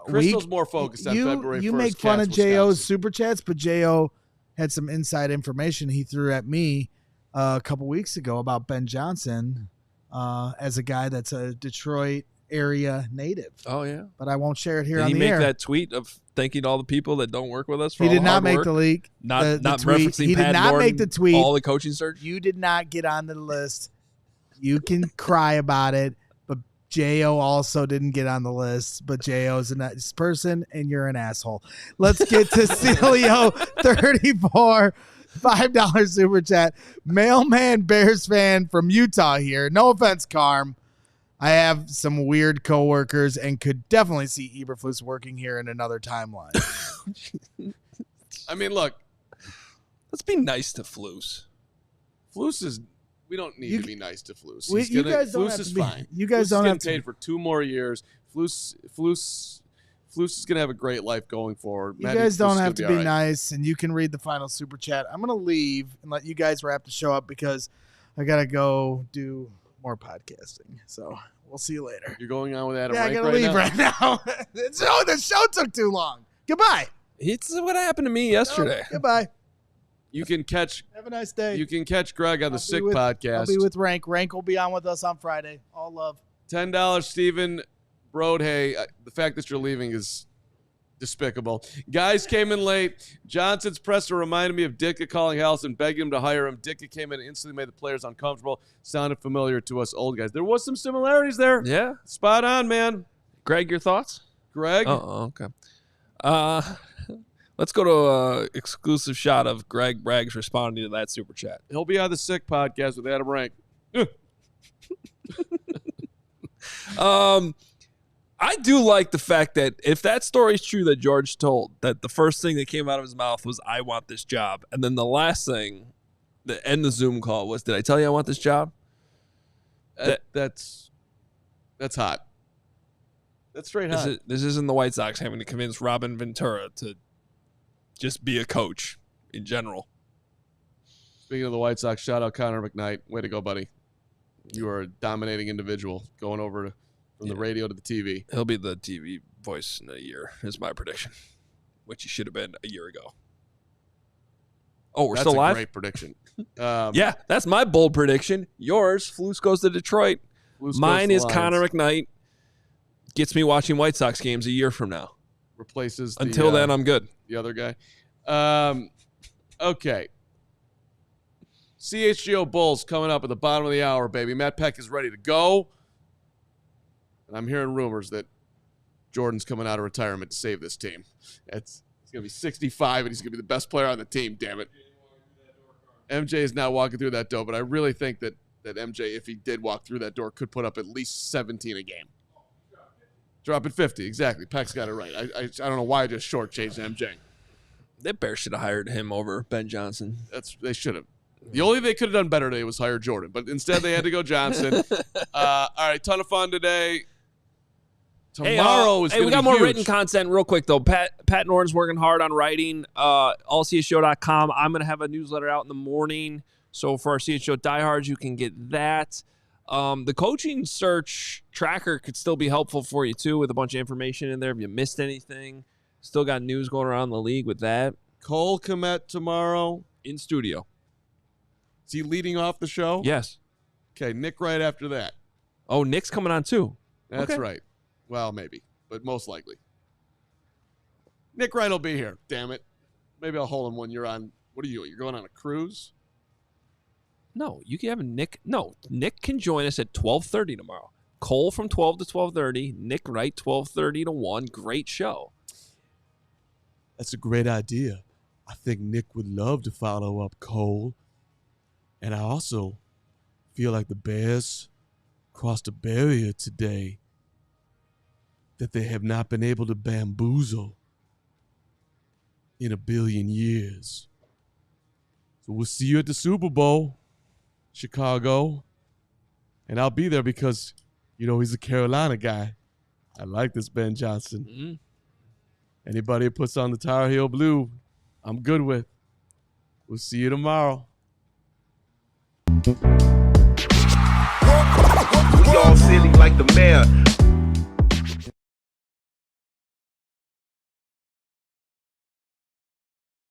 Crystal's more focused on February 1st.
You make fun of J.O.'s super chats, but J.O. had some inside information he threw at me a couple weeks ago about Ben Johnson as a guy that's a Detroit area native.
Oh, yeah.
But I won't share it here
Did
on
he
the
make
air.
that tweet of thanking all the people that don't work with us for
He
all
did
the
not
hard
make
work?
the leak.
Not
the tweet.
referencing
He
Pat
did not
Norton,
make the tweet.
all the coaching search?
You did not get on the list. You can cry about it. But J.O. also didn't get on the list, but J.O. is a nice person, and you're an asshole. Let's get to Celio 34, $5 super chat. Mailman Bears fan from Utah here. No offense, Carm. I have some weird coworkers and could definitely see Eberflus working here in another timeline.
I mean, look.
Let's be nice to Flus.
Flus is... We don't need to be nice to Flus.
Flus
is fine.
You guys don't have to
paid for 2 more years. Flus is going to have a great life going forward.
You guys don't have to be nice, and you can read the final super chat. I'm going to leave and let you guys wrap the show up because I got to go do more podcasting. So we'll see you later.
You're going on with Adam
I
Rank
got to leave right now. The show took too long. Goodbye.
It's what happened to me yesterday.
Goodbye.
You can catch.
Have a nice day.
You can catch Greg on the Sick Podcast.
I'll be with Rank. Rank will be on with us on Friday. All love.
$10, Stephen Broadhay. The fact that you're leaving is despicable. Guys came in late. Johnson's presser reminded me of Ditka calling House and begging him to hire him. Ditka came in and instantly made the players uncomfortable. Sounded familiar to us old guys. There was some similarities there.
Yeah.
Spot on, man.
Greg, your thoughts?
Greg?
Oh, okay. Let's go to an exclusive shot of Greg Braggs responding to that super chat.
He'll be on the Sick Podcast with Adam Rank.
I do like the fact that if that story is true that George told, that the first thing that came out of his mouth was, I want this job. And then the last thing that end the Zoom call was, did I tell you I want this job?
That's hot. That's straight hot.
This isn't the White Sox having to convince Robin Ventura to just be a coach in general.
Speaking of the White Sox, shout out Connor McKnight. Way to go, buddy. You are a dominating individual going over from the radio to the TV.
He'll be the TV voice in a year, is my prediction, which he should have been a year ago. Oh, we're still live?
That's a great prediction.
Yeah, that's my bold prediction. Yours, Flus goes to Detroit. Mine is Connor McKnight. Gets me watching White Sox games a year from now.
Replaces
Until then, I'm good.
The other guy. Okay. CHGO Bulls coming up at the bottom of the hour, baby. Matt Peck is ready to go. And I'm hearing rumors that Jordan's coming out of retirement to save this team. He's going to be 65, and he's going to be the best player on the team, damn it. MJ is now walking through that door, but I really think that MJ, if he did walk through that door, could put up at least 17 a game. Drop at 50, exactly. Peck's got it right. I don't know why I just shortchanged MJ.
The Bears should have hired him over Ben Johnson.
They should have. The only thing they could have done better today was hire Jordan, but instead they had to go Johnson. All right, ton of fun today. Tomorrow is going to be
we got more
huge.
written content real quick, though. Pat Norton's working hard on writing. AllCHGO.com. I'm going to have a newsletter out in the morning. So for our CHGO diehards, you can get that. The coaching search tracker could still be helpful for you, too, with a bunch of information in there. If you missed anything, still got news going around the league with that.
Cole Kmet tomorrow.
In studio.
Is he leading off the show?
Yes.
Okay, Nick right after that.
Oh, Nick's coming on, too.
That's right. Well, maybe, but most likely. Nick Wright will be here, damn it. Maybe I'll hold him when you're on. What are you? You're going on a cruise?
No, you can have Nick. No, Nick can join us at 12:30 tomorrow. Cole from 12 to 12:30. Nick Wright, 12:30 to 1. Great show.
That's a great idea. I think Nick would love to follow up Cole. And I also feel like the Bears crossed a barrier today that they have not been able to bamboozle in a billion years. So we'll see you at the Super Bowl, Chicago. And I'll be there because, he's a Carolina guy. I like this Ben Johnson.
Mm-hmm.
Anybody who puts on the Tar Heel blue, I'm good with. We'll see you tomorrow.
We all silly like the mayor.